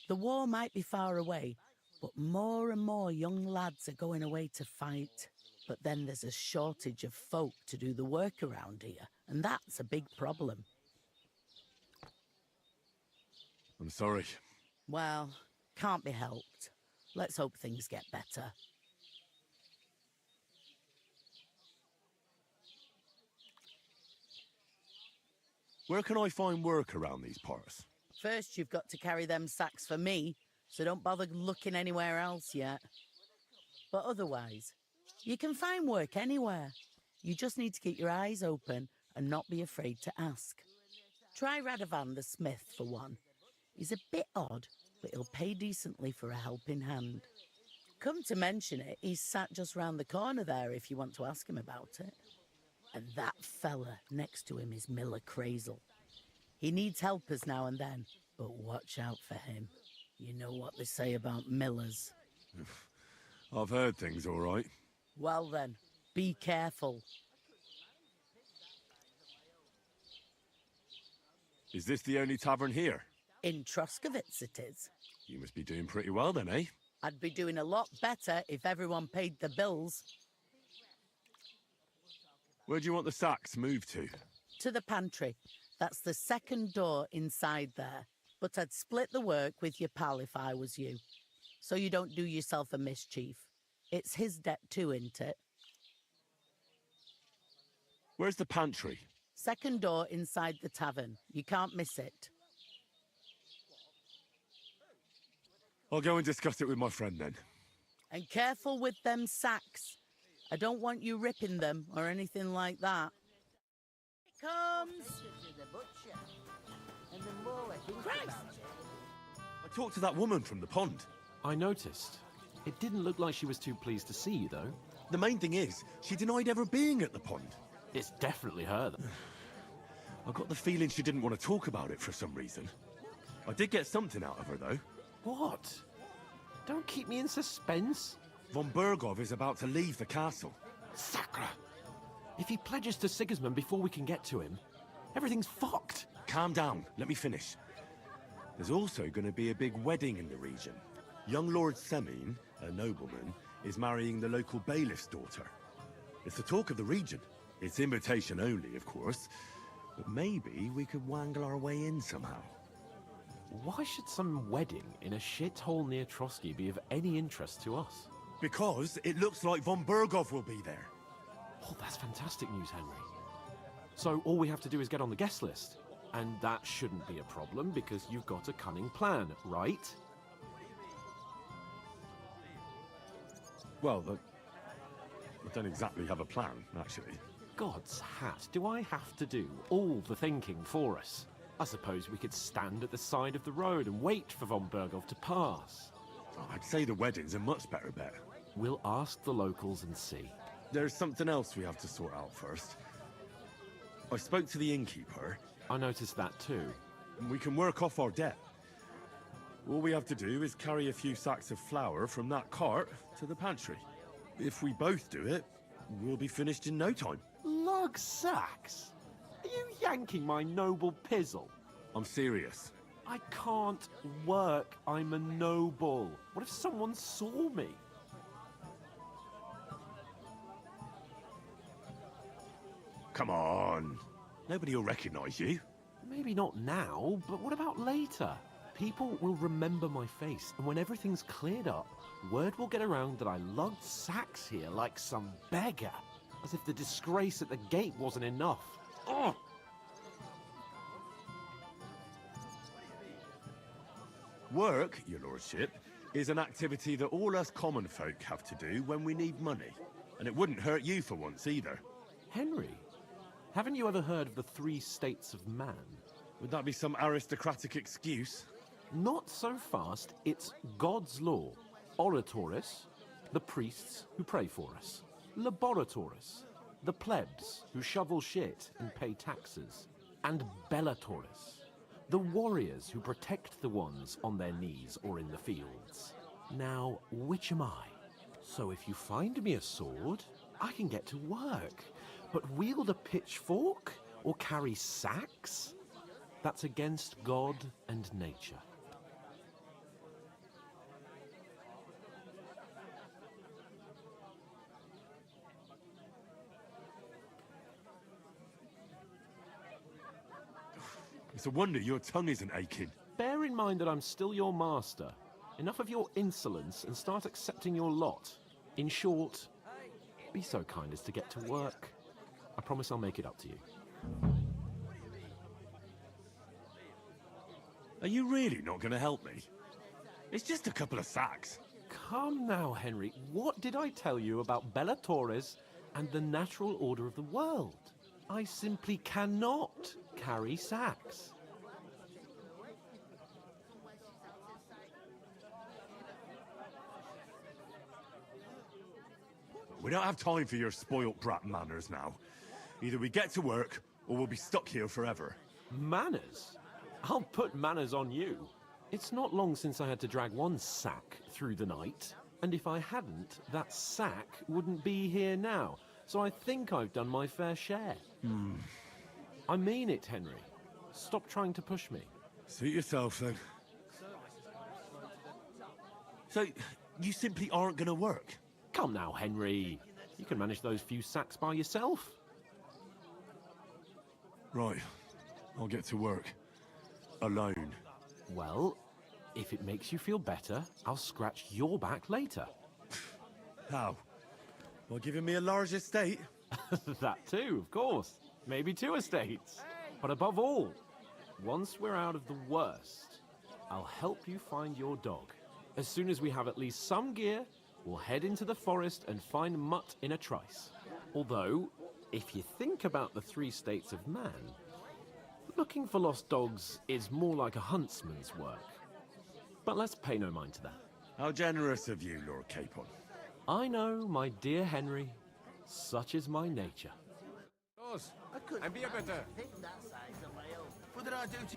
The war might be far away, but more and more young lads are going away to fight. But then there's a shortage of folk to do the work around here, and that's a big problem. I'm sorry. Well, can't be helped. Let's hope things get better. Where can I find work around these parts? First, you've got to carry them sacks for me, so don't bother looking anywhere else yet. But otherwise, you can find work anywhere. You just need to keep your eyes open and not be afraid to ask. Try Radovan the smith for one. He's a bit odd, but he'll pay decently for a helping hand. Come to mention it, he's sat just round the corner there if you want to ask him about it. And that fella next to him is Miller Crazel. He needs helpers now and then, but watch out for him. You know what they say about Millers. I've heard things all right. Well then, be careful. Is this the only tavern here? In Troskovitz it is. You must be doing pretty well then, eh? I'd be doing a lot better if everyone paid the bills. Where do you want the sacks moved to? To the pantry. That's the second door inside there. But I'd split the work with your pal if I was you. So you don't do yourself a mischief. It's his debt too, isn't it? Where's the pantry? Second door inside the tavern. You can't miss it. I'll go and discuss it with my friend then. And careful with them sacks. I don't want you ripping them or anything like that. Here comes! Christ! I talked to that woman from the pond. I noticed. It didn't look like she was too pleased to see you, though. The main thing is, she denied ever being at the pond. It's definitely her, then. I got the feeling she didn't want to talk about it for some reason. I did get something out of her, though. What? Don't keep me in suspense. Von Bergov is about to leave the castle. Sacre! If he pledges to Sigismund before we can get to him, everything's fucked. Calm down, let me finish. There's also going to be a big wedding in the region. Young Lord Semin, a nobleman, is marrying the local bailiff's daughter. It's the talk of the region. It's invitation only, of course. But maybe we could wangle our way in somehow. Why should some wedding in a shithole near Trotsky be of any interest to us? Because it looks like von Bergov will be there. Oh, that's fantastic news, Henry. So all we have to do is get on the guest list. And that shouldn't be a problem because you've got a cunning plan, right? Well, I don't exactly have a plan, actually. God's hat, do I have to do all the thinking for us? I suppose we could stand at the side of the road and wait for von Bergov to pass. I'd say the wedding's a much better bet. We'll ask the locals and see. There's something else we have to sort out first. I spoke to the innkeeper. I noticed that too. We can work off our debt. All we have to do is carry a few sacks of flour from that cart to the pantry. If we both do it, we'll be finished in no time. Lug sacks? Are you yanking my noble pizzle? I'm serious. I can't work. I'm a noble. What if someone saw me? Come on. Nobody will recognize you. Maybe not now, but what about later? People will remember my face, and when everything's cleared up, word will get around that I lugged sacks here like some beggar. As if the disgrace at the gate wasn't enough. Ugh! Work, your lordship, is an activity that all us common folk have to do when we need money. And it wouldn't hurt you for once either. Henry, haven't you ever heard of the 3 states of man? Would that be some aristocratic excuse? Not so fast. It's God's law. Oratoris, the priests who pray for us. Laboratoris, the plebs who shovel shit and pay taxes. And Bellatoris, the warriors who protect the ones on their knees or in the fields. Now, which am I? So if you find me a sword, I can get to work. But wield a pitchfork or carry sacks? That's against God and nature. It's a wonder your tongue isn't aching. Bear in mind that I'm still your master. Enough of your insolence and start accepting your lot. In short, be so kind as to get to work. I promise I'll make it up to you. Are you really not going to help me? It's just a couple of sacks. Come now, Henry. What did I tell you about Bellatoris and the natural order of the world? I simply cannot carry sacks. We don't have time for your spoilt brat manners now. Either we get to work, or we'll be stuck here forever. Manners? I'll put manners on you. It's not long since I had to drag one sack through the night, and if I hadn't, that sack wouldn't be here now. So I think I've done my fair share. I mean it, Henry. Stop trying to push me. Suit yourself, then. So, you simply aren't going to work? Come now, Henry. You can manage those few sacks by yourself. Right. I'll get to work. Alone. Well, if it makes you feel better, I'll scratch your back later. How? By giving me a large estate? That too, of course. Maybe 2 estates. But above all, once we're out of the worst, I'll help you find your dog. As soon as we have at least some gear, we'll head into the forest and find Mutt in a trice. Although, if you think about the 3 states of man, looking for lost dogs is more like a huntsman's work. But let's pay no mind to that. How generous of you, Lord Capon. I know, my dear Henry. Such is my nature. And be a better. What did I do to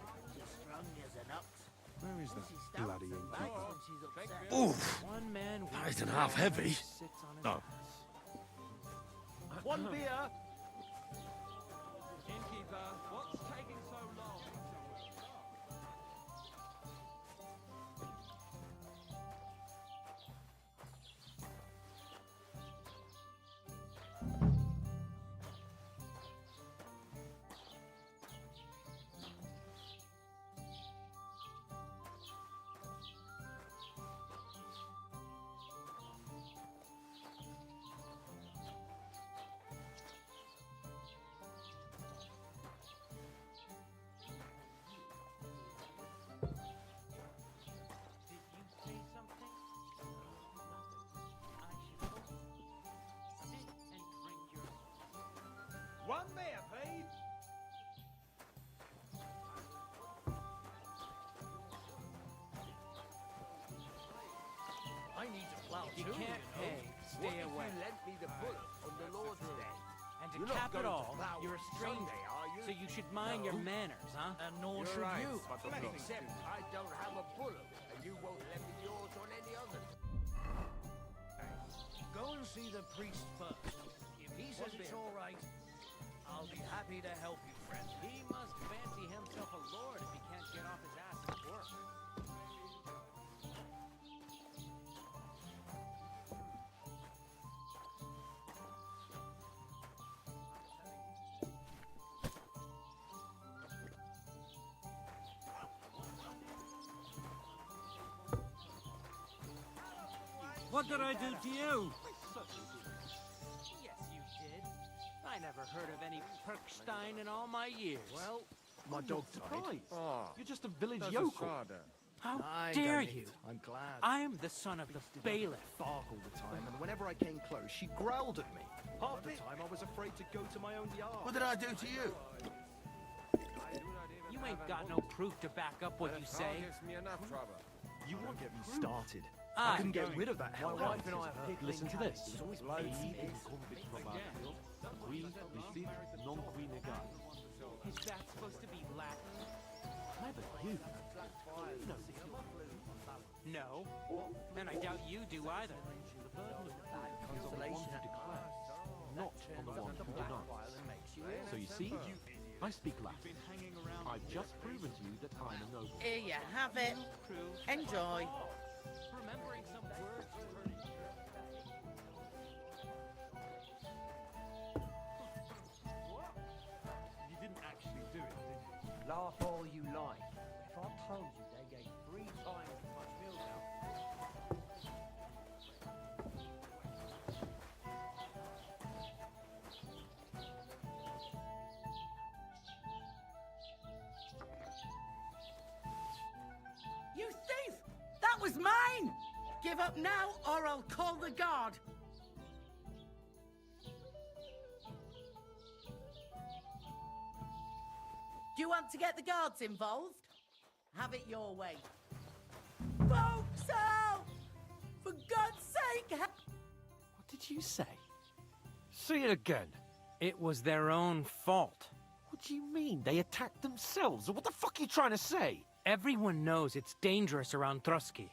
Where is that bloody innkeeper? Oof! That isn't half heavy. No. One beer! Innkeeper, what's taking so long? One beer, please. I need to plow If you too, can't you know. pay, stay away. What if you lent me the bullet on the Lord's Day? And to You're not cap it going to all, plough you're a on stranger, Sunday, are you? so you should mind your No. manners, huh? And nor You're should right, you. Except I don't have a bullet, and you won't lend me yours on any other. Go and see the priest first. If he says it's all right, I'll be happy to help you, friend. He must fancy himself a lord if he can't get off his ass at work. What did I do to you? Yes, you did. I never heard of any Perkstein in all my years. Well, my dog died. Oh, you're just a village That's yokel. How I dare don't you? it. I'm glad. I am the son of the bailiff. Bark all the time, and whenever I came close, she growled at me. Half the time, I was afraid to go to my own yard. What did I do to you? You ain't got no proof to back up what you say. You won't get me started. Ah, I couldn't get rid of that My hell. wife and I are Listen to this. Qui visit non qui negat. Is that supposed to be Latin? Clever you. No. And I doubt you do either. The burden of proof comes on the one who declares, not on the one who denies. So you see, I speak Latin. I've just proven to you that I'm a noble. Here you have it. Enjoy. Remembering some words You didn't actually do it, did you? Laugh all you like. If I told you they gave 3 times as much milk out. You thief! That was mine! Give up now, or I'll call the guard. Do you want to get the guards involved? Have it your way. Folks out! For God's sake! What did you say? Say it again. It was their own fault. What do you mean? They attacked themselves? What the fuck are you trying to say? Everyone knows it's dangerous around Trotsky.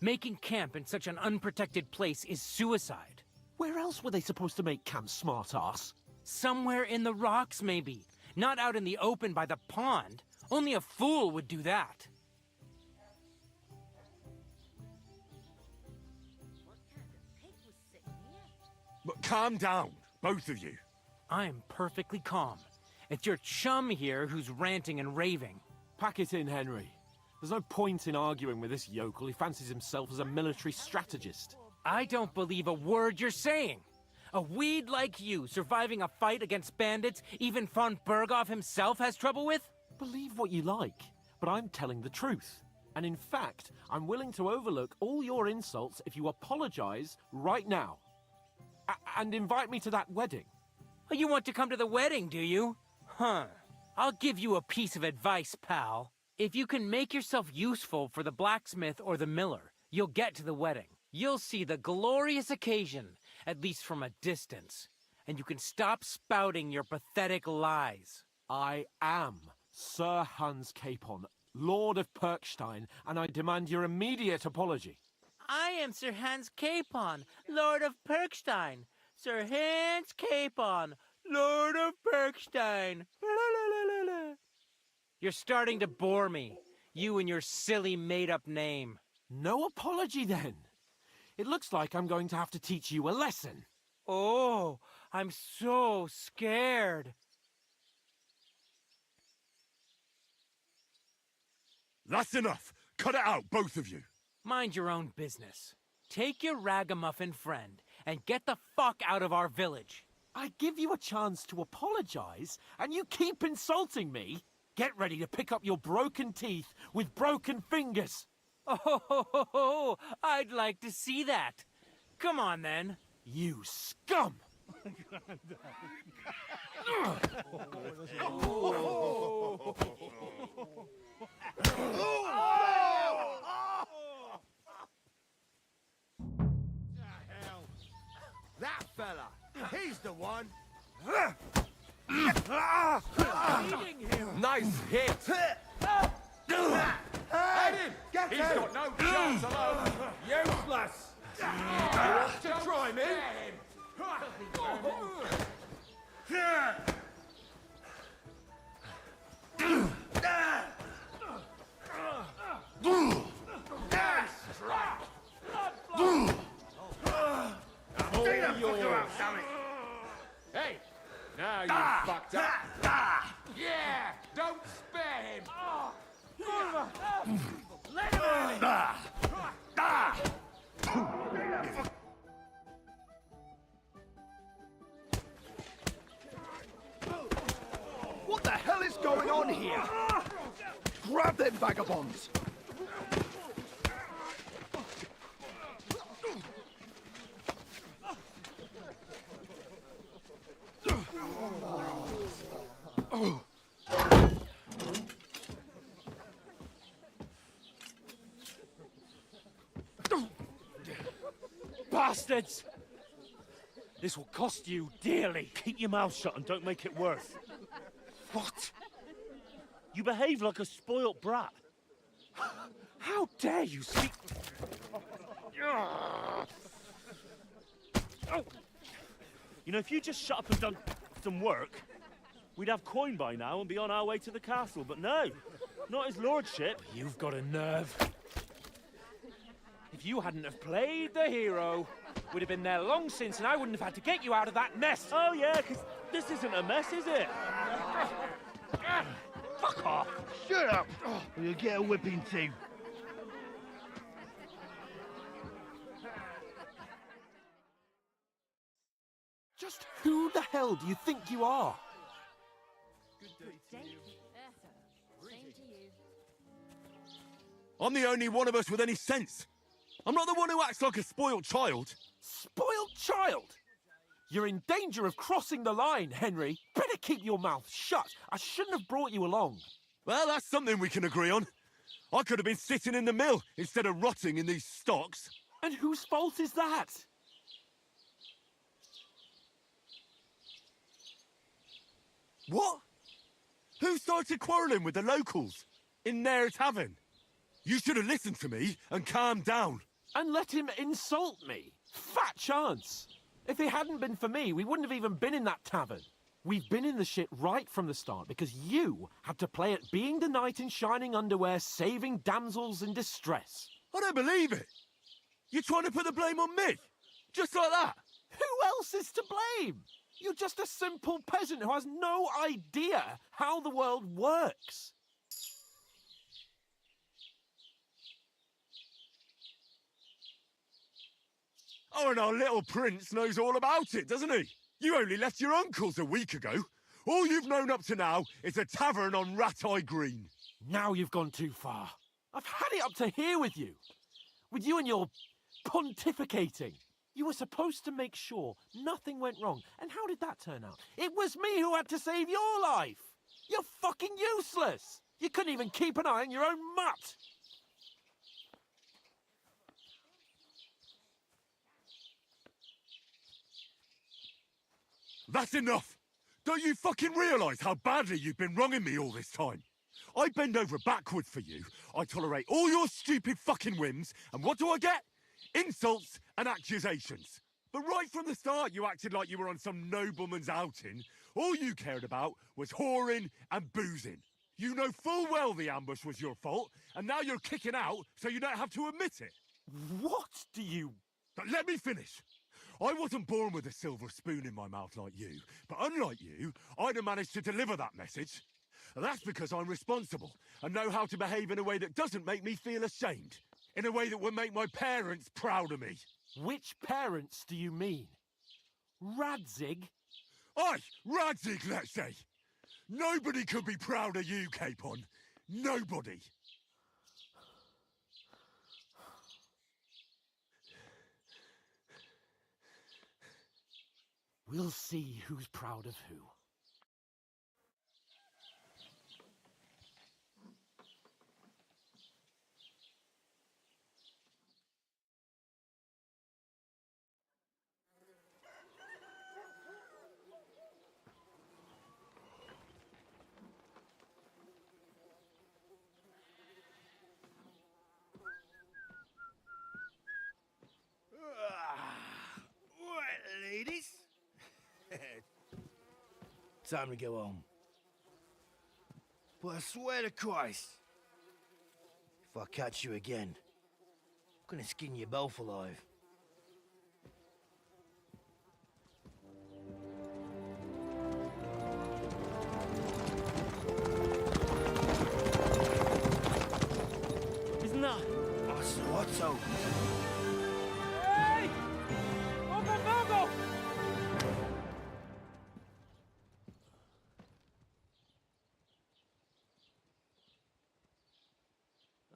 Making camp in such an unprotected place is suicide. Where else were they supposed to make camp, smart-ass? Somewhere in the rocks, maybe. Not out in the open by the pond. Only a fool would do that. But calm down, both of you. I'm perfectly calm. It's your chum here who's ranting and raving. Pack it in, Henry. There's no point in arguing with this yokel. He fancies himself as a military strategist. I don't believe a word you're saying. A weed like you surviving a fight against bandits even von Berghoff himself has trouble with? Believe what you like, but I'm telling the truth. And in fact, I'm willing to overlook all your insults if you apologize right now. And invite me to that wedding. Oh, you want to come to the wedding, do you? Huh. I'll give you a piece of advice, pal. If you can make yourself useful for the blacksmith or the miller, you'll get to the wedding. You'll see the glorious occasion, at least from a distance. And you can stop spouting your pathetic lies. I am Sir Hans Capon, Lord of Perkstein, and I demand your immediate apology. I am Sir Hans Capon, Lord of Perkstein. Sir Hans Capon, Lord of Perkstein. You're starting to bore me, you and your silly made-up name. No apology, then. It looks like I'm going to have to teach you a lesson. Oh, I'm so scared. That's enough. Cut it out, both of you. Mind your own business. Take your ragamuffin friend and get the fuck out of our village. I give you a chance to apologize, and you keep insulting me. Get ready to pick up your broken teeth with broken fingers. Oh, I'd like to see that. Come on, then. You scum! That fella, he's the one. Nice hit! Hit him! He's got no chance alone! Useless! You want to try me? Hey! Now you fucked up! Yeah! Don't spare him! Let him have it! What the hell is going on here? Grab them vagabonds! Bastards! This will cost you dearly. Keep your mouth shut and don't make it worse. What? You behave like a spoilt brat. How dare you speak... You know, if you just shut up and done some work, we'd have coin by now and be on our way to the castle. But no, not his lordship. You've got a nerve. If you hadn't have played the hero, we'd have been there long since and I wouldn't have had to get you out of that mess. Oh yeah, because this isn't a mess, is it? Fuck off. Shut up, or you'll get a whipping too. Just who the hell do you think you are? I'm the only one of us with any sense. I'm not the one who acts like a spoiled child. Spoiled child? You're in danger of crossing the line, Henry. Better keep your mouth shut. I shouldn't have brought you along. Well, that's something we can agree on. I could have been sitting in the mill instead of rotting in these stocks. And whose fault is that? What? Who started quarrelling with the locals in their tavern? You should have listened to me and calmed down. And let him insult me. Fat chance. If it hadn't been for me, we wouldn't have even been in that tavern. We've been in the shit right from the start because you had to play at being the knight in shining underwear, saving damsels in distress. I don't believe it. You're trying to put the blame on me? Just like that? Who else is to blame? You're just a simple peasant who has no idea how the world works. Oh, and our little prince knows all about it, doesn't he? You only left your uncle's a week ago. All you've known up to now is a tavern on Rat-Eye Green. Now you've gone too far. I've had it up to here with you. With you and your pontificating. You were supposed to make sure nothing went wrong. And how did that turn out? It was me who had to save your life. You're fucking useless. You couldn't even keep an eye on your own mutt. That's enough! Don't you fucking realise how badly you've been wronging me all this time? I bend over backwards for you, I tolerate all your stupid fucking whims, and what do I get? Insults and accusations. But right from the start you acted like you were on some nobleman's outing. All you cared about was whoring and boozing. You know full well the ambush was your fault, and now you're kicking out so you don't have to admit it. What do you... But let me finish. I wasn't born with a silver spoon in my mouth like you, but unlike you, I'd have managed to deliver that message. And that's because I'm responsible and know how to behave in a way that doesn't make me feel ashamed. In a way that would make my parents proud of me. Which parents do you mean? Radzig? Aye, Radzig, let's say. Nobody could be proud of you, Capon. Nobody. We'll see who's proud of who. time to go home. But I swear to Christ, if I catch you again, I'm gonna skin you both alive. Isn't that? Otto. Hey! Uncle Virgo!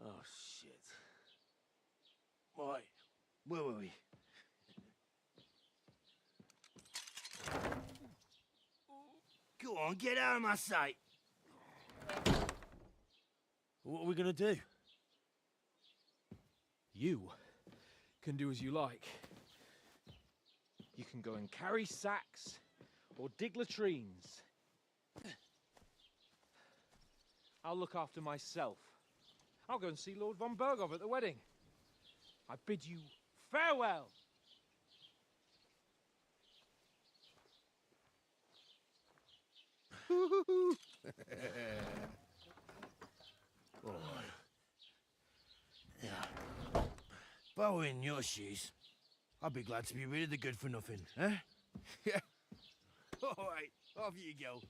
Oh, shit. Right, where were we? Go on, get out of my sight. What are we gonna do? You can do as you like. You can go and carry sacks or dig latrines. I'll look after myself. I'll go and see Lord von Bergov at the wedding. I bid you farewell. Yeah. If I were in your shoes, I'd be glad to be rid of the good for nothing, eh? Yeah. All right, off you go.